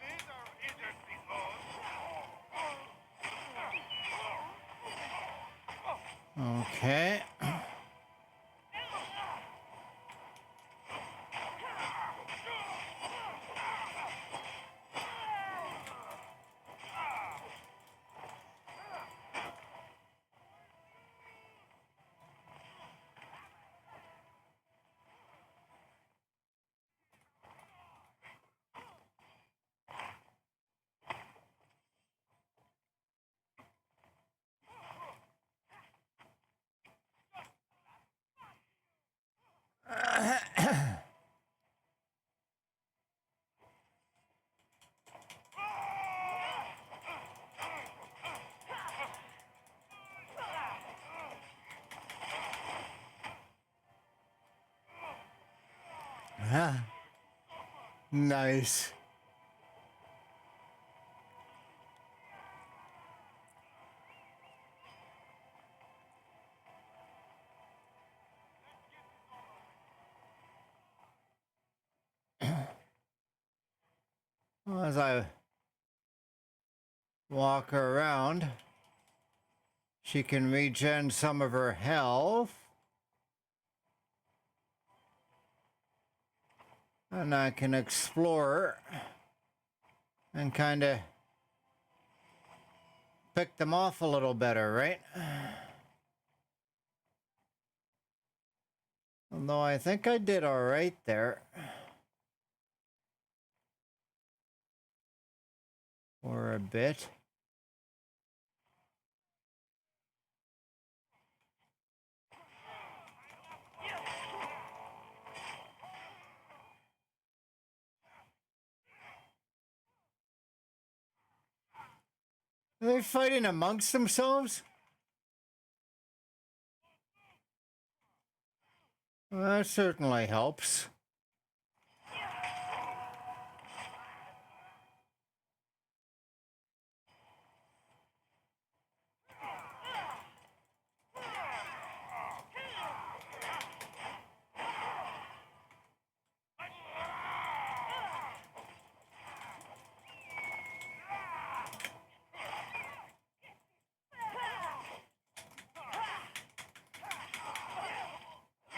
These are interesting bones. Okay. Nice. Well, as I walk her around, she can regen some of her health. And I can explore and kind of pick them off a little better, right? Although I think I did all right there. For a bit. Are they fighting amongst themselves? Well, that certainly helps.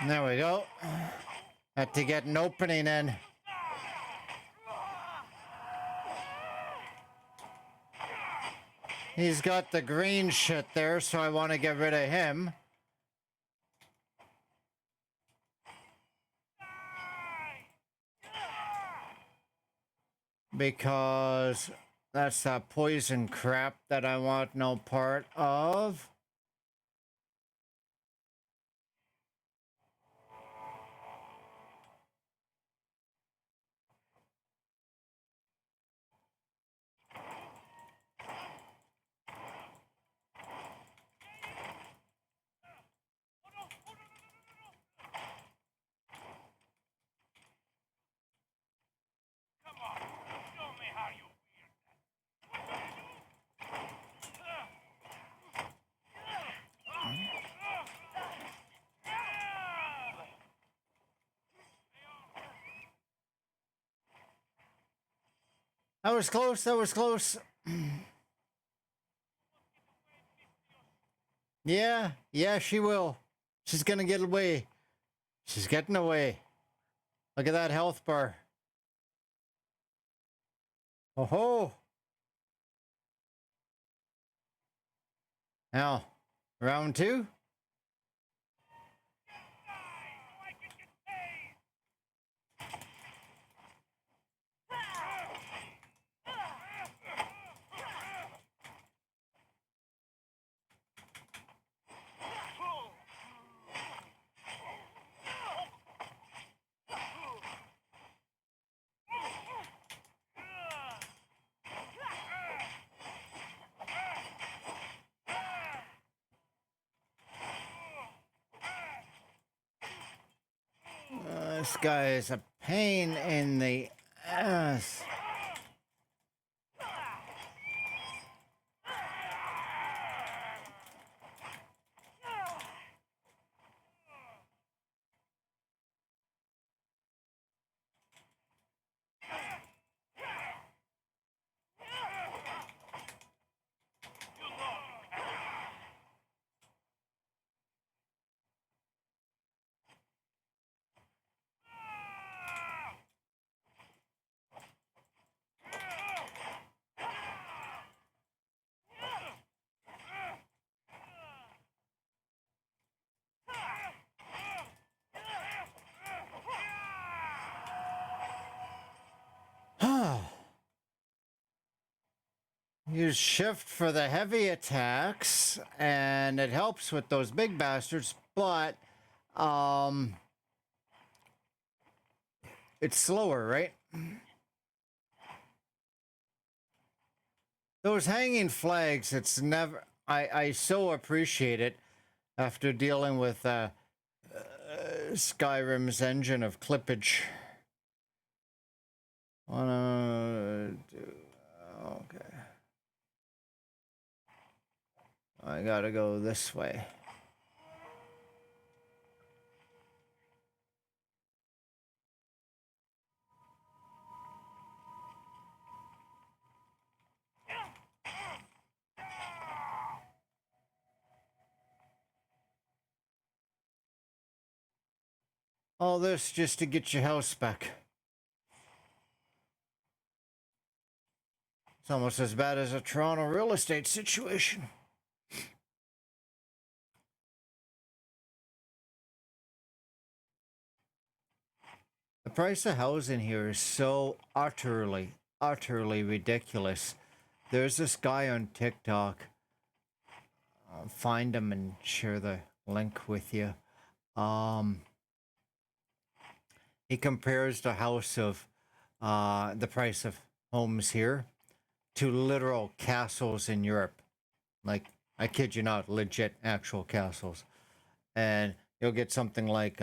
There we go. Had to get an opening in. He's got the green shit there, so I want to get rid of him. Because that's that poison crap that I want no part of. Come on, show me how you That was close, that was close. Yeah, she will. She's gonna get away. She's getting away. Look at that health bar. Oh ho! Now, round two. This guy is a pain in the ass. Use shift for the heavy attacks, and it helps with those big bastards, but it's slower, right? Those hanging flags, it's never... I so appreciate it after dealing with Skyrim's engine of clippage. Okay. I gotta go this way. All this just to get your house back. It's almost as bad as a Toronto real estate situation. The price of housing here is so utterly ridiculous. There's this guy on TikTok. I'll find him and share the link with you. He compares the house of the price of homes here to literal castles in Europe. Like, I kid you not, legit actual castles. And you'll get something like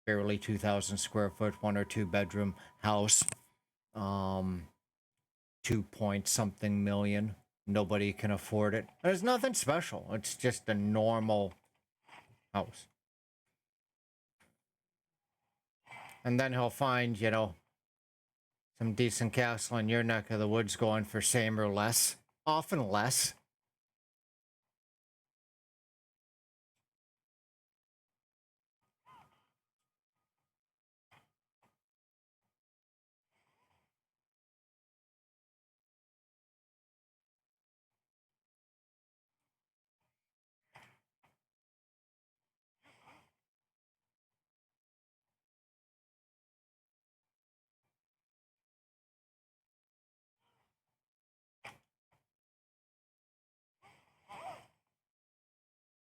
barely 2,000 square foot, 1 or 2 bedroom house. 2 point something million. Nobody can afford it. There's nothing special. It's just a normal house. And then he'll find, you know, some decent castle in your neck of the woods going for same or less. Often less.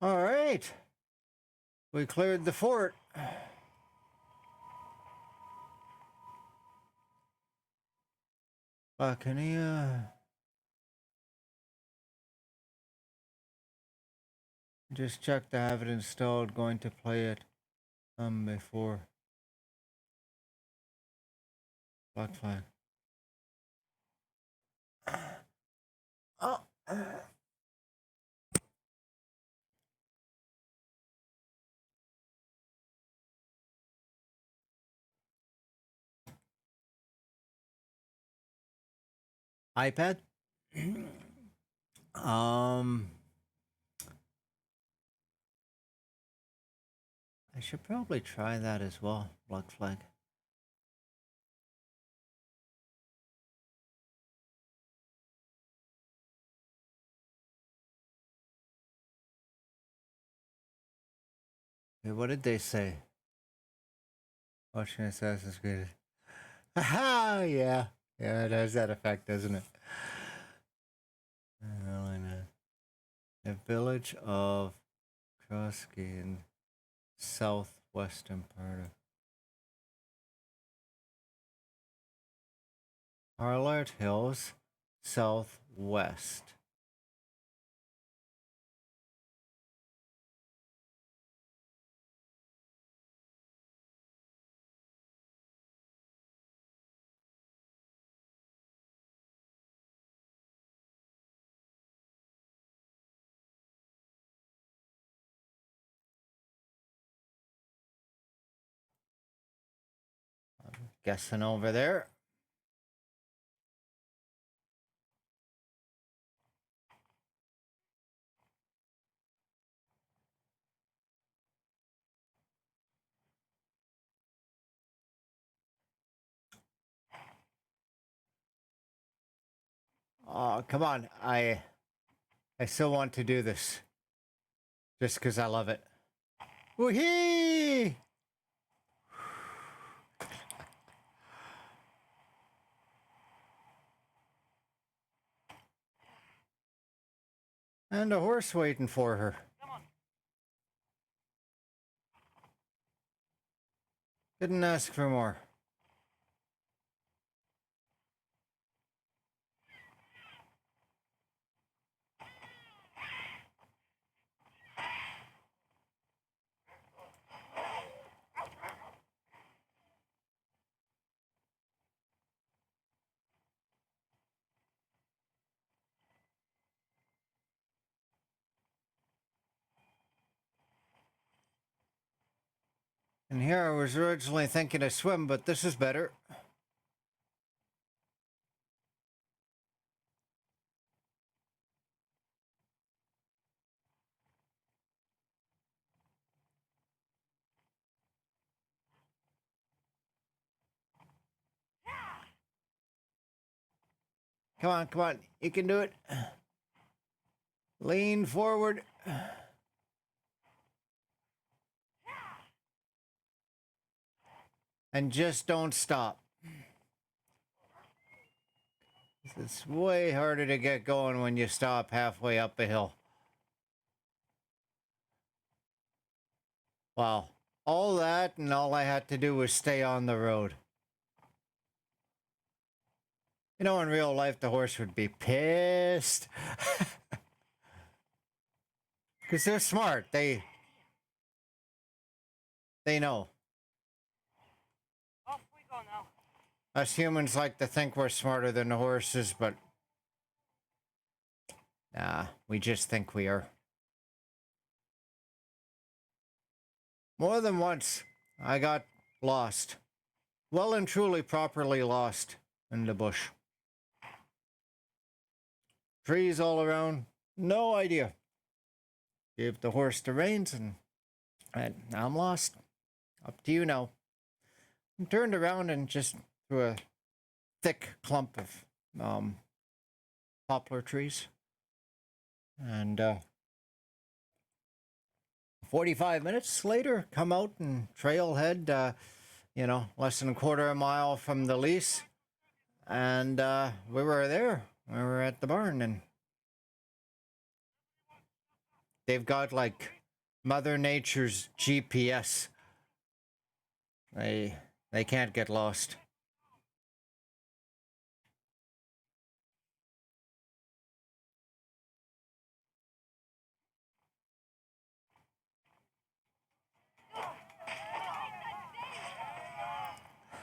All right. We cleared the fort. Can he, just check to have it installed. Going to play it before. Black flag. Oh. iPad? I should probably try that as well. Black flag. Hey, what did they say? Watching Assassin's Creed. Aha! Yeah. Yeah, it has that effect, doesn't it? The village of Kroski in southwestern part of Harlart Hills, southwest. guessing over there. Oh, come on. I still want to do this. Just because I love it. Woohee! And a horse waiting for her. Come on. Didn't ask for more. And here I was originally thinking to swim, but this is better. Come on, come on. You can do it. Lean forward. And just don't stop. It's way harder to get going when you stop halfway up a hill. Wow. All that, and all I had to do was stay on the road. You know, in real life, the horse would be pissed. Because they're smart. They know. Off we go now. Us humans like to think we're smarter than the horses, but nah, we just think we are. More than once, I got lost. Well and truly properly lost in the bush. Trees all around, no idea. Gave the horse the reins and now I'm lost. Up to you now. I turned around and just through a thick clump of poplar trees. And 45 minutes later, come out and trailhead, you know, less than a quarter of a mile from the lease. And we were there. We were at the barn, and they've got like Mother Nature's GPS. They can't get lost.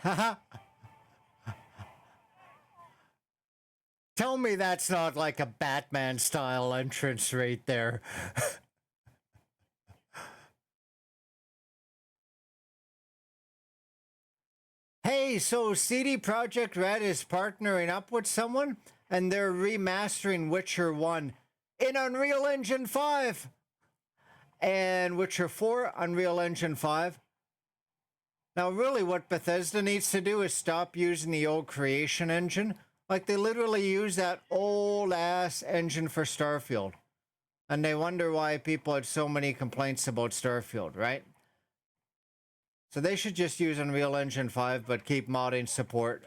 Haha. Tell me that's not like a Batman style entrance right there. Hey, so CD Projekt Red is partnering up with someone and they're remastering Witcher 1 in Unreal Engine 5 and Witcher 4 Unreal Engine 5. Now, really, what Bethesda needs to do is stop using the old creation engine. Like, they literally use that old-ass engine for Starfield. And they wonder why people had so many complaints about Starfield, right? So they should just use Unreal Engine 5, but keep modding support.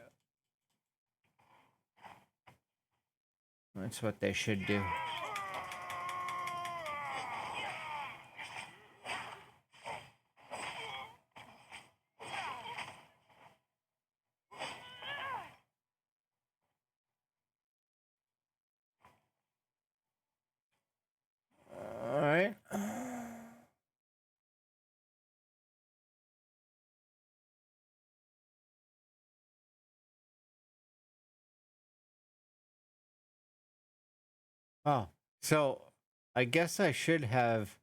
That's what they should do. All right. Oh, so I guess I should have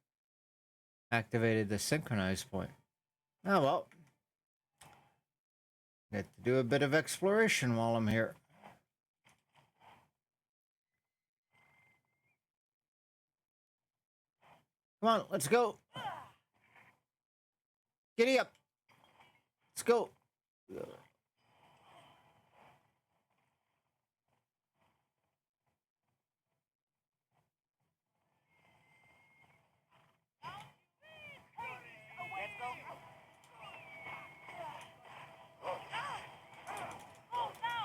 activated the synchronize point. Oh, well. Get to do a bit of exploration while I'm here. Come on, let's go. Giddy up. Let's go. Let's go. Oh no!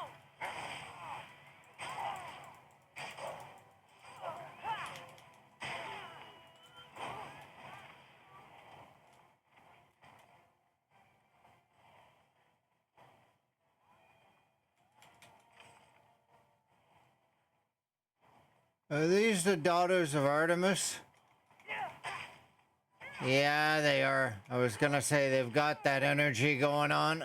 Are these the daughters of Artemis? Yeah, they are. I was gonna say they've got that energy going on.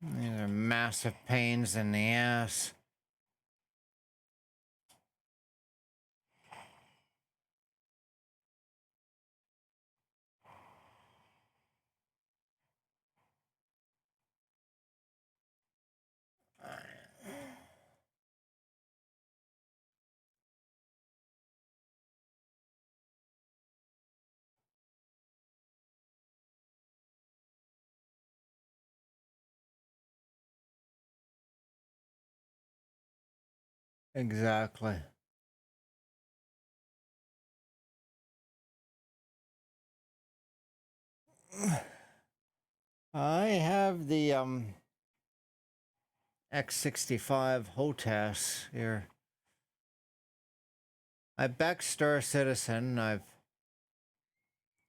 These are massive pains in the ass. Exactly. I have the X65 HOTAS here. I backed Star Citizen. I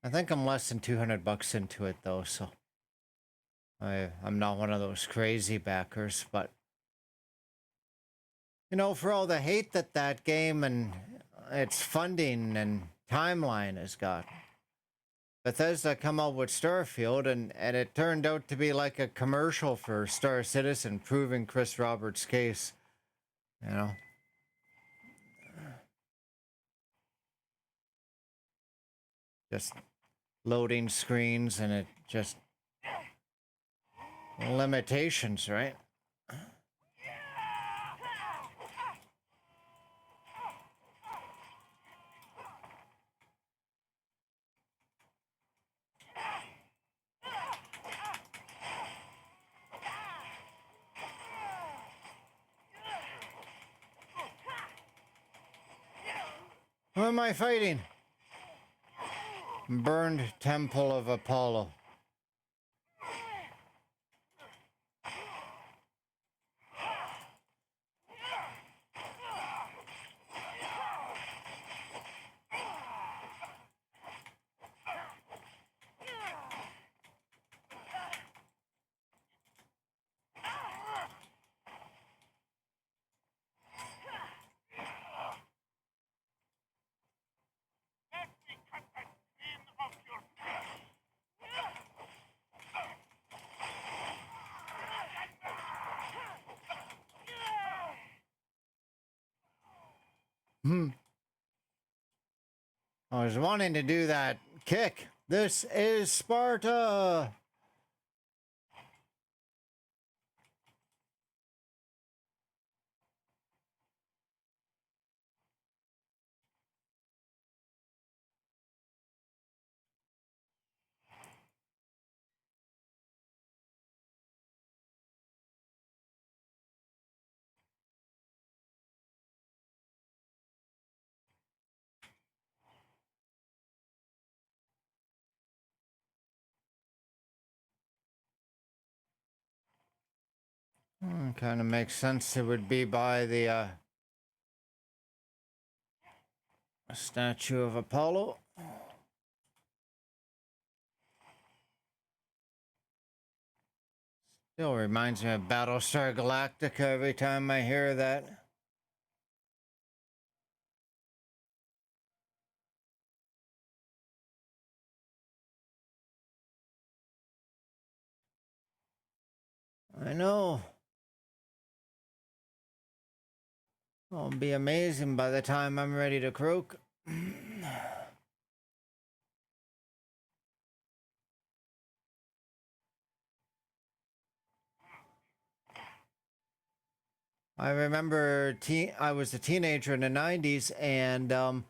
think I'm less than 200 bucks into it though, so I'm not one of those crazy backers, but you know, for all the hate that that game and its funding and timeline has got, Bethesda come out with Starfield, and it turned out to be like a commercial for Star Citizen, proving Chris Roberts' case. You know, just loading screens and it just limitations, right? Who am I fighting? Burned Temple of Apollo. Let me cut the skin off your face. Hmm. I was wanting to do that kick. This is Sparta. Kind of makes sense. It would be by the statue of Apollo. Still reminds me of Battlestar Galactica every time I hear that. I know. It'll be amazing by the time I'm ready to croak. I remember I was a teenager in the 90s and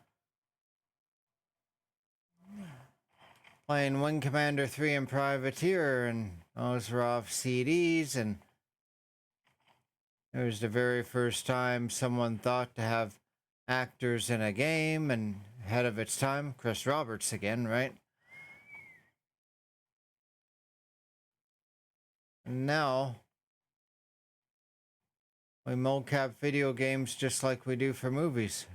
playing Wing Commander 3 and Privateer, and those were off CDs, and it was the very first time someone thought to have actors in a game, and ahead of its time. Chris Roberts again, right? And now we mocap video games just like we do for movies.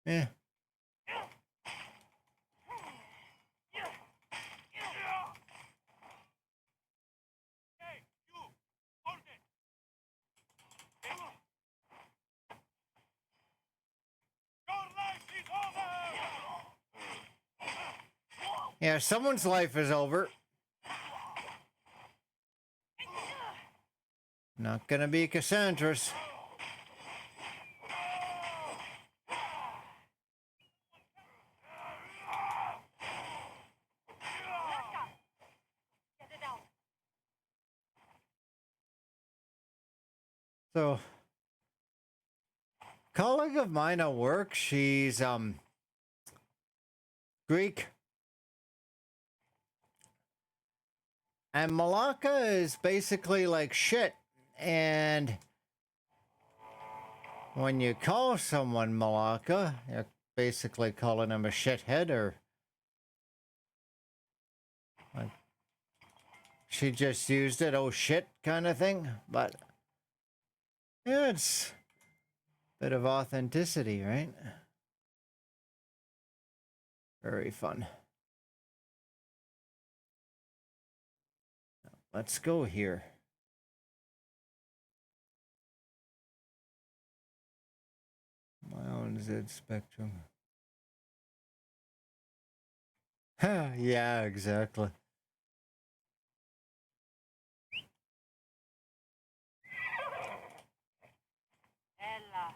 Yeah. Yeah, someone's life is over. Not gonna be Kassandra's. Get it out. So, colleague of mine at work, she's Greek. And Malacca is basically like shit. And when you call someone Malacca, you're basically calling him a shithead, or like she just used it, oh shit kind of thing. But yeah, it's a bit of authenticity, right? Very fun. Let's go here. My own Z Spectrum. Yeah, exactly. Ella.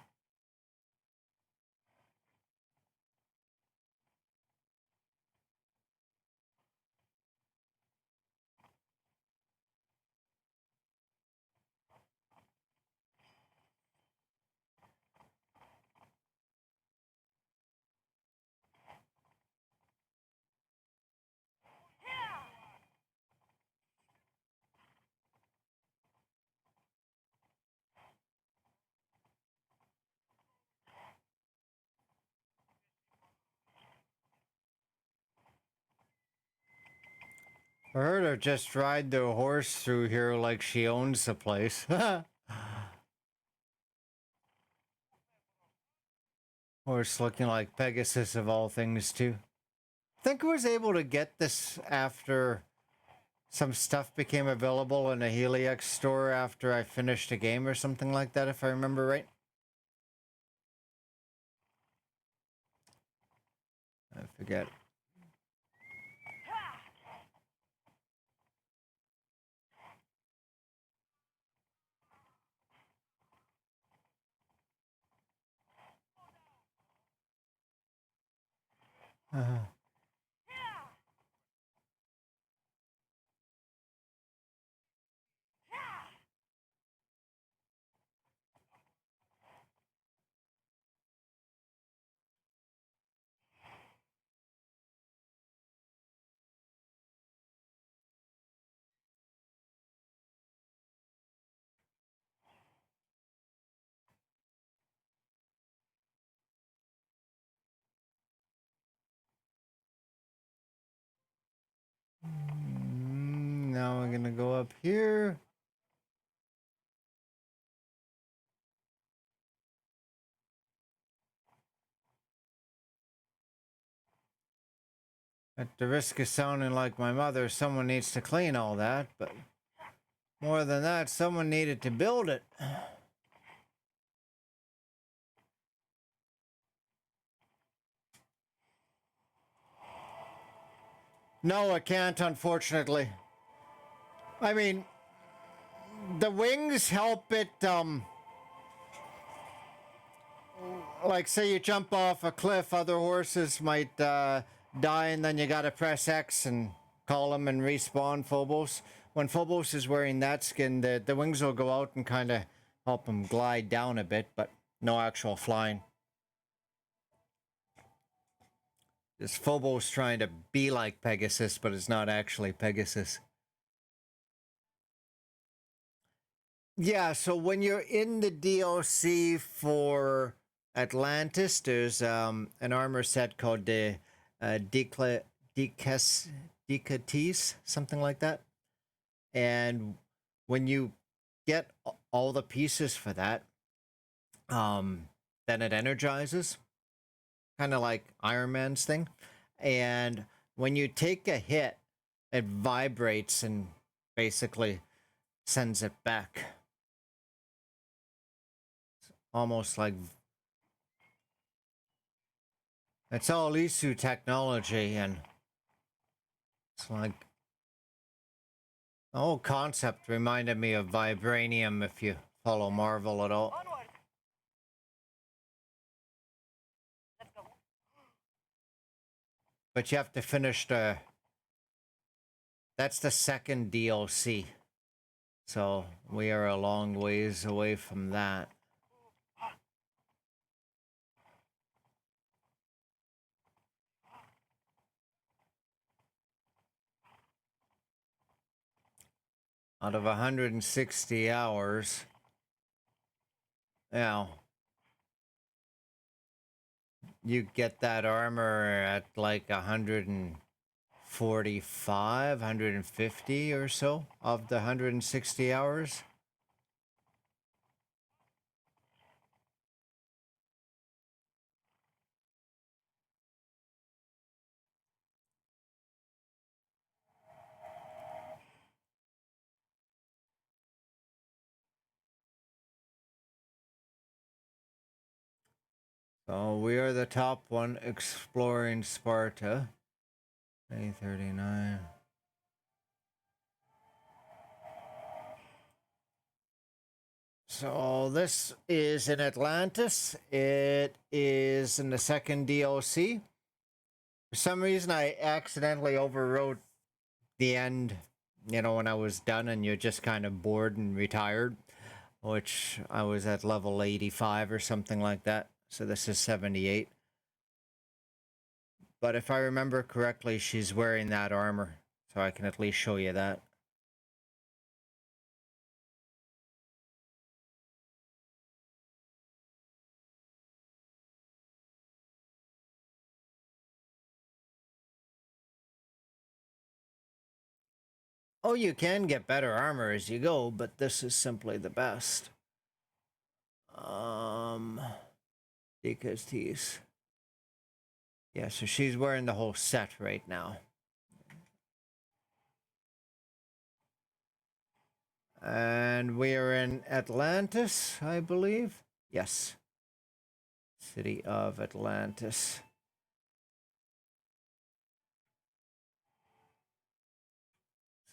For her to just ride the horse through here like she owns the place. Horse looking like Pegasus of all things, too. I think I was able to get this after some stuff became available in a Helix store after I finished a game or something like that, if I remember right. I forget. Uh, now we're gonna go up here. At the risk of sounding like my mother, someone needs to clean all that, but more than that, someone needed to build it. No, it can't, unfortunately. I mean, the wings help it, like say you jump off a cliff, other horses might die, and then you gotta press X and call them and respawn Phobos. When Phobos is wearing that skin, the wings will go out and kind of help him glide down a bit, but no actual flying. This Phobos trying to be like Pegasus, but it's not actually Pegasus. Yeah, so when you're in the DLC for Atlantis, there's an armor set called the Decatis, something like that. And when you get all the pieces for that, then it energizes, kind of like Iron Man's thing. And when you take a hit, it vibrates and basically sends it back. Almost like it's all Isu technology, and it's like the whole concept reminded me of vibranium if you follow Marvel at all. Onward. Let's go. But you have to finish that's the second DLC. So we are a long ways away from that. Out of 160 hours, you get that armor at like 145, 150 or so of the 160 hours. So we are the top one exploring Sparta. A39. So this is in Atlantis. It is in the second DLC. For some reason, I accidentally overwrote the end, when I was done and you're just kind of bored and retired, which I was at level 85 or something like that. So this is 78. But if I remember correctly, she's wearing that armor, so I can at least show you that. Oh, you can get better armor as you go, but this is simply the best. Because he's... Yeah, so she's wearing the whole set right now. And we are in Atlantis, I believe. Yes. City of Atlantis.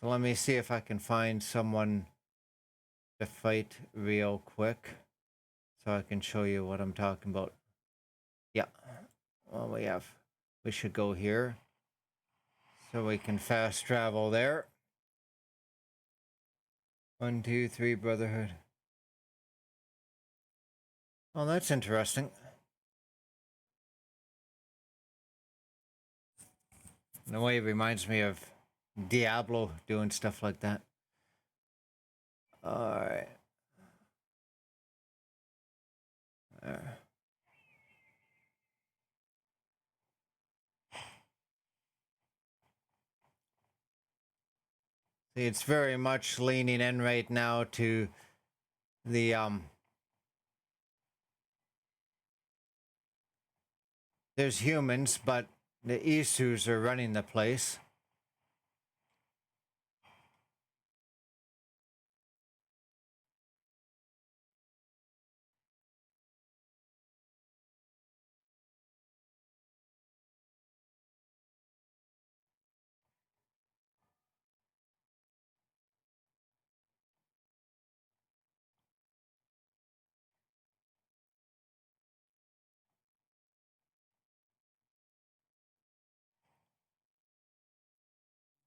So let me see if I can find someone to fight real quick, so I can show you what I'm talking about. Yeah. Well, we should go here, so we can fast travel there. 1, 2, 3, Brotherhood. Oh, that's interesting. In a way, it reminds me of Diablo doing stuff like that. Alright. See, it's very much leaning in right now to the there's humans, but the Isus are running the place.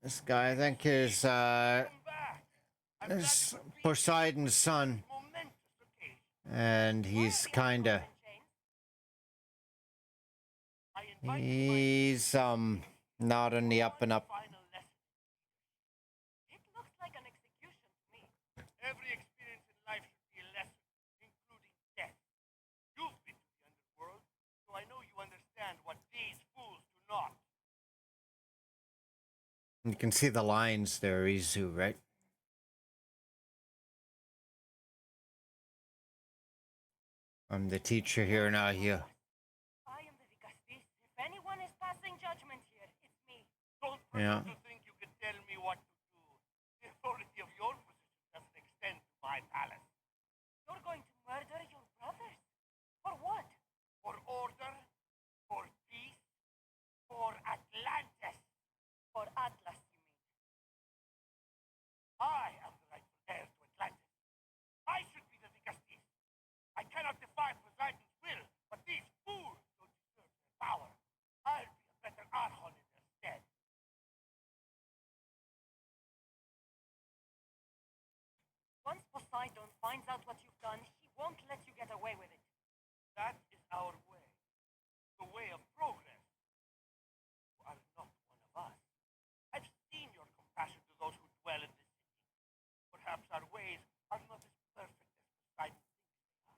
This guy, I think, is Come back. I'm glad is you could be here. Poseidon's son, Momentous occasion. and he's kind of I invite you he's not on the up and up. final lesson. It looks like an execution to me. Every experience in life should be a lesson, including death. You've been to the underworld, so I know you understand what these fools do not. You can see the lines there, Izu, right? I'm the teacher here now. Here. I am the Vicastis. If anyone is passing judgment here, it's me. Don't Yeah. presume to think you can tell me what to do. The authority of your position doesn't extend to my palace. You're going to murder your brothers? For what? For order, for peace, for Atlantis. For Atlas, you mean? I am the rightful heir to Atlantis. I should be the Vicastis. I cannot defy Poseidon's will, but these fools don't deserve their power. I'll be a better Archon in their stead. Once Poseidon finds out what you've done, he won't let you get away with it. That is our way. The way of progress. You are not one of us. I've seen your compassion to those who dwell in this city. Perhaps our ways are not as perfect as Poseidon thinks they are.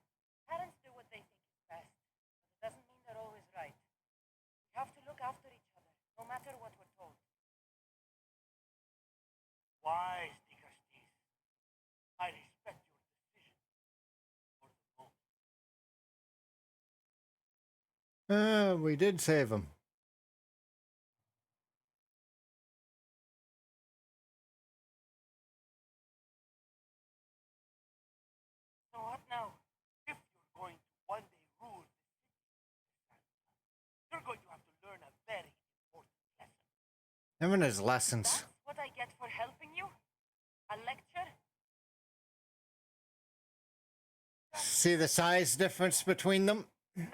Parents do what they think is best, but it doesn't mean they're always right. We have to look after each other, no matter what we're told. Wise, Dicastis. I respect your decision for the moment. We did save him. So what now? If you're going to one day rule this city, you're going to have to learn a very important lesson. Him and his lessons. That's what I get for helping you? A lecture? See the size difference between them? Nothing in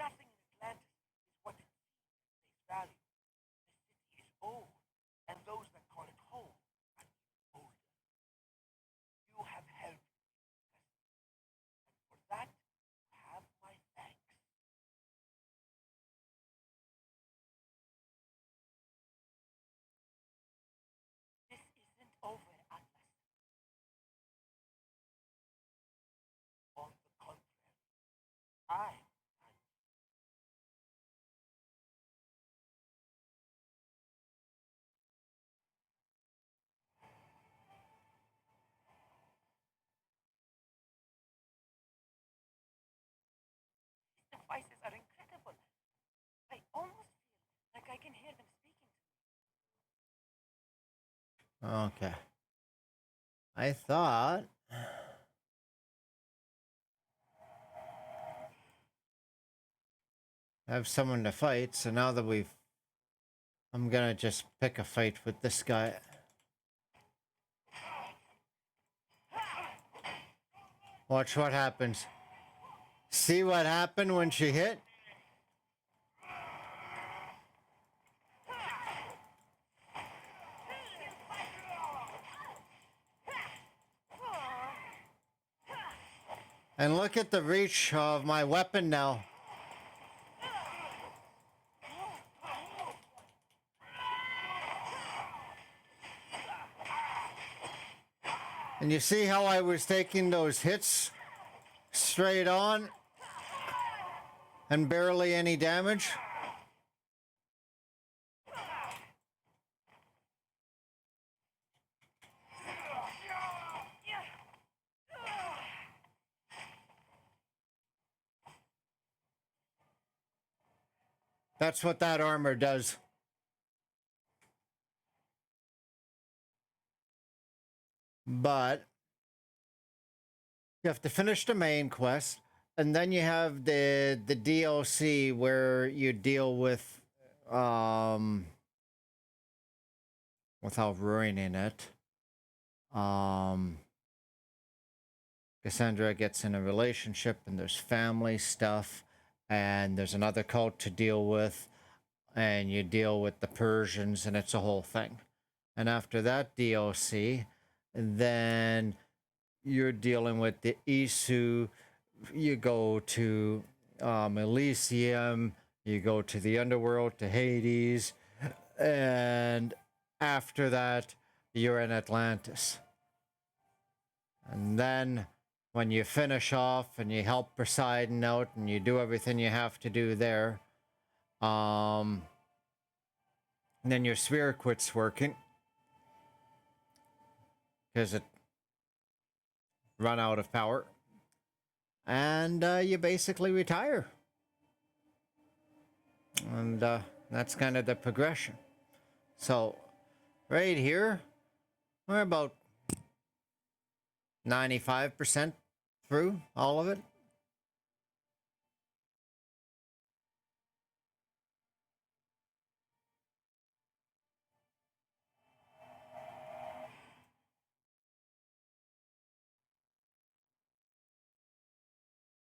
Atlantis is what it seems at face value. The city is old, and those that call it home are even older. You have helped me, and for that, you have my thanks. This isn't over, Atlas. On the contrary, I These devices are incredible. I almost feel like I can hear them speaking to me. Okay. I thought. I have someone to fight, so now that we've. I'm gonna just pick a fight with this guy. Watch what happens. See what happened when she hit? And look at the reach of my weapon now. And you see how I was taking those hits straight on and barely any damage? That's what that armor does. But you have to finish the main quest, and then you have the DLC where you deal with without ruining it. Kassandra gets in a relationship, and there's family stuff, and there's another cult to deal with, and you deal with the Persians, and it's a whole thing. And after that DLC, then you're dealing with the Isu. You go to Elysium, you go to the underworld, to Hades, and after that, you're in Atlantis. And then when you finish off and you help Poseidon out and you do everything you have to do there, then your sphere quits working because it run out of power, and you basically retire. And that's kind of the progression. So right here, we're about 95% through all of it.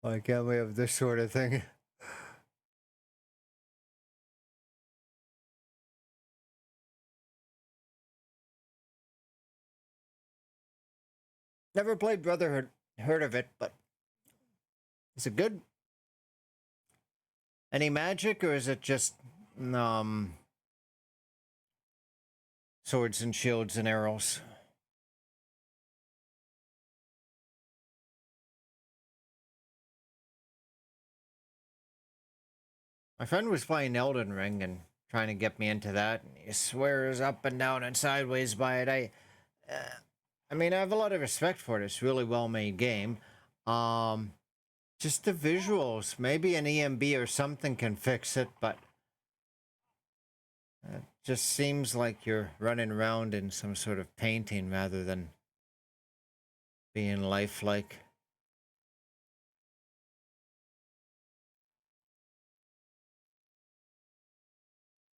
Why can't we have this sort of thing? Never played Brotherhood, heard of it, but is it good? Any magic, or is it just swords and shields and arrows? My friend was playing Elden Ring and trying to get me into that, and he swears up and down and sideways by it. I mean, I have a lot of respect for it. It's a really well-made game. Just the visuals. Maybe an EMB or something can fix it, but it just seems like you're running around in some sort of painting rather than being lifelike.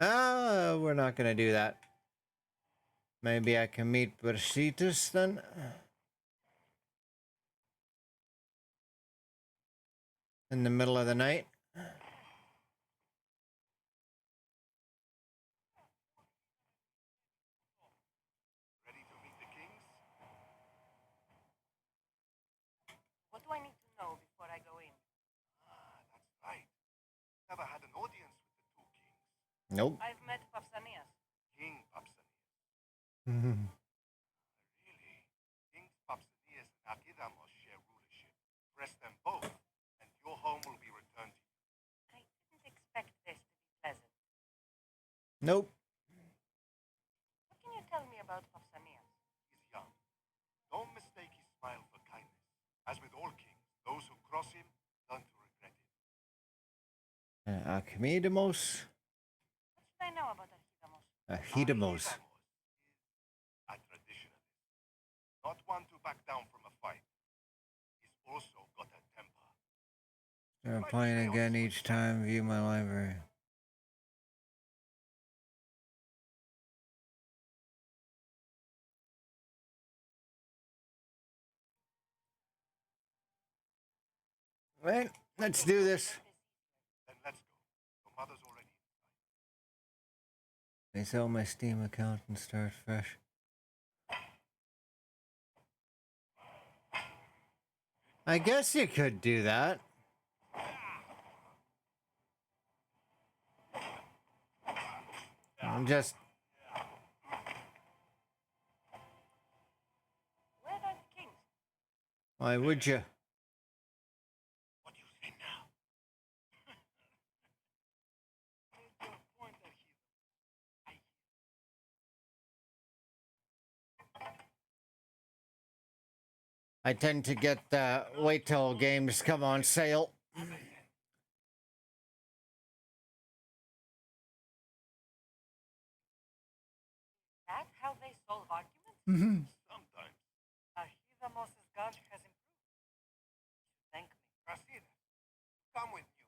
We're not gonna do that. Maybe I can meet Bersitus then? In the middle of the night? Ready to meet the kings? What do I need to know before I go in? Ah, that's right. Never had an audience with the two kings. Nope. I've met Pausanias. King Papsanias. Mhm. Really? Kings Papsanias and Archidamos share rulership. Press them both, and your home will be returned to you. I didn't expect this to be pleasant. Nope. What can you tell me about Pausanias? He's young. Don't mistake his smile for kindness. As with all kings, those who cross him learn to regret it. Archimedemos? What should I know about Archidamos? Archidemos. Archidamos is a traditionalist. Not one to back down from a fight. He's also got a temper. I'm playing again each time. View my library. Right, let's do this. Then let's go. Your mother's already inside. I sell my Steam account and start fresh. I guess you could do that. I'm just... Where are the kings? Why would you? What do you say now? Take your point, Archidamos. I tend to get wait till games come on sale. That how they solve arguments? Sometimes. Archidamos' guard has improved. Thank me. Crasida, come with you.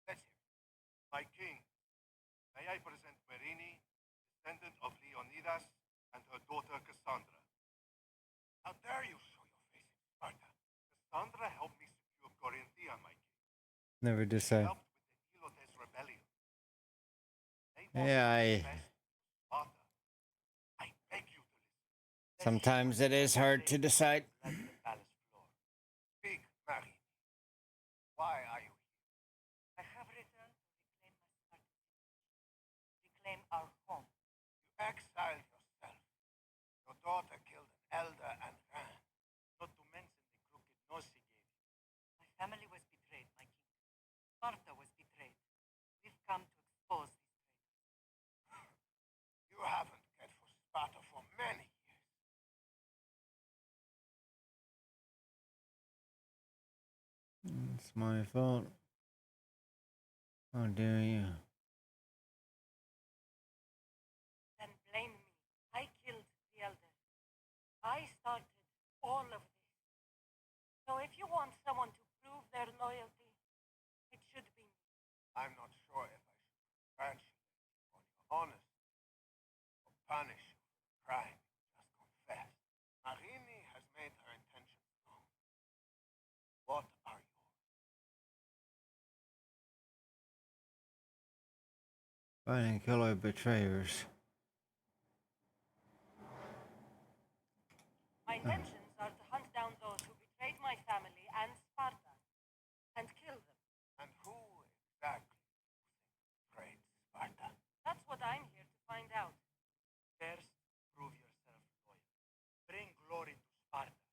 Let's hear it. My king, may I present Merini, descendant of Leonidas, and her daughter Kassandra. How dare you show your face in Sparta? Kassandra helped me secure Corinthia, my king. Never decide. Helped with the Helotes rebellion. They Yeah, wanted the best for Sparta. I Sometimes it is hard to decide. Like the palace floor. Big Marie, why are you here? I have returned to reclaim my Spartan, reclaim our home. You exiled yourself. Your daughter killed an elder and ran. Not to mention the crooked nose she gave you. My family was betrayed, my king. Sparta was betrayed. We've come to expose these traitors. You haven't cared for Sparta for many years. It's my fault. How dare you? Then blame me. I killed the elders. I started all of this. So if you want someone to prove their loyalty, it should be me. I'm not sure if I should congratulate you on your honesty or punish you for the crime you just confessed. Marini has made her intentions known. What are yours? Find and kill our betrayers. My intentions are to hunt down those who betrayed my family and Sparta, and kill them. And who exactly betrayed Sparta? That's what I'm here to find out. First, prove yourself loyal. Bring glory to Sparta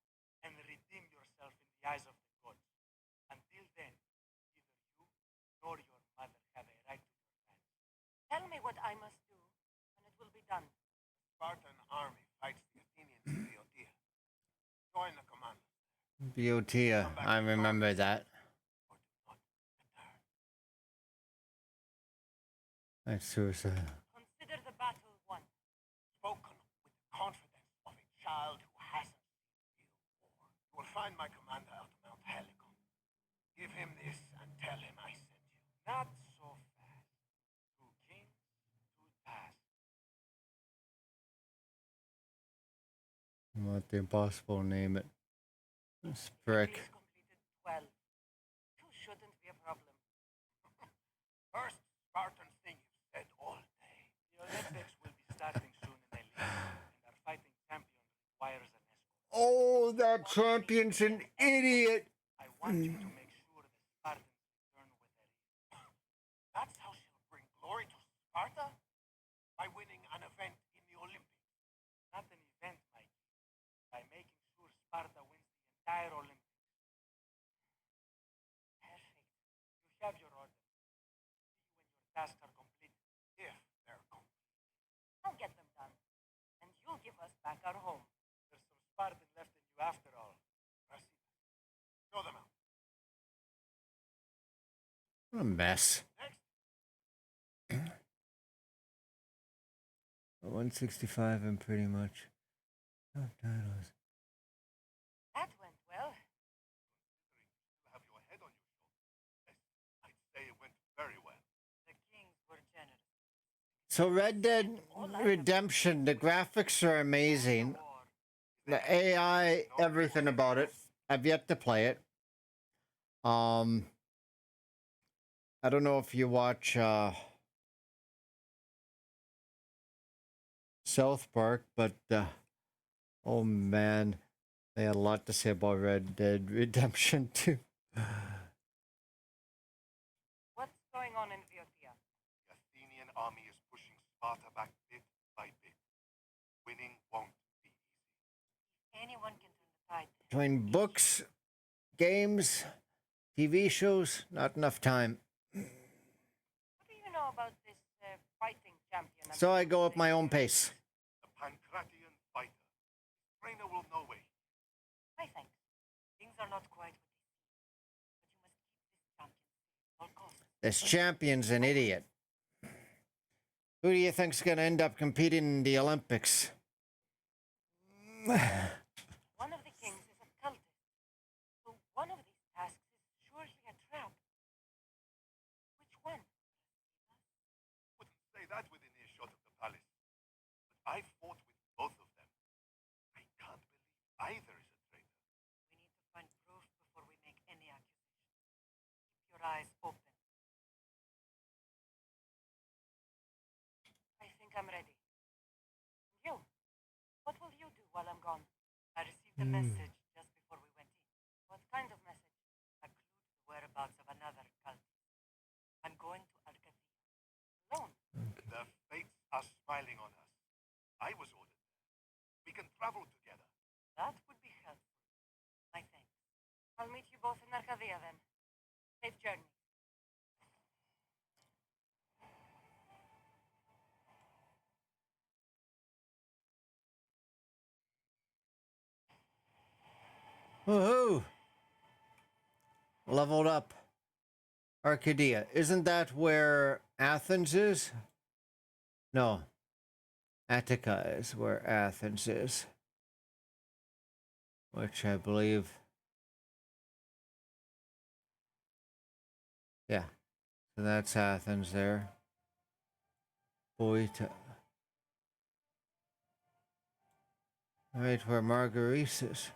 and redeem yourself in the eyes of the gods. Until then, neither you nor your mother have a right to your lands. Tell me what I must do, and it will be done. The Spartan army fights the Athenians in Boeotia. Join the commanders Boeotia, I remember that. or do not return. That's suicide. Consider the battle won. Spoken with the confidence of a child who hasn't seen real war. You will find my commander out of Mount Helicon. Give him this and tell him I sent you. Not so fast. 2 kings, 2 tasks. What the impossible name it. This prick. He's completed 12. 2 shouldn't be a problem. First Spartans thing you've said all day. The Olympics will be starting soon in Elite, and our fighting champion requires an escort. Oh, that champion's an idiot. I want you to make sure the Spartans return with their ear. That's how she'll bring glory to Sparta? By winning an event in the Olympics. Not an event, Mike. By making sure Sparta wins the entire Olympics. Perfect. You have your order. See you when your tasks are complete. If they're complete. I'll get them done. And you'll give us back our home. There's some Spartan left in you after all. Rosita, show them out. What a mess. Next, 165 and pretty much. Top titles. That went well. considering you still have your head on your shoulders. Yes, I'd say it went very well. The kings were generous. So Red Dead Redemption, the graphics are amazing. War The AI, everything about it. I've yet to play it. I don't know if you watch South Park, but oh man, they had a lot to say about Red Dead Redemption too. What's going on in Boeotia? The Athenian army is pushing Sparta back bit by bit. Winning won't be easy. Anyone can turn the tide. Between books, games, TV shows, not enough time. What do you know about this fighting champion? So I go at my own pace. The Pancratian fighter. His trainer will know way. My thanks. Things are not quite what they seem. But you must keep this champion safe at all costs. This champion's an idiot. Who do you think's gonna end up competing in the Olympics? One of the kings is a cultist. So one of these tasks is surely a trap. Which one? Wouldn't say that within earshot of the palace. But I've fought with both of them. I can't believe either is a traitor. We need to find proof before we make any accusation. Keep your eyes open. I think I'm ready. And you? What will you do while while I'm gone. I received a message just before we went in. What kind of message? A clue to the whereabouts of another cult. I'm going to Arcadia. Alone. The fates are smiling on us. I was ordered there. We can travel together. That would be helpful. My thanks. I'll meet you both in Arcadia then. Safe journey. Woohoo! Leveled up. Arcadia. Isn't that where Athens is? No. Attica is where Athens is. Which I believe... Yeah. So that's Athens there. Boita. Right where Marguerite is.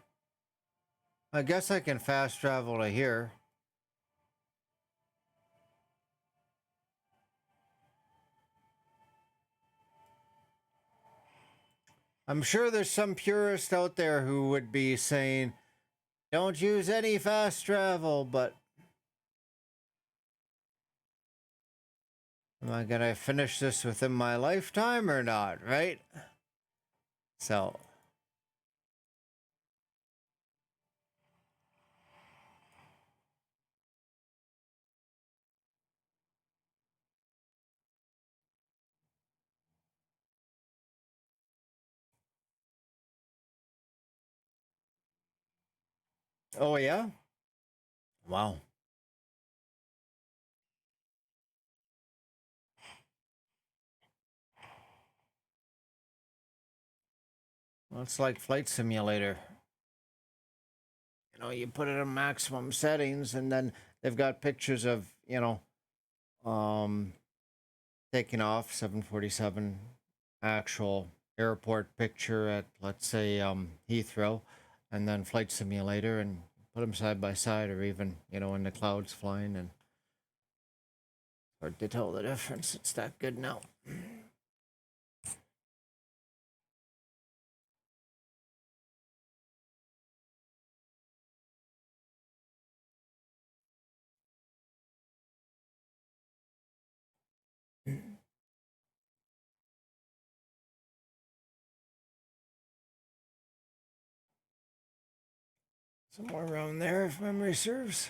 I guess I can fast travel to here. I'm sure there's some purist out there who would be saying, don't use any fast travel, but am I gonna finish this within my lifetime or not, right? So, oh yeah? Wow. Well, it's like Flight Simulator. You know, you put it in maximum settings and then they've got pictures of, taking off 747 actual airport picture at, let's say, Heathrow, and then Flight Simulator, and put them side by side, or even, in the clouds flying, and hard to tell the difference. It's that good now. Somewhere around there, if memory serves.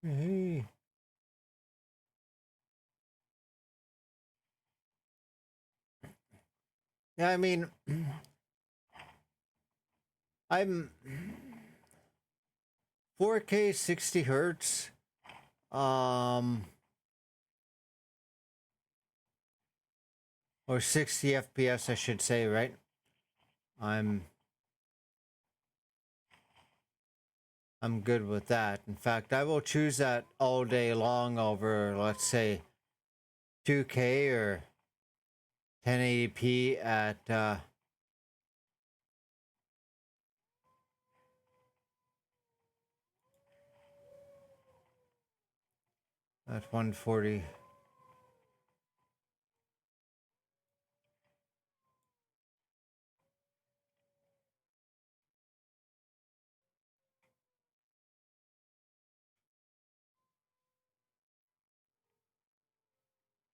Hey. Yeah, I mean, I'm 4K 60 hertz. Or 60 FPS, I should say, right? I'm good with that. In fact, I will choose that all day long over, let's say, 2K or 1080p at at 140.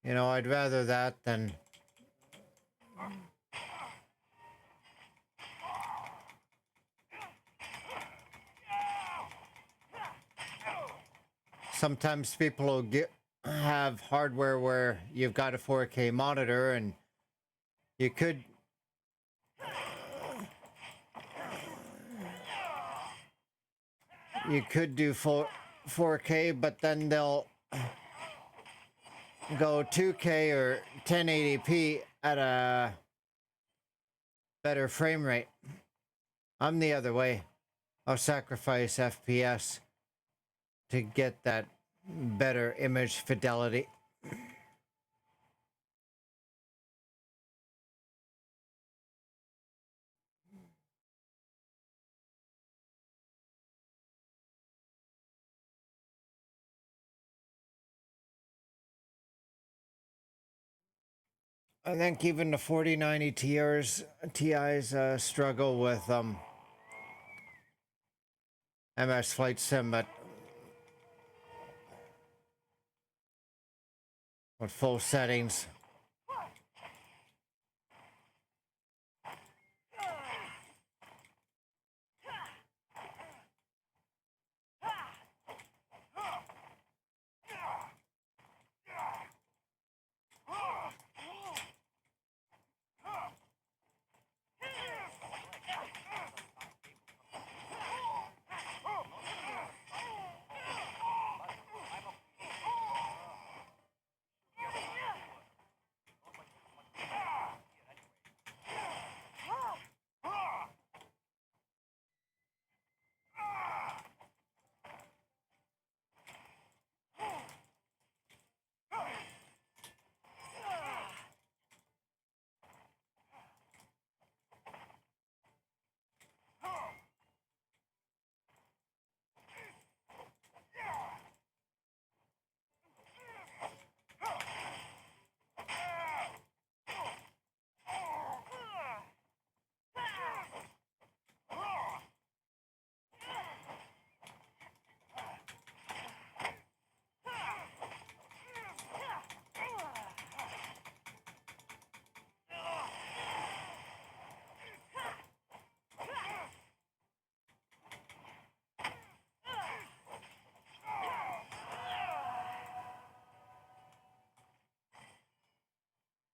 I'd rather that than sometimes people will have hardware where you've got a 4K monitor and You could do 4K, but then they'll go 2K or 1080p at a better frame rate. I'm the other way. I'll sacrifice FPS to get that better image fidelity. I think even the 4090 Ti's struggle with MS Flight Sim, but with full settings.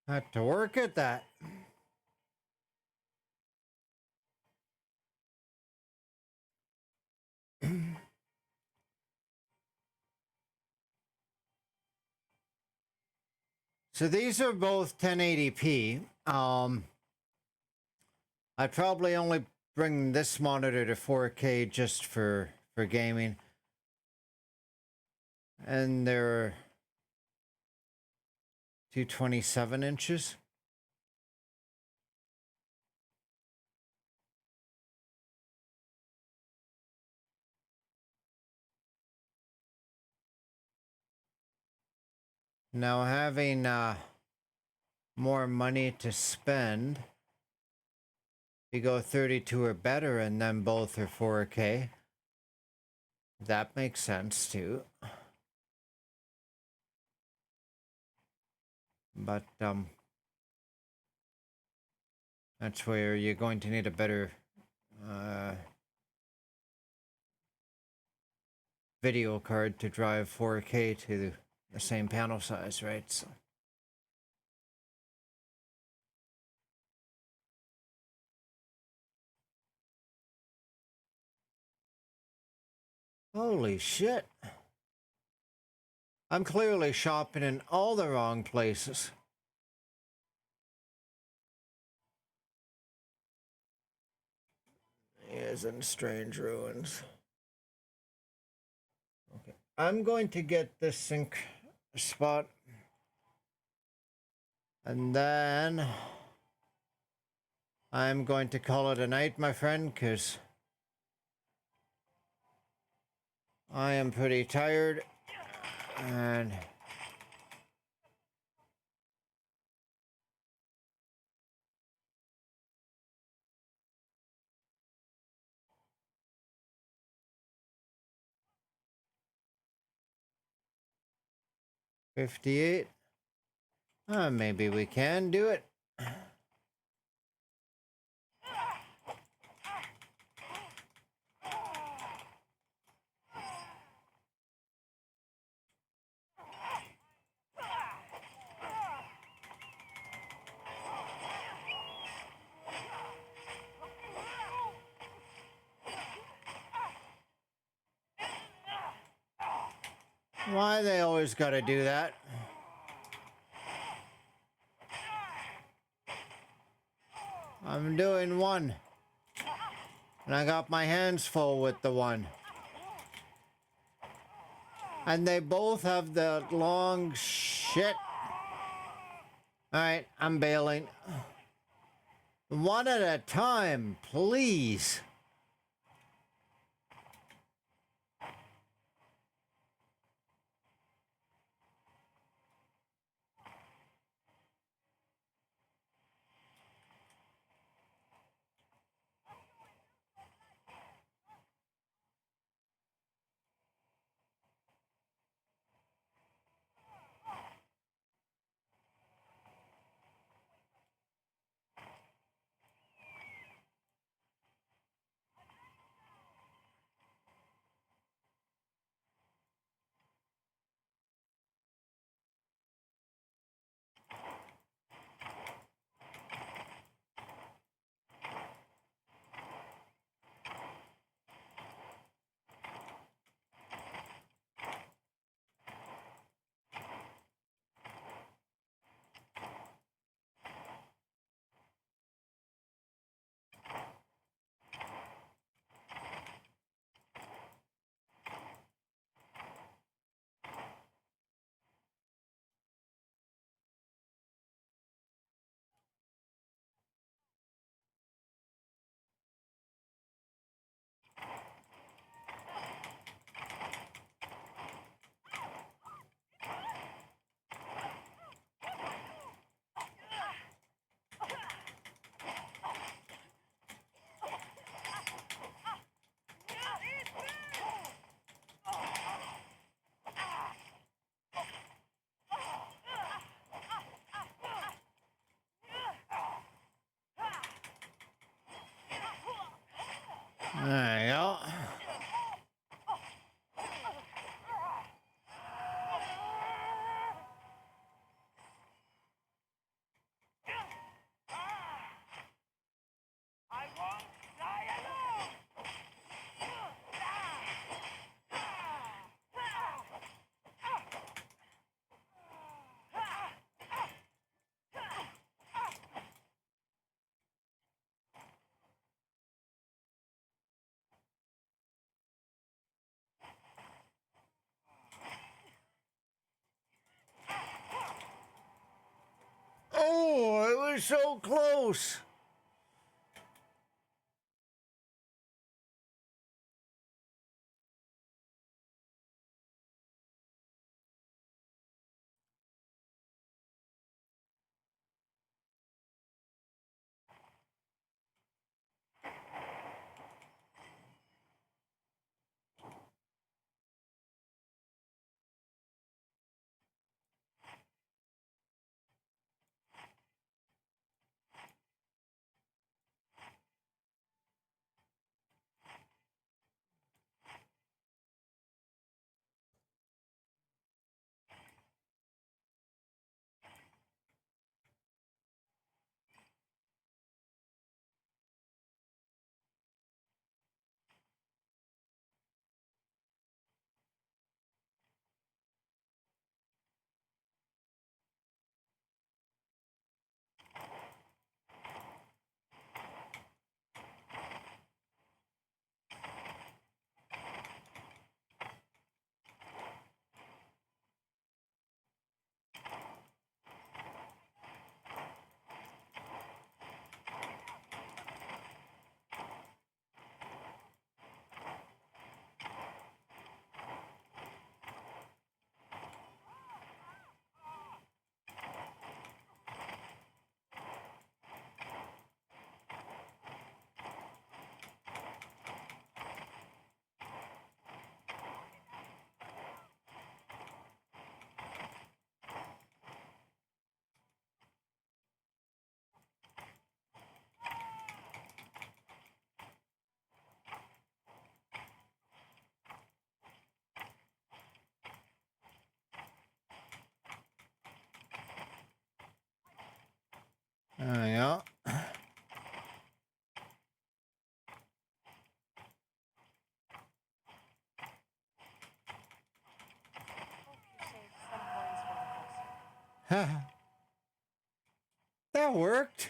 Had to work at that. So these are both 1080p. I'd probably only bring this monitor to 4K just for gaming. And they're 227 inches. Now having more money to spend, you go 32 or better and then both are 4K. That makes sense too. But that's where you're going to need a better video card to drive 4K to the same panel size, right? So. Holy shit. I'm clearly shopping in all the wrong places. He is in Strange Ruins. Okay. I'm going to get this sync spot. And then I'm going to call it a night, my friend, because I am pretty tired. And $58. Maybe we can do it. Why they always gotta do that? I'm doing one. And I got my hands full with the one. And they both have the long shit. Alright, I'm bailing. One at a time, please. There you go. I won't die alone! Oh, it was so close. That worked.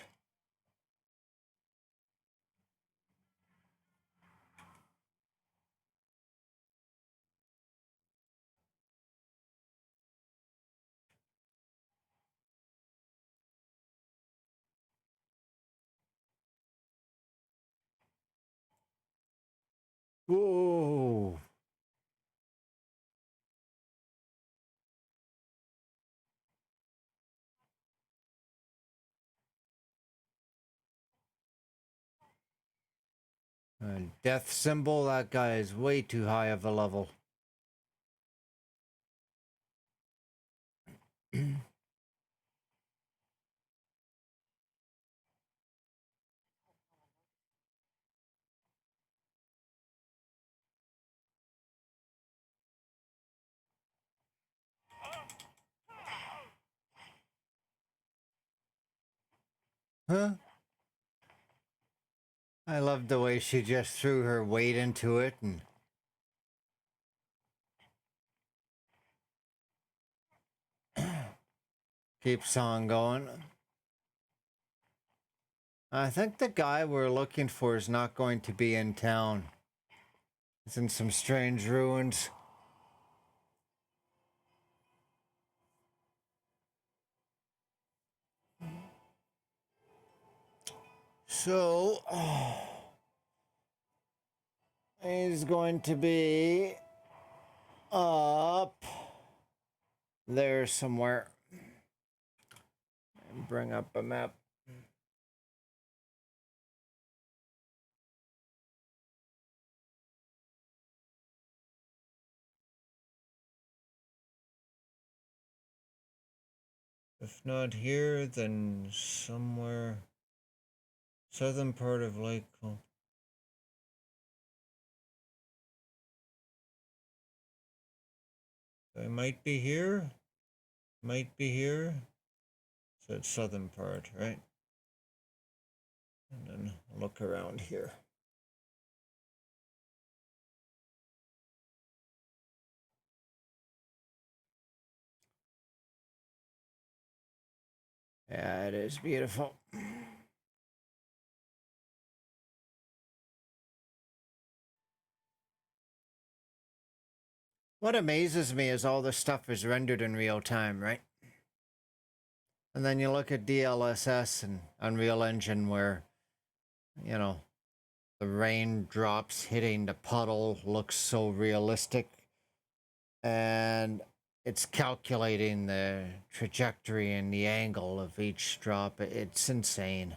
Whoa. Death symbol, that guy is way too high of a level. Huh? I love the way she just threw her weight into it and keeps on going. I think the guy we're looking for is not going to be in town. He's in some strange ruins. So, he's going to be up there somewhere. Bring up a map. If not here, then somewhere southern part of Lake. It might be here. Might be here. So it's southern part, right? And then look around here. Yeah, it is beautiful. What amazes me is all this stuff is rendered in real time, right? And then you look at DLSS and Unreal Engine where, you know, the raindrops hitting the puddle looks so realistic. And it's calculating the trajectory and the angle of each drop. It's insane.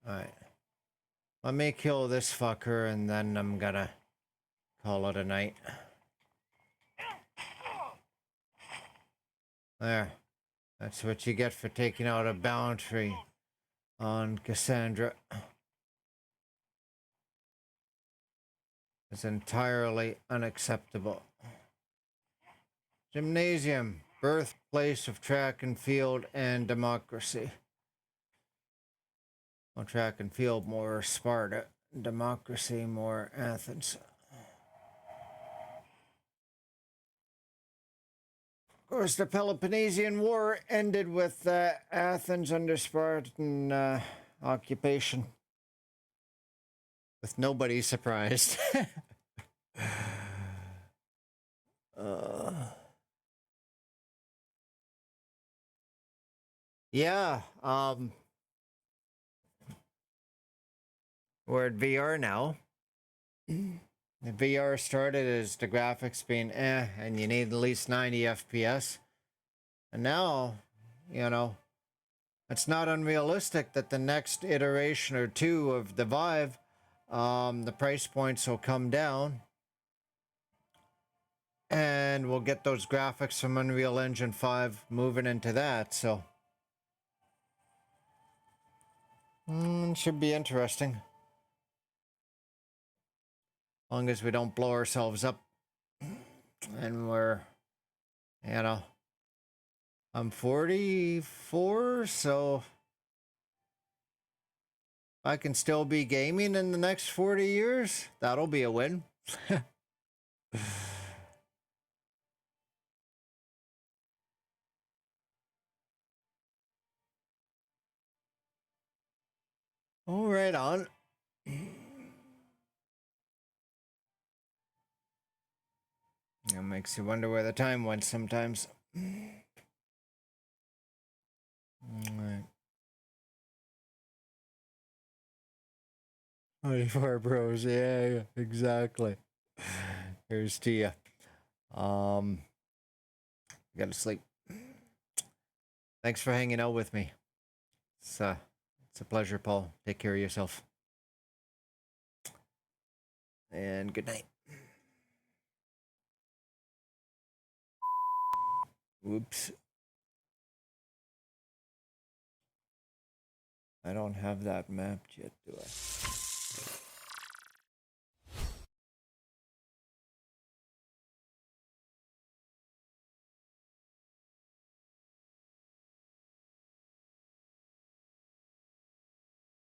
Alright. Let me kill this fucker and then I'm gonna call it a night. There. That's what you get for taking out a boundary on Kassandra. It's entirely unacceptable. Gymnasium, birthplace of track and field and democracy. Well, track and field more Sparta, democracy more Athens. Of course, the Peloponnesian War ended with Athens under Spartan occupation. With nobody surprised. Yeah, we're at VR now. The VR started as the graphics being and you need at least 90 FPS. And now, you know, it's not unrealistic that the next iteration or two of the Vive, the price points will come down. And we'll get those graphics from Unreal Engine 5 moving into that, so. Should be interesting. As long as we don't blow ourselves up. And we're, you know, I'm 44, so I can still be gaming in the next 40 years. That'll be a win. Oh, right on. It makes you wonder where the time went sometimes. Alright. 24 bros, yeah, exactly. Here's to you. Gotta sleep. Thanks for hanging out with me. It's a pleasure, Paul. Take care of yourself. And good night. Whoops. I don't have that mapped yet, do I?